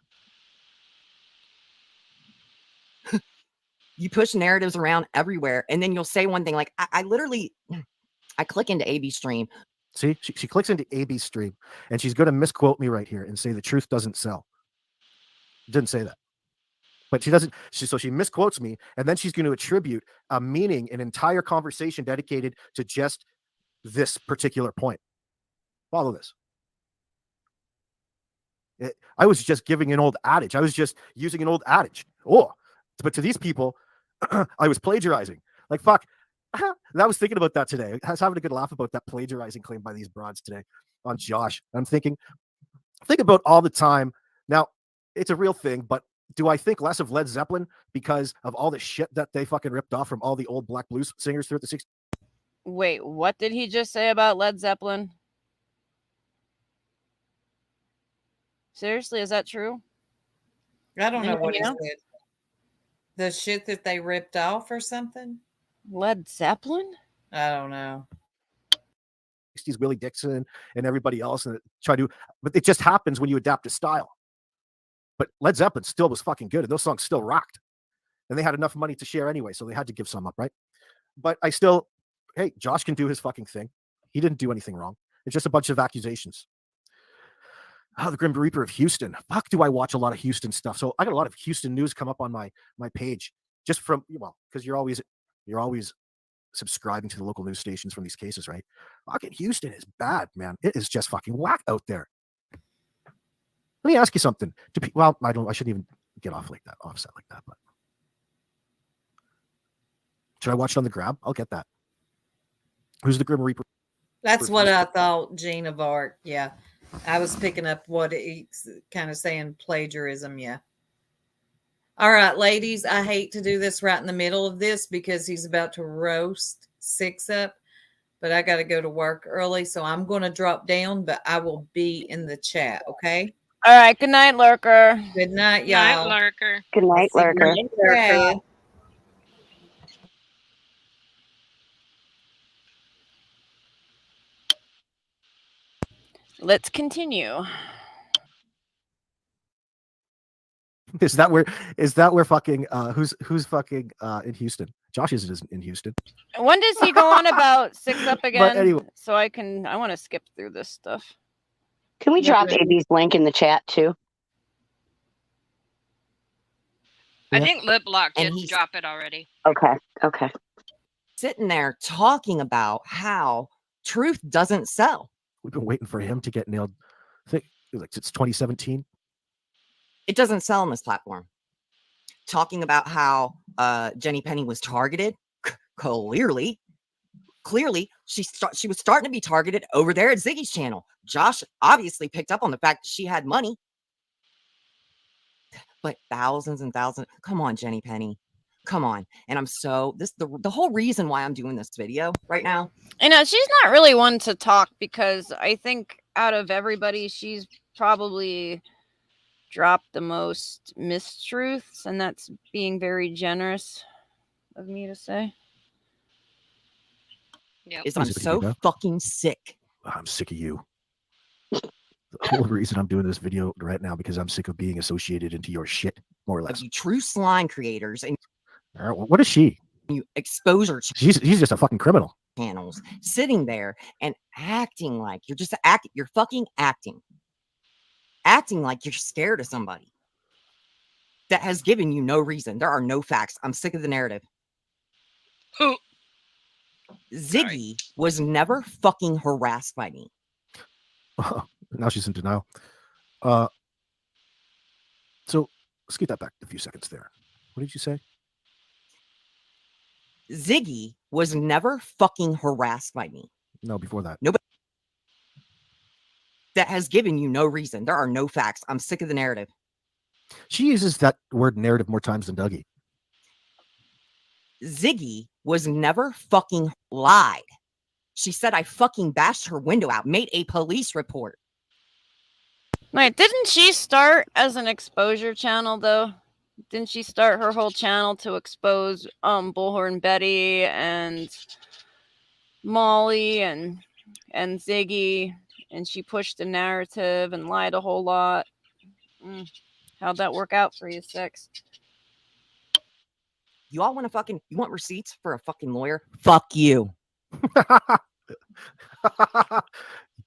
S16: You push narratives around everywhere, and then you'll say one thing like, I literally, I click into AB stream.
S15: See, she clicks into AB stream, and she's going to misquote me right here and say the truth doesn't sell. Didn't say that. But she doesn't, so she misquotes me, and then she's going to attribute a meaning, an entire conversation dedicated to just this particular point. Follow this. I was just giving an old adage. I was just using an old adage. But to these people, I was plagiarizing. Like, fuck. And I was thinking about that today. I was having a good laugh about that plagiarizing claim by these broads today on Josh. I'm thinking about all the time. Now, it's a real thing, but do I think less of Led Zeppelin because of all the shit that they fucking ripped off from all the old black blues singers throughout the 60s?
S2: Wait, what did he just say about Led Zeppelin? Seriously, is that true?
S6: I don't know what he
S2: Anybody know?
S6: said. The shit that they ripped off or something?
S2: Led Zeppelin?
S6: I don't know.
S15: 60s, Willie Dixon and everybody else, and but it just happens when you adapt a style. But Led Zeppelin still was fucking good, and those songs still rocked. And they had enough money to share anyway, so they had to give some up, right? But hey, Josh can do his fucking thing. He didn't do anything wrong. It's just a bunch of accusations. The Grim Reaper of Houston. Fuck, do I watch a lot of Houston stuff? So I got a lot of Houston news come up on my page, just from, because you're always subscribing to the local news stations from these cases, right? Fucking Houston is bad, man. It is just fucking whack out there. Let me ask you something. I shouldn't even get offset like that, but should I watch it on the grab? I'll get that. Who's the Grim Reaper?
S6: That's what I thought, Gene of Art. Yeah. I was picking up what he's kind of saying, plagiarism. Yeah. All right, ladies, I hate to do this right in the middle of this because he's about to roast Six Up, but I got to go to work early, so I'm going to drop down, but I will be in the chat, okay?
S2: All right, good night, Lurker.
S6: Good night, y'all.
S5: Night, Lurker.
S8: Good night, Lurker.
S6: Yeah.
S2: Let's continue.
S15: Is that where fucking who's fucking in Houston? Josh isn't in Houston.
S2: When does he go on about Six Up again?
S15: But anyway.
S2: So I want to skip through this stuff.
S8: Can we drop AB's link in the chat too?
S5: I think Lip Lock did drop it already.
S8: Okay.
S16: Sitting there talking about how truth doesn't sell.
S15: We've been waiting for him to get nailed. I think it's 2017.
S16: It doesn't sell on this platform. Talking about how Jenny Penny was targeted. Clearly, she was starting to be targeted over there at Ziggy's channel. Josh obviously picked up on the fact that she had money. But thousands and thousands. Come on, Jenny Penny. Come on. And I'm so the whole reason why I'm doing this video right now.
S2: You know, she's not really one to talk because I think out of everybody, she's probably dropped the most mistruths, and that's being very generous of me to say.
S5: Yep.
S16: Is I'm so fucking sick.
S15: I'm sick of you. The whole reason I'm doing this video right now because I'm sick of being associated into your shit, more or less.
S16: Of you true slime creators and
S15: What is she?
S16: you exposure
S15: She's just a fucking criminal.
S16: channels sitting there and acting like you're just you're fucking acting like you're scared of somebody that has given you no reason. There are no facts. I'm sick of the narrative. Ziggy was never fucking harassed by me.
S15: Now she's in denial. So let's get that back a few seconds there. What did you say?
S16: Ziggy was never fucking harassed by me.
S15: No, before that.
S16: Nobody that has given you no reason. There are no facts. I'm sick of the narrative.
S15: She uses that word narrative more times than Dougie.
S16: Ziggy was never fucking lied. She said I fucking bashed her window out, made a police report.
S2: Wait, didn't she start as an exposure channel though? Didn't she start her whole channel to expose Bullhorn Betty and Molly and Ziggy, and she pushed the narrative and lied a whole lot? How'd that work out for you, Six?
S16: You all want you want receipts for a fucking lawyer? Fuck you.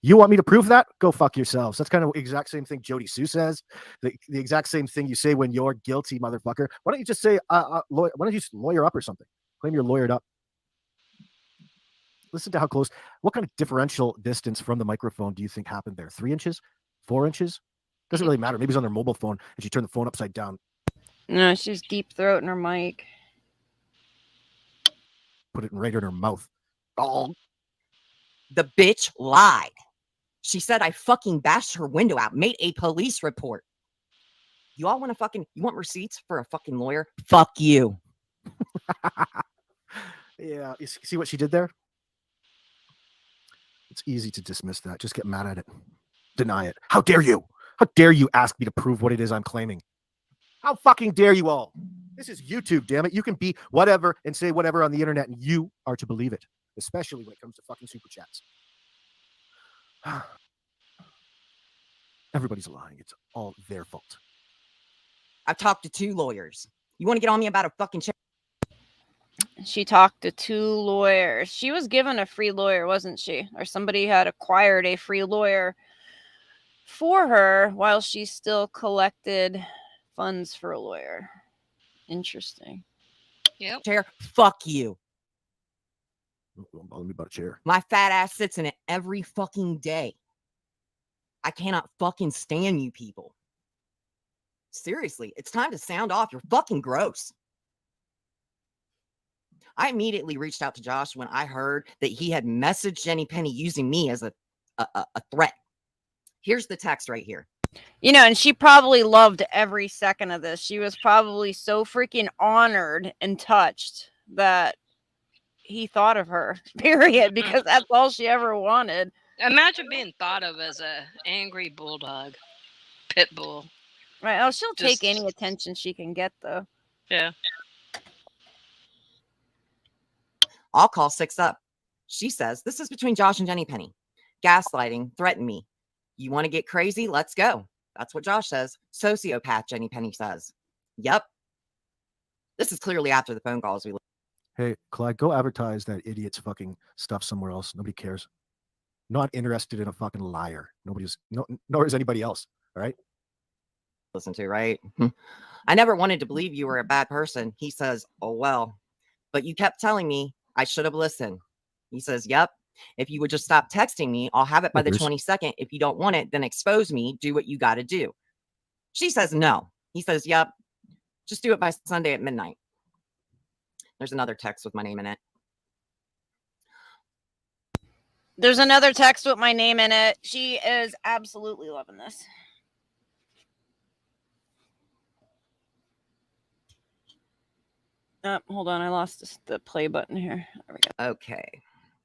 S15: You want me to prove that? Go fuck yourselves. That's kind of the exact same thing Jody Sue says. The exact same thing you say when you're guilty, motherfucker. Why don't you just say, why don't you just lawyer up or something? Claim you're lawyered up. Listen to how close. What kind of differential distance from the microphone do you think happened there? 3 inches? 4 inches? Doesn't really matter. Maybe it's on their mobile phone and she turned the phone upside down.
S2: No, she's deep throating her mic.
S15: Put it right in her mouth. Oh.
S16: The bitch lied. She said I fucking bashed her window out, made a police report. You all want you want receipts for a fucking lawyer? Fuck you.
S15: Yeah, you see what she did there? It's easy to dismiss that. Just get mad at it. Deny it. How dare you? How dare you ask me to prove what it is I'm claiming? How fucking dare you all? This is YouTube, damn it. You can be whatever and say whatever on the internet, and you are to believe it, especially when it comes to fucking super chats. Everybody's lying. It's all their fault.
S16: I've talked to 2 lawyers. You want to get on me about a fucking check?
S2: She talked to 2 lawyers. She was given a free lawyer, wasn't she? Or somebody had acquired a free lawyer for her while she still collected funds for a lawyer. Interesting.
S5: Yep.
S16: Chair, fuck you.
S15: Don't bother me about a chair.
S16: My fat ass sits in it every fucking day. I cannot fucking stand you people. Seriously, it's time to sound off. You're fucking gross. I immediately reached out to Josh when I heard that he had messaged Jenny Penny using me as a threat. Here's the text right here.
S2: You know, and she probably loved every second of this. She was probably so freaking honored and touched that he thought of her, period, because that's all she ever wanted.
S5: Imagine being thought of as a angry bulldog, pit bull.
S2: Right. Oh, she'll take any attention she can get, though.
S5: Yeah.
S16: I'll call 6 up. She says, this is between Josh and Jenny Penny. Gaslighting, threaten me. You want to get crazy? Let's go. That's what Josh says. Sociopath, Jenny Penny says. Yep. This is clearly after the phone calls we.
S15: Hey, Clyde, go advertise that idiot's fucking stuff somewhere else. Nobody cares. Not interested in a fucking liar. Nor is anybody else. All right.
S16: Listen to, right? I never wanted to believe you were a bad person. He says, oh, well, but you kept telling me I should have listened. He says, yep. If you would just stop texting me, I'll have it by the 22nd. If you don't want it, then expose me. Do what you got to do. She says, no. He says, yep. Just do it by Sunday at midnight. There's another text with my name in it.
S2: There's another text with my name in it. She is absolutely loving this. Hold on, I lost the play button here. There we go.
S16: Okay,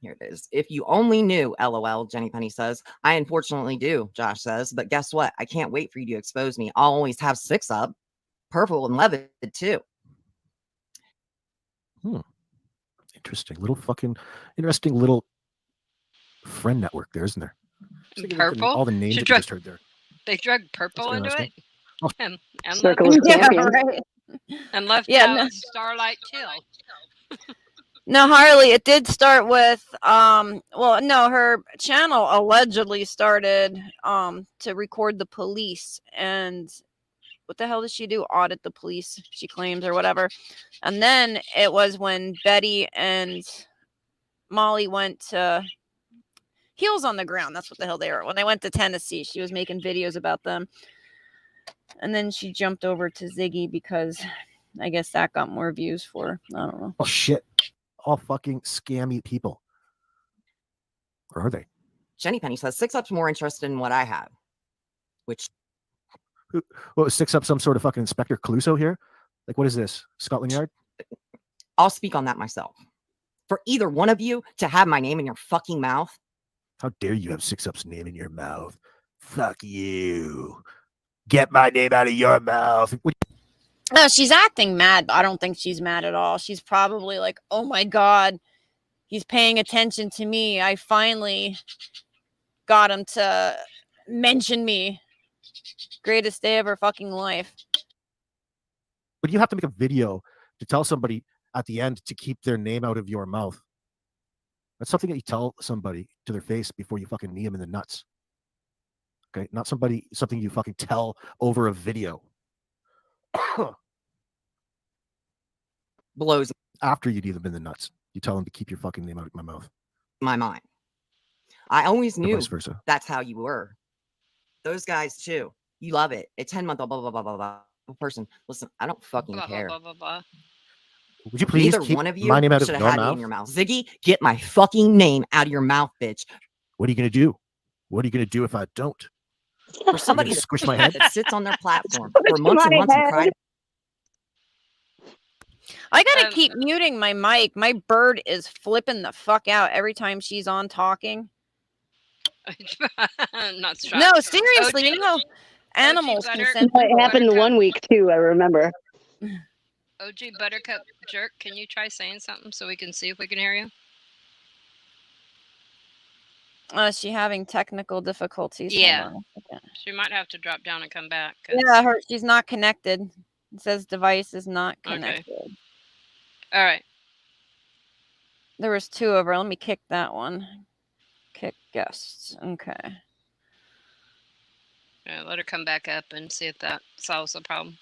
S16: here it is. If you only knew, LOL, Jenny Penny says. I unfortunately do, Josh says. But guess what? I can't wait for you to expose me. I'll always have 6 up, purple and levied too.
S15: Interesting little friend network there, isn't there?
S5: Purple?
S15: All the names
S5: Should
S15: that you just heard there.
S5: They drug purple
S15: That's
S5: into it?
S15: interesting. Oh.
S5: And
S8: Circle
S5: left,
S8: of champions.
S2: right.
S5: and left
S2: Yeah,
S5: out
S2: no.
S5: Starlight Chill.
S2: No, Harley, it did start with well, no, her channel allegedly started to record the police, and what the hell does she do? Audit the police, she claims, or whatever. And then it was when Betty and Molly went to Heels on the Ground. That's what the hell they were. When they went to Tennessee, she was making videos about them. And then she jumped over to Ziggy because I guess that got more views for her. I don't know.
S15: Oh shit. All fucking scammy people. Or are they?
S16: Jenny Penny says 6 up's more interested in what I have. Which
S15: What, 6 up some sort of fucking Inspector Clouseau here? Like, what is this? Scotland Yard?
S16: I'll speak on that myself. For either one of you to have my name in your fucking mouth.
S15: How dare you have 6 up's name in your mouth? Fuck you. Get my name out of your mouth.
S2: No, she's acting mad, but I don't think she's mad at all. She's probably like, oh my God, he's paying attention to me. I finally got him to mention me. Greatest day of her fucking life.
S15: But you have to make a video to tell somebody at the end to keep their name out of your mouth. That's something that you tell somebody to their face before you fucking knee them in the nuts. Okay, not something you fucking tell over a video.
S16: Blows
S15: after you knee them in the nuts. You tell them to keep your fucking name out of my mouth.
S16: my mind. I always
S15: Or
S16: knew
S15: vice versa.
S16: that's how you were. Those guys too. You love it. A 10-month blah blah blah blah blah person. Listen, I don't fucking
S5: Blah,
S16: care.
S5: blah, blah, blah, blah.
S15: Would you please
S16: Neither
S15: keep
S16: one of you
S15: my name out of
S16: should have
S15: your
S16: had me
S15: mouth?
S16: in your mouth. Ziggy, get my fucking name out of your mouth, bitch.
S15: What are you gonna do? What are you gonna do if I don't?
S16: For somebody
S15: You gonna squish my head?
S16: that sits on their platform for months and months and cried.
S2: I gotta keep muting my mic. My bird is flipping the fuck out every time she's on talking.
S5: Not shocked.
S2: No, seriously, you know, animals can send
S8: It happened the one week too, I remember.
S5: OG Buttercup Jerk, can you try saying something so we can see if we can hear you?
S2: Is she having technical difficulties?
S5: Yeah.
S2: Hold on a second.
S5: She might have to drop down and come back. 'cause-
S2: Yeah, she's not connected. It says device is not connected.
S5: Okay. All right.
S2: There was 2 of her. Let me kick that one. Kick guests. Okay.
S5: Yeah, let her come back up and see if that solves the problem.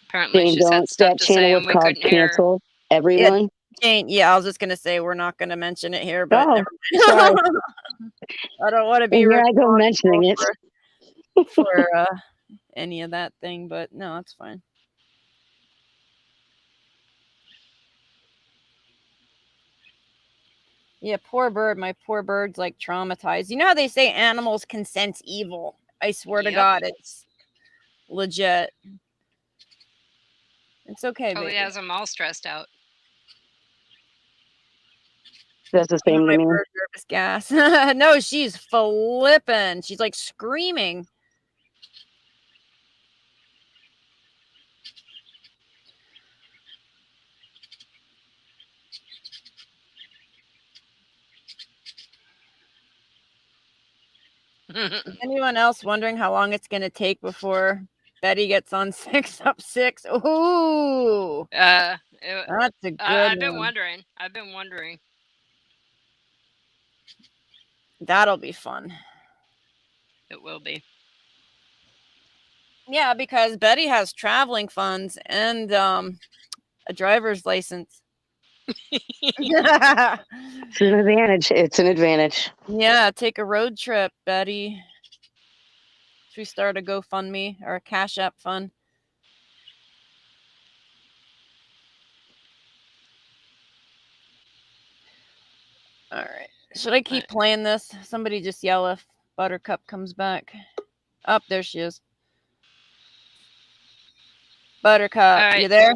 S5: Apparently,
S8: Jane,
S5: she's had
S8: don't,
S5: stuff
S8: that
S5: to say
S8: channel
S5: and
S8: was
S5: we
S8: called
S5: couldn't hear her.
S8: Cancel Everyone.
S2: Jane, yeah, I was just gonna say we're not gonna mention it here, but
S8: Oh,
S2: never
S8: sorry.
S2: mind. I don't want to be
S8: And here I go mentioning it.
S2: for any of that thing, but no, it's fine. Yeah, poor bird. My poor bird's like traumatized. You know how they say animals can sense evil? I swear to
S5: Yep.
S2: God, it's legit. It's okay,
S5: Probably
S2: baby.
S5: has them all stressed out.
S8: That's the same to
S2: My
S8: me.
S2: bird nervous gas. No, she's flipping. She's like screaming. Is anyone else wondering how long it's going to take before Betty gets on 6 up 6? Ooh, that's a good
S5: I've been
S2: one.
S5: wondering. I've been wondering.
S2: That'll be fun.
S5: It will be.
S2: Yeah, because Betty has traveling funds and a driver's license.
S8: It's an advantage. It's an advantage.
S2: Yeah, take a road trip, Betty. Should we start a GoFundMe or a Cash App fund? All right. Should I keep playing this? Somebody just yell if Buttercup comes back. Up there she is. Buttercup,
S5: All right.
S2: you there?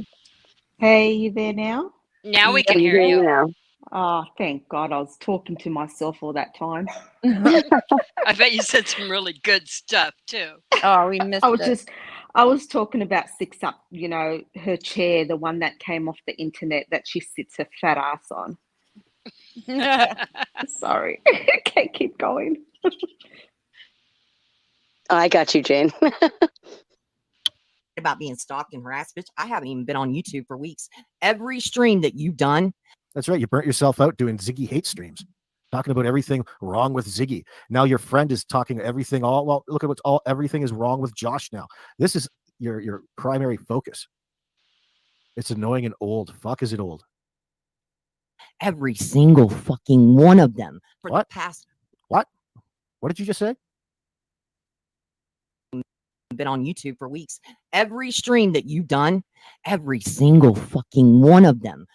S17: Hey, you there now?
S5: Now we
S8: Yeah,
S5: can
S8: we
S5: hear
S8: hear you
S5: you.
S8: now.
S17: Oh, thank God. I was talking to myself all that time.
S5: I bet you said some really good stuff too.
S2: Oh, we missed it.
S17: I was talking about Six Up, her chair, the one that came off the internet that she sits her fat ass on. Sorry. Okay, keep going.
S8: I got you, Jane.
S16: About being stalked and harassed, bitch. I haven't even been on YouTube for weeks. Every stream that you've done.
S15: That's right. You burnt yourself out doing Ziggy hate streams, talking about everything wrong with Ziggy. Now your friend is talking everything well, look at everything is wrong with Josh now. This is your primary focus. It's annoying and old. Fuck, is it old?
S16: Every single fucking one of them for the past.
S15: What did you just say?
S16: Been on YouTube for weeks. Every stream that you've done, every single fucking one of them.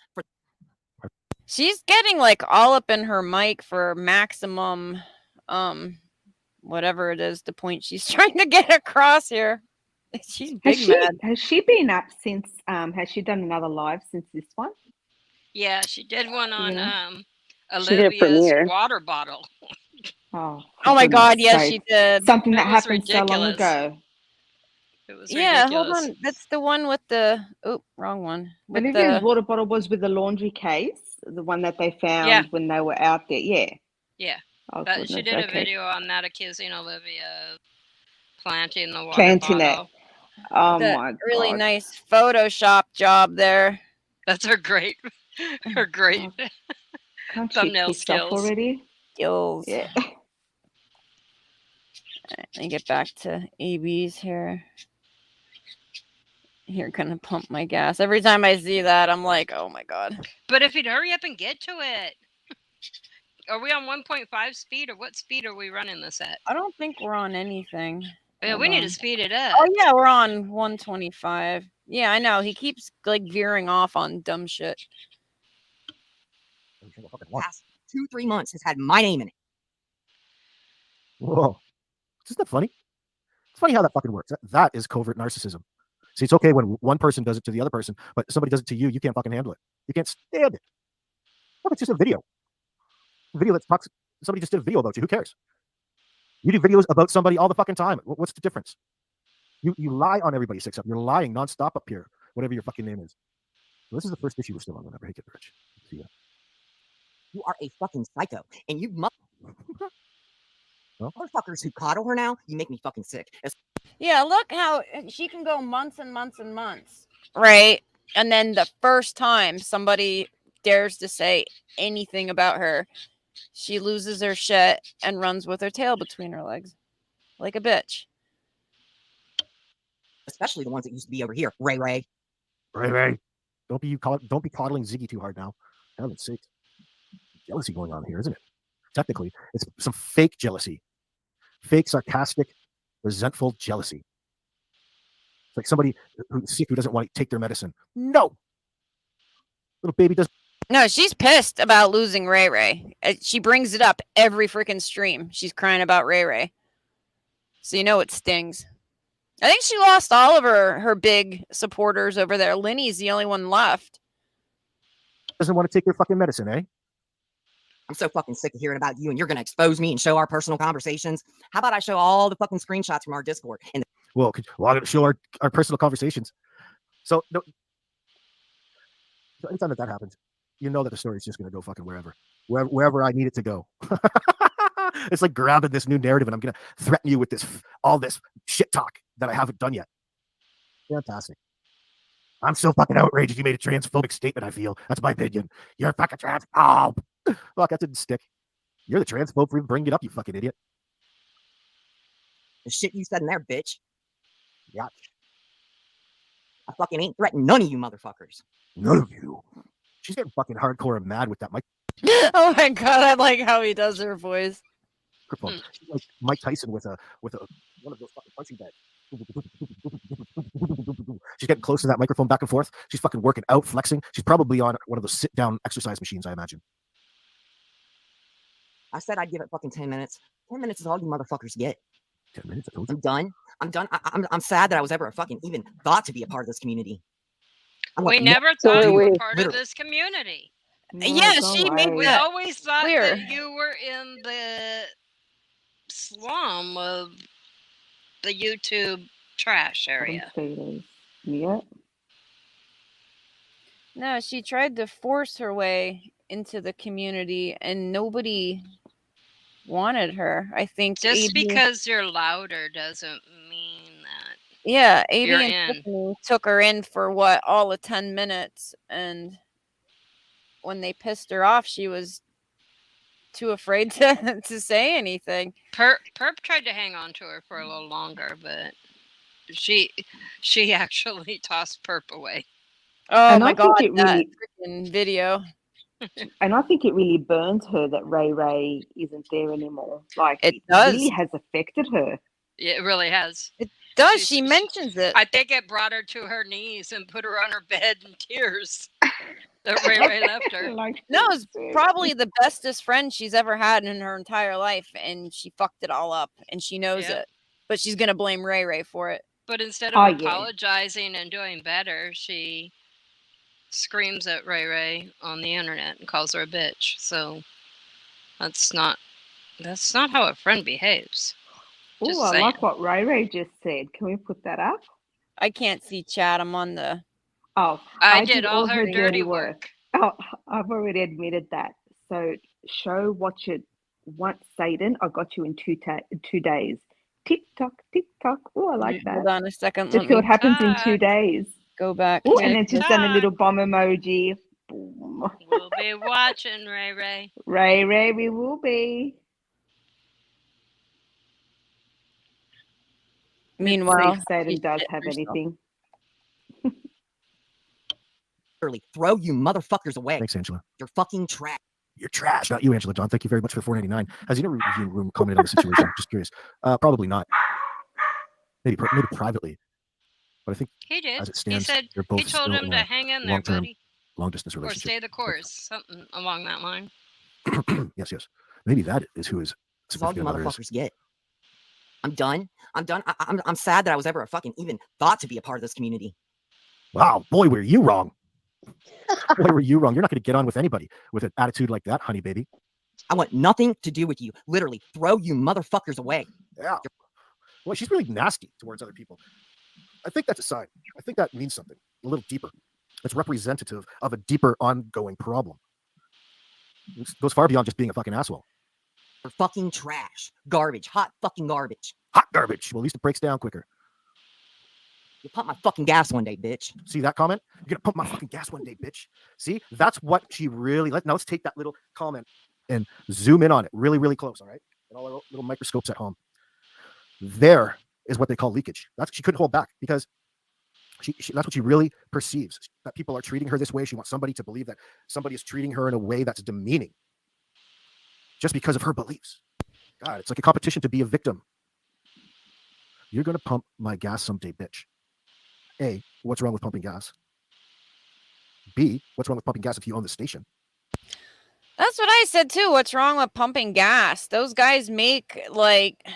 S2: She's getting like all up in her mic for maximum, whatever it is, the point she's trying to get across here. She's big mad.
S17: Has she been up since? Has she done another live since this one?
S5: Yeah, she did one on
S8: She did a
S5: Olivia's
S8: premiere.
S5: water bottle.
S17: Oh
S2: my God, yes, she did.
S17: Something that
S5: It was
S17: happened so long
S5: ridiculous.
S17: ago.
S5: It was
S2: Yeah,
S5: ridiculous.
S2: hold on. That's the one with the wrong one. With
S17: Olivia's
S2: the
S17: water bottle was with the laundry case, the one that they found when they were out there. Yeah.
S5: Yeah.
S17: Oh,
S5: But she
S17: goodness,
S5: did a
S17: okay.
S5: video on that accusing Olivia planting the water
S17: Planting
S5: bottle.
S17: it. Oh
S2: that
S17: my
S2: really
S17: God.
S2: nice Photoshop job there.
S5: That's her great
S17: Can't she
S5: thumbnail
S17: piss off
S5: skills.
S17: already?
S2: Skills.
S17: Yeah.
S2: Let me get back to ABs here. Here, gonna pump my gas. Every time I see that, I'm like, oh my God.
S5: But if you'd hurry up and get to it. Are we on 1.5 speed or what speed are we running this at?
S2: I don't think we're on anything.
S5: Yeah,
S2: Hold
S5: we need
S2: on.
S5: to speed it up.
S2: Oh yeah, we're on 125. Yeah, I know. He keeps like veering off on dumb shit.
S16: Past 2-3 months has had my name in it.
S15: Whoa. Isn't that funny? It's funny how that fucking works. That is covert narcissism. See, it's okay when one person does it to the other person, but somebody does it to you, you can't fucking handle it. You can't stand it. Look, it's just a video. A video that talks. Somebody just did a video about you. Who cares? You do videos about somebody all the fucking time. What's the difference? You lie on everybody, Six Up. You're lying nonstop up here, whatever your fucking name is. So this is the first issue we're still on whenever I get rich. See ya.
S16: You are a fucking psycho, and you motherfuckers who coddle her now, you make me fucking sick.
S2: Yeah, look how she can go months and months and months, right? And then the first time somebody dares to say anything about her, she loses her shit and runs with her tail between her legs, like a bitch.
S16: Especially the ones that used to be over here, Ray.
S15: Ray. Don't be coddling Ziggy too hard now. Heaven's sake. Jealousy going on here, isn't it? Technically, it's some fake jealousy. Fake, sarcastic, resentful jealousy. It's like somebody who's sick who doesn't want to take their medicine. No! Little baby does.
S2: No, she's pissed about losing Ray Ray. She brings it up every freaking stream. She's crying about Ray Ray. So you know it stings. I think she lost all of her big supporters over there. Linny's the only one left.
S15: Doesn't want to take their fucking medicine, eh?
S16: I'm so fucking sick of hearing about you, and you're going to expose me and show our personal conversations. How about I show all the fucking screenshots from our Discord? And
S15: Well, I'm going to show our personal conversations. So anytime that happens, you know that the story is just going to go fucking wherever I need it to go. It's like grabbing this new narrative, and I'm going to threaten you with all this shit talk that I haven't done yet. Fantastic. I'm so fucking outraged you made a transphobic statement, I feel. That's my opinion. You're a fucking transphobe. Fuck, that didn't stick. You're the transphobe for even bringing it up, you fucking idiot.
S16: the shit you said in there, bitch.
S15: Yeah.
S16: I fucking ain't threatening none of you motherfuckers.
S15: None of you. She's getting fucking hardcore and mad with that mic.
S2: Oh my God, I like how he does her voice.
S15: Microphone. She's like Mike Tyson with a one of those fucking punching bags. She's getting close to that microphone back and forth. She's fucking working out, flexing. She's probably on one of those sit-down exercise machines, I imagine.
S16: I said I'd give it fucking 10 minutes. 10 minutes is all you motherfuckers get.
S15: 10 minutes, I told you.
S16: I'm done. I'm done. I'm sad that I was ever fucking even thought to be a part of this community.
S5: We never
S8: So
S5: thought
S8: are
S5: you were
S8: we.
S5: part of this community.
S2: Yeah,
S17: go
S2: she made
S5: We
S17: away.
S2: that
S5: always thought
S2: clear.
S5: that you were in the slum of the YouTube trash area.
S17: Yeah.
S2: No, she tried to force her way into the community, and nobody wanted her. I think
S5: Just
S2: AB.
S5: because you're louder doesn't mean that
S2: Yeah, AB
S5: you're
S2: and
S5: in.
S2: Tiffany took her in for what, all of 10 minutes, and when they pissed her off, she was too afraid to to say anything.
S5: Perp tried to hang on to her for a little longer, but she actually tossed Perp away.
S2: Oh
S17: And
S2: my
S17: I think
S2: god,
S17: it
S2: that
S17: really,
S2: freaking video.
S17: and I think it really burns her that Ray Ray isn't there anymore. Like
S2: It
S17: it really
S2: does.
S17: has affected her.
S5: It really has.
S2: It does. She mentions it.
S5: I think it brought her to her knees and put her on her bed in tears that Ray Ray left her.
S2: No, it's probably the bestest friend she's ever had in her entire life, and she fucked it all up, and she knows
S5: Yep.
S2: it. But she's gonna blame Ray Ray for it.
S5: But instead of
S17: Oh, yeah.
S5: apologizing and doing better, she screams at Ray Ray on the internet and calls her a bitch. So that's not how a friend behaves.
S17: Oh,
S5: Just
S17: I
S5: saying.
S17: like what Ray Ray just said. Can we put that up?
S2: I can't see chat. I'm on the.
S17: Oh,
S5: I did all her dirty work.
S17: Oh, I've already admitted that. So watch it once, Satan. I got you in 2 days. Tick tock, tick tock. Oh, I like that.
S2: Hold on a second.
S17: Let's see what happens in 2 days.
S2: Go back.
S17: Oh, and then she's done a little bomb emoji. Boom.
S5: We'll be watching, Ray Ray.
S17: Ray Ray, we will be.
S2: Meanwhile,
S17: see if Satan
S2: she
S17: does
S2: shit
S17: have
S2: herself.
S17: anything.
S16: Literally throw you motherfuckers away.
S15: Thanks, Angela.
S16: You're fucking trash.
S15: You're trash. Not you, Angela John. Thank you very much for the $4.99. Has the interview room commented on the situation? Just curious. Probably not. Maybe privately. But I think
S5: He did.
S15: as it stands,
S5: He said
S15: they're both
S5: he told
S15: still
S5: him
S15: in
S5: to
S15: a
S5: hang in there,
S15: long-term,
S5: buddy,
S15: long-distance
S5: or
S15: relationship.
S5: stay the course, something along that line.
S15: Yes. Maybe that is who his
S16: That's all you
S15: significant other is.
S16: motherfuckers get. I'm done. I'm sad that I was ever even thought to be a part of this community.
S15: Wow, boy, were you wrong. Boy, were you wrong. You're not going to get on with anybody with an attitude like that, honey baby.
S16: I want nothing to do with you. Literally throw you motherfuckers away.
S15: Yeah. Well, she's really nasty towards other people. I think that's a sign. I think that means something a little deeper. It's representative of a deeper ongoing problem. It goes far beyond just being a fucking asshole.
S16: You're fucking trash. Garbage. Hot fucking garbage.
S15: Hot garbage. Well, at least it breaks down quicker.
S16: You'll pump my fucking gas one day, bitch.
S15: See that comment? You're going to pump my fucking gas one day, bitch. See? That's what she really... Now let's take that little comment and zoom in on it really, really close, all right? And all our little microscopes at home. There is what they call leakage. She couldn't hold back because that's what she really perceives, that people are treating her this way. She wants somebody to believe that somebody is treating her in a way that's demeaning just because of her beliefs. God, it's like a competition to be a victim. You're going to pump my gas someday, bitch. A, what's wrong with pumping gas? B, what's wrong with pumping gas if you own the station?
S2: That's what I said too. What's wrong with pumping gas? Those guys make like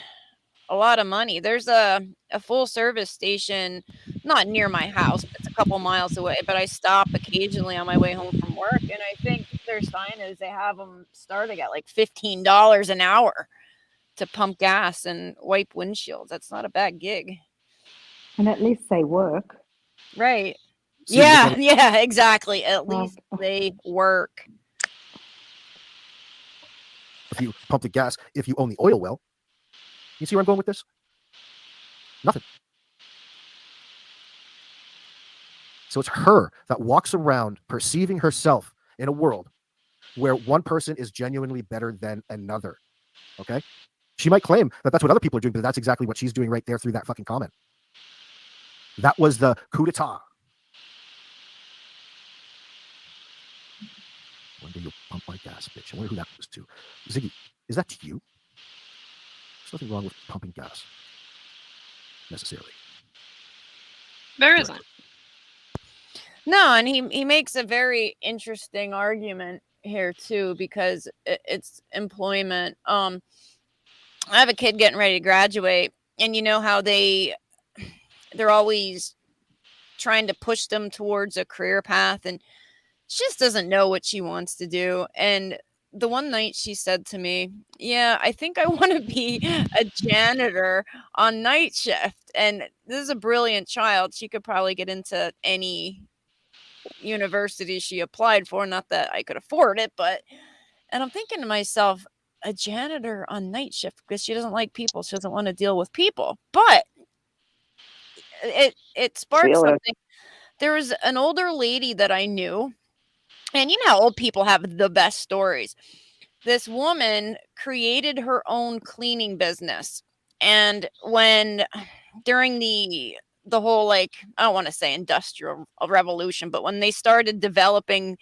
S2: a lot of money. There's a full service station not near my house, but it's a couple miles away, but I stop occasionally on my way home from work, and I think their sign is they have them starting at like $15 an hour to pump gas and wipe windshields. That's not a bad gig.
S17: And at least they work.
S2: Right.
S15: See,
S2: Yeah, exactly. At least they work.
S15: If you pump the gas, if you own the oil well, you see where I'm going with this? Nothing. So it's her that walks around perceiving herself in a world where one person is genuinely better than another. Okay? She might claim that that's what other people are doing, but that's exactly what she's doing right there through that fucking comment. That was the coup d'etat. One day you'll pump my gas, bitch. I wonder who that was to. Ziggy, is that to you? There's nothing wrong with pumping gas, necessarily.
S5: There isn't.
S2: No, and he makes a very interesting argument here too, because it's employment. I have a kid getting ready to graduate, and you know how they're always trying to push them towards a career path, and she just doesn't know what she wants to do. And the one night she said to me, "Yeah, I think I want to be a janitor on night shift." And this is a brilliant child. She could probably get into any university she applied for. Not that I could afford it, but, and I'm thinking to myself, a janitor on night shift, because she doesn't like people. She doesn't want to deal with people. But it sparked
S8: Feel it.
S2: something. There was an older lady that I knew, and you know how old people have the best stories. This woman created her own cleaning business. And when during the whole, like, I don't want to say industrial revolution, but when they started developing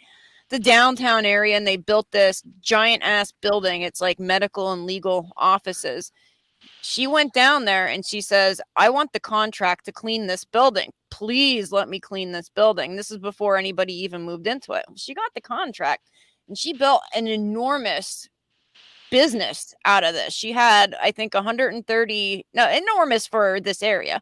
S2: the downtown area and they built this giant ass building, it's like medical and legal offices. She went down there and she says, "I want the contract to clean this building. Please let me clean this building." This is before anybody even moved into it. She got the contract and she built an enormous business out of this. She had, I think, 130, no, enormous for this area,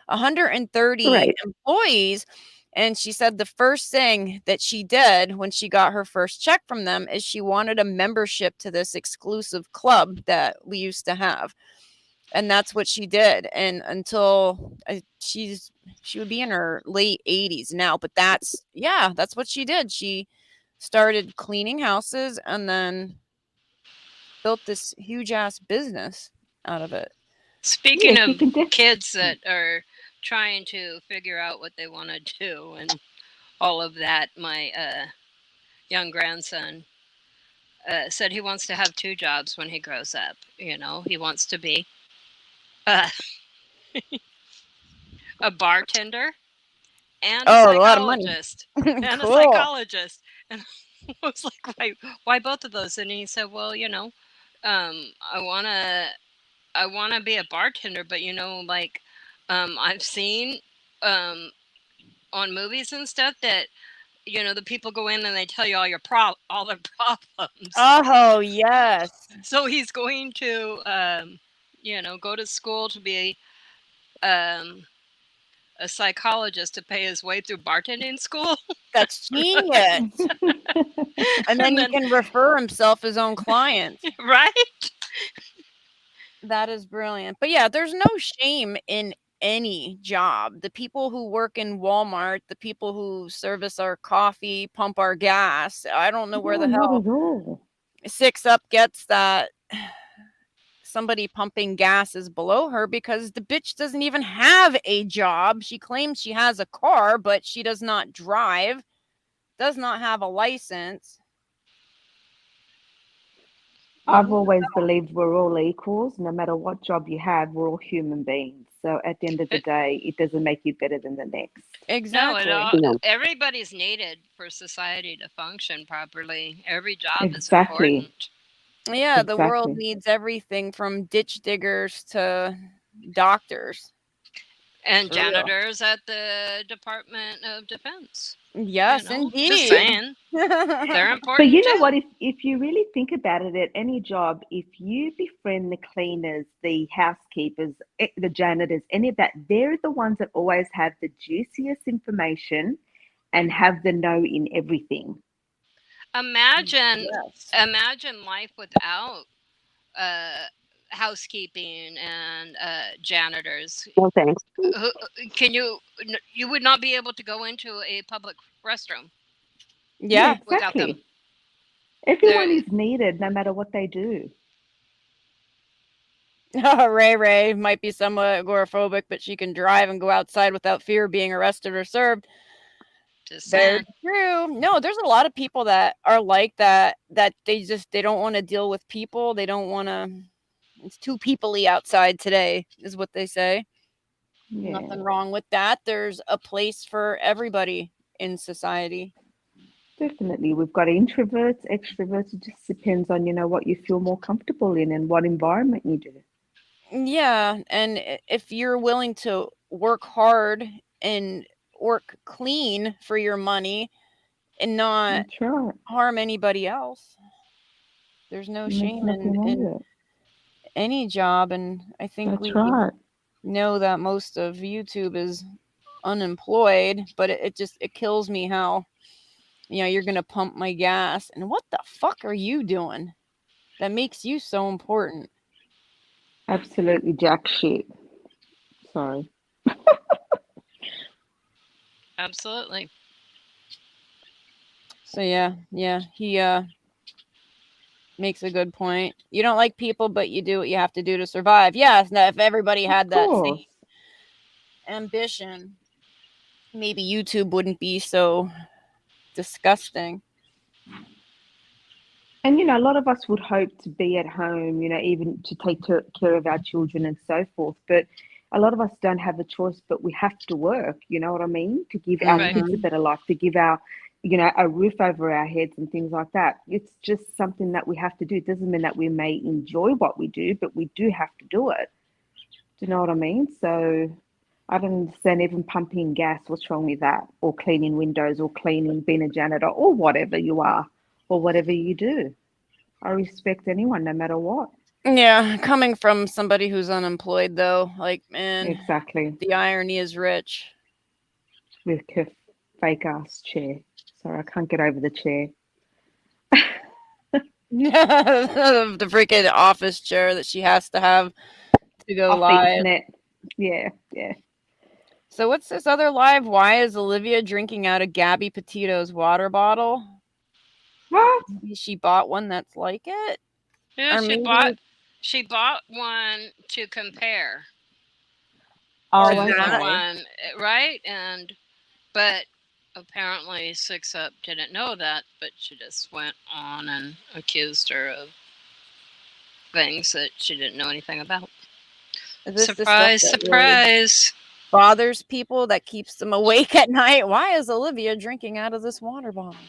S2: 130
S8: Right.
S2: employees. And she said the first thing that she did when she got her first check from them is she wanted a membership to this exclusive club that we used to have. And that's what she did. And until she would be in her late 80s now, but that's what she did. She started cleaning houses and then built this huge ass business out of it.
S5: Speaking
S17: Yes,
S5: of
S17: you can def-
S5: kids that are trying to figure out what they want to do and all of that, my young grandson said he wants to have 2 jobs when he grows up. You know, he wants to be uh, a bartender and a
S2: Oh, a lot of money.
S5: psychologist. And a
S2: Cool.
S5: psychologist. And I was like, why both of those? And he said, well, you know, I want to be a bartender, but you know, like, I've seen on movies and stuff that, you know, the people go in and they tell you all all their problems.
S2: Oh, yes.
S5: So he's going to, you know, go to school to be a psychologist to pay his way through bartending school.
S2: That's genius. And then he can refer himself his own clients.
S5: Right?
S2: That is brilliant. But yeah, there's no shame in any job. The people who work in Walmart, the people who service our coffee, pump our gas, I don't know where the
S17: No, not
S2: hell
S17: at all.
S2: 6 Up gets that somebody pumping gas is below her, because the bitch doesn't even have a job. She claims she has a car, but she does not drive, does not have a license.
S17: I've always believed we're all equals. No matter what job you have, we're all human beings. So at the end of the day, it doesn't make you better than the next.
S2: Exactly.
S5: Everybody's needed for society to function properly. Every job
S17: Exactly.
S5: is important.
S2: Yeah, the world
S17: Exactly.
S2: needs everything from ditch diggers to doctors.
S5: And
S2: For real.
S5: janitors at the Department of Defense.
S2: Yes,
S5: You know,
S2: indeed.
S5: just saying. They're important.
S17: But you know
S5: too.
S17: what? If you really think about it, at any job, if you befriend the cleaners, the housekeepers, the janitors, any of that, they're the ones that always have the juiciest information and have the know in everything.
S5: Imagine life without housekeeping and janitors.
S8: No thanks.
S5: You would not be able to go into a public restroom.
S2: Yeah,
S5: without them.
S17: Everyone is needed, no matter what they do.
S2: Ray might be somewhat agoraphobic, but she can drive and go outside without fear of being arrested or served.
S5: Just
S2: Very true. No, there's a lot of people that are like that, that they don't want to deal with people. They don't want to. It's too people-y outside today, is what they say.
S17: Yeah.
S2: Nothing wrong with that. There's a place for everybody in society.
S17: Definitely. We've got introverts, extroverts. It just depends on, what you feel more comfortable in and what environment you do.
S2: Yeah, and if you're willing to work hard and work clean for your money and not
S17: That's right.
S2: harm anybody else, there's no
S17: There's
S2: shame
S17: nothing wrong
S2: in
S17: with it.
S2: any job. And I think
S17: That's
S2: we
S17: right.
S2: know that most of YouTube is unemployed, but it kills me how, you're gonna pump my gas, and what the fuck are you doing that makes you so important?
S17: Absolutely jack shit. Sorry.
S5: Absolutely.
S2: So yeah, he makes a good point. You don't like people, but you do what you have to do to survive. Yes, now if everybody
S17: Of
S2: had that same
S17: course.
S2: ambition, maybe YouTube wouldn't be so disgusting.
S17: And a lot of us would hope to be at home, even to take care of our children and so forth. But a lot of us don't have a choice, but we have to work, you know what I mean? To give our
S5: Right.
S17: kids a better life, to give our, a roof over our heads and things like that. It's just something that we have to do. It doesn't mean that we may enjoy what we do, but we do have to do it. Do you know what I mean? So I don't understand even pumping gas. What's wrong with that? Or cleaning windows or being a janitor or whatever you are or whatever you do. I respect anyone no matter what.
S2: Yeah, coming from somebody who's unemployed though, like, man,
S17: Exactly.
S2: the irony is rich.
S17: With her fake ass chair. Sorry, I can't get over the chair.
S2: The freaking office chair that she has to have to go
S17: Off the
S2: live.
S17: internet. Yeah.
S2: So what's this other live? Why is Olivia drinking out of Gabby Petito's water bottle?
S17: What?
S2: Maybe she bought one that's like it?
S5: Yeah,
S2: Or
S5: she bought one to compare
S17: Oh,
S5: to the
S17: okay.
S5: one, right? But apparently Six Up didn't know that, but she just went on and accused her of things that she didn't know anything about.
S2: Is this
S5: Surprise,
S2: the stuff that really
S5: surprise.
S2: bothers people, that keeps them awake at night? Why is Olivia drinking out of this water bottle?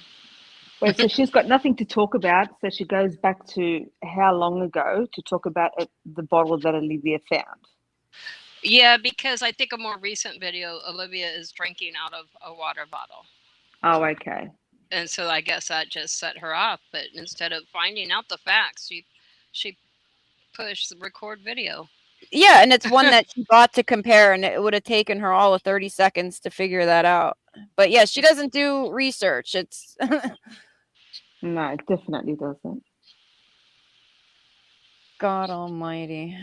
S17: Wait, so she's got nothing to talk about. So she goes back to how long ago to talk about the bottle that Olivia found.
S5: Yeah, because I think a more recent video, Olivia is drinking out of a water bottle.
S17: Oh, okay.
S5: And so I guess that just set her off. But instead of finding out the facts, she pushed the record video.
S2: Yeah, and it's one that she bought to compare, and it would have taken her all of 30 seconds to figure that out. But yeah, she doesn't do research. It's
S17: No, it definitely doesn't.
S2: God almighty.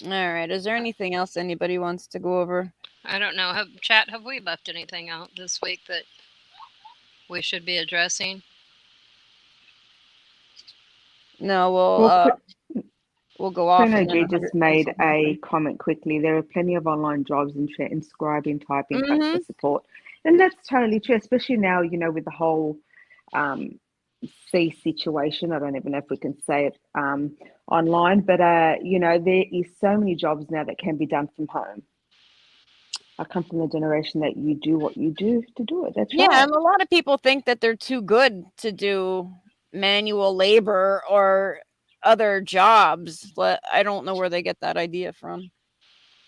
S2: All right, is there anything else anybody wants to go over?
S5: I don't know. Have we left anything out this week that we should be addressing?
S2: No, we'll go off.
S17: Bruno
S2: And then
S17: G just made a comment quickly. There are plenty of online jobs in transcribing, typing, customer support. And that's totally true, especially now, with the whole C situation. I don't even know if we can say it online, but, there is so many jobs now that can be done from home. I come from the generation that you do what you do to do it. That's
S2: yeah,
S17: right.
S2: and a lot of people think that they're too good to do manual labor or other jobs. I don't know where they get that idea from.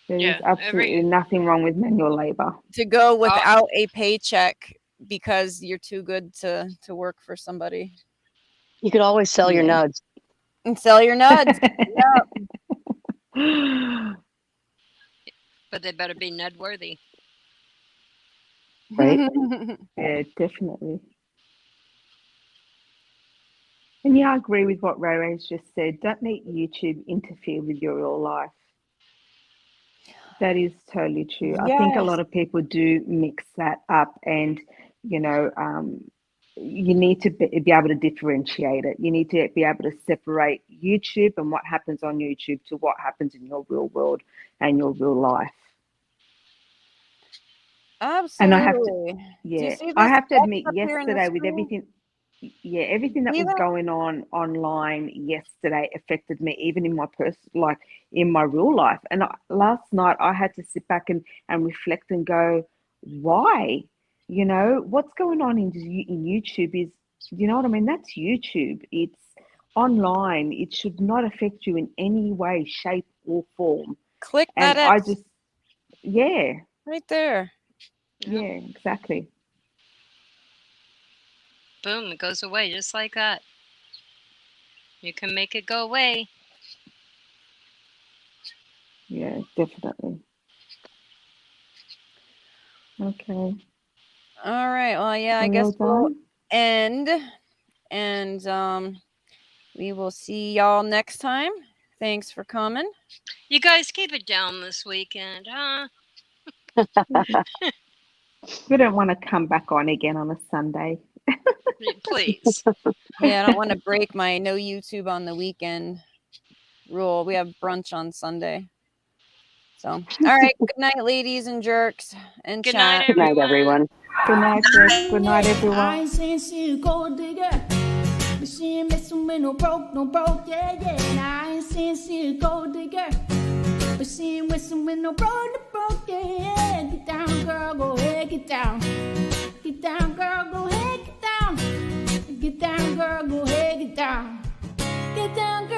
S17: There is absolutely nothing wrong with manual labor.
S2: To go without a paycheck because you're too good to work for somebody.
S8: You could always sell your nuds.
S2: And sell your nuds.
S5: But they better be Ned worthy.
S8: Right?
S17: Yeah, definitely. And yeah, I agree with what Ray Ray's just said. Don't let YouTube interfere with your real life. That is totally true. I think a lot of people do mix that up, and you need to be able to differentiate it. You need to be able to separate YouTube and what happens on YouTube to what happens in your real world and your real life.
S2: Absolutely.
S17: And I have to admit, yesterday with everything that was going on online yesterday affected me, even in my in my real life. And last night I had to sit back and reflect and go, why? What's going on in YouTube is, you know what I mean? That's YouTube. It's online. It should not affect you in any way, shape, or form.
S2: Click
S17: and
S2: that
S17: I
S2: X.
S17: just, yeah.
S2: Right there.
S17: Yeah, exactly.
S5: Boom, it goes away just like that. You can make it go away.
S17: Yeah, definitely. Okay.
S2: All right. Well, yeah, I
S17: Well
S2: guess we'll
S17: done.
S2: end, and we will see y'all next time. Thanks for coming.
S5: You guys keep it down this weekend, huh?
S17: We don't want to come back on again on a Sunday.
S5: Please.
S2: Yeah, I don't want to break my no YouTube on the weekend rule. We have brunch on Sunday. So, all right. Good night, ladies and jerks and
S5: Good
S2: chat.
S5: night,
S8: Good night, everyone.
S17: Good night, Jess. Good night,
S1: I
S17: everyone.
S1: ain't saying she a gold digger, but she ain't messing with no broke, yeah, yeah. And I ain't saying she a gold digger, but she ain't messing with no broke, yeah, yeah. Get down, girl, go ahead, get down. Get down, girl, go ahead, get down. Get down, girl, go ahead, get down. Get down, girl.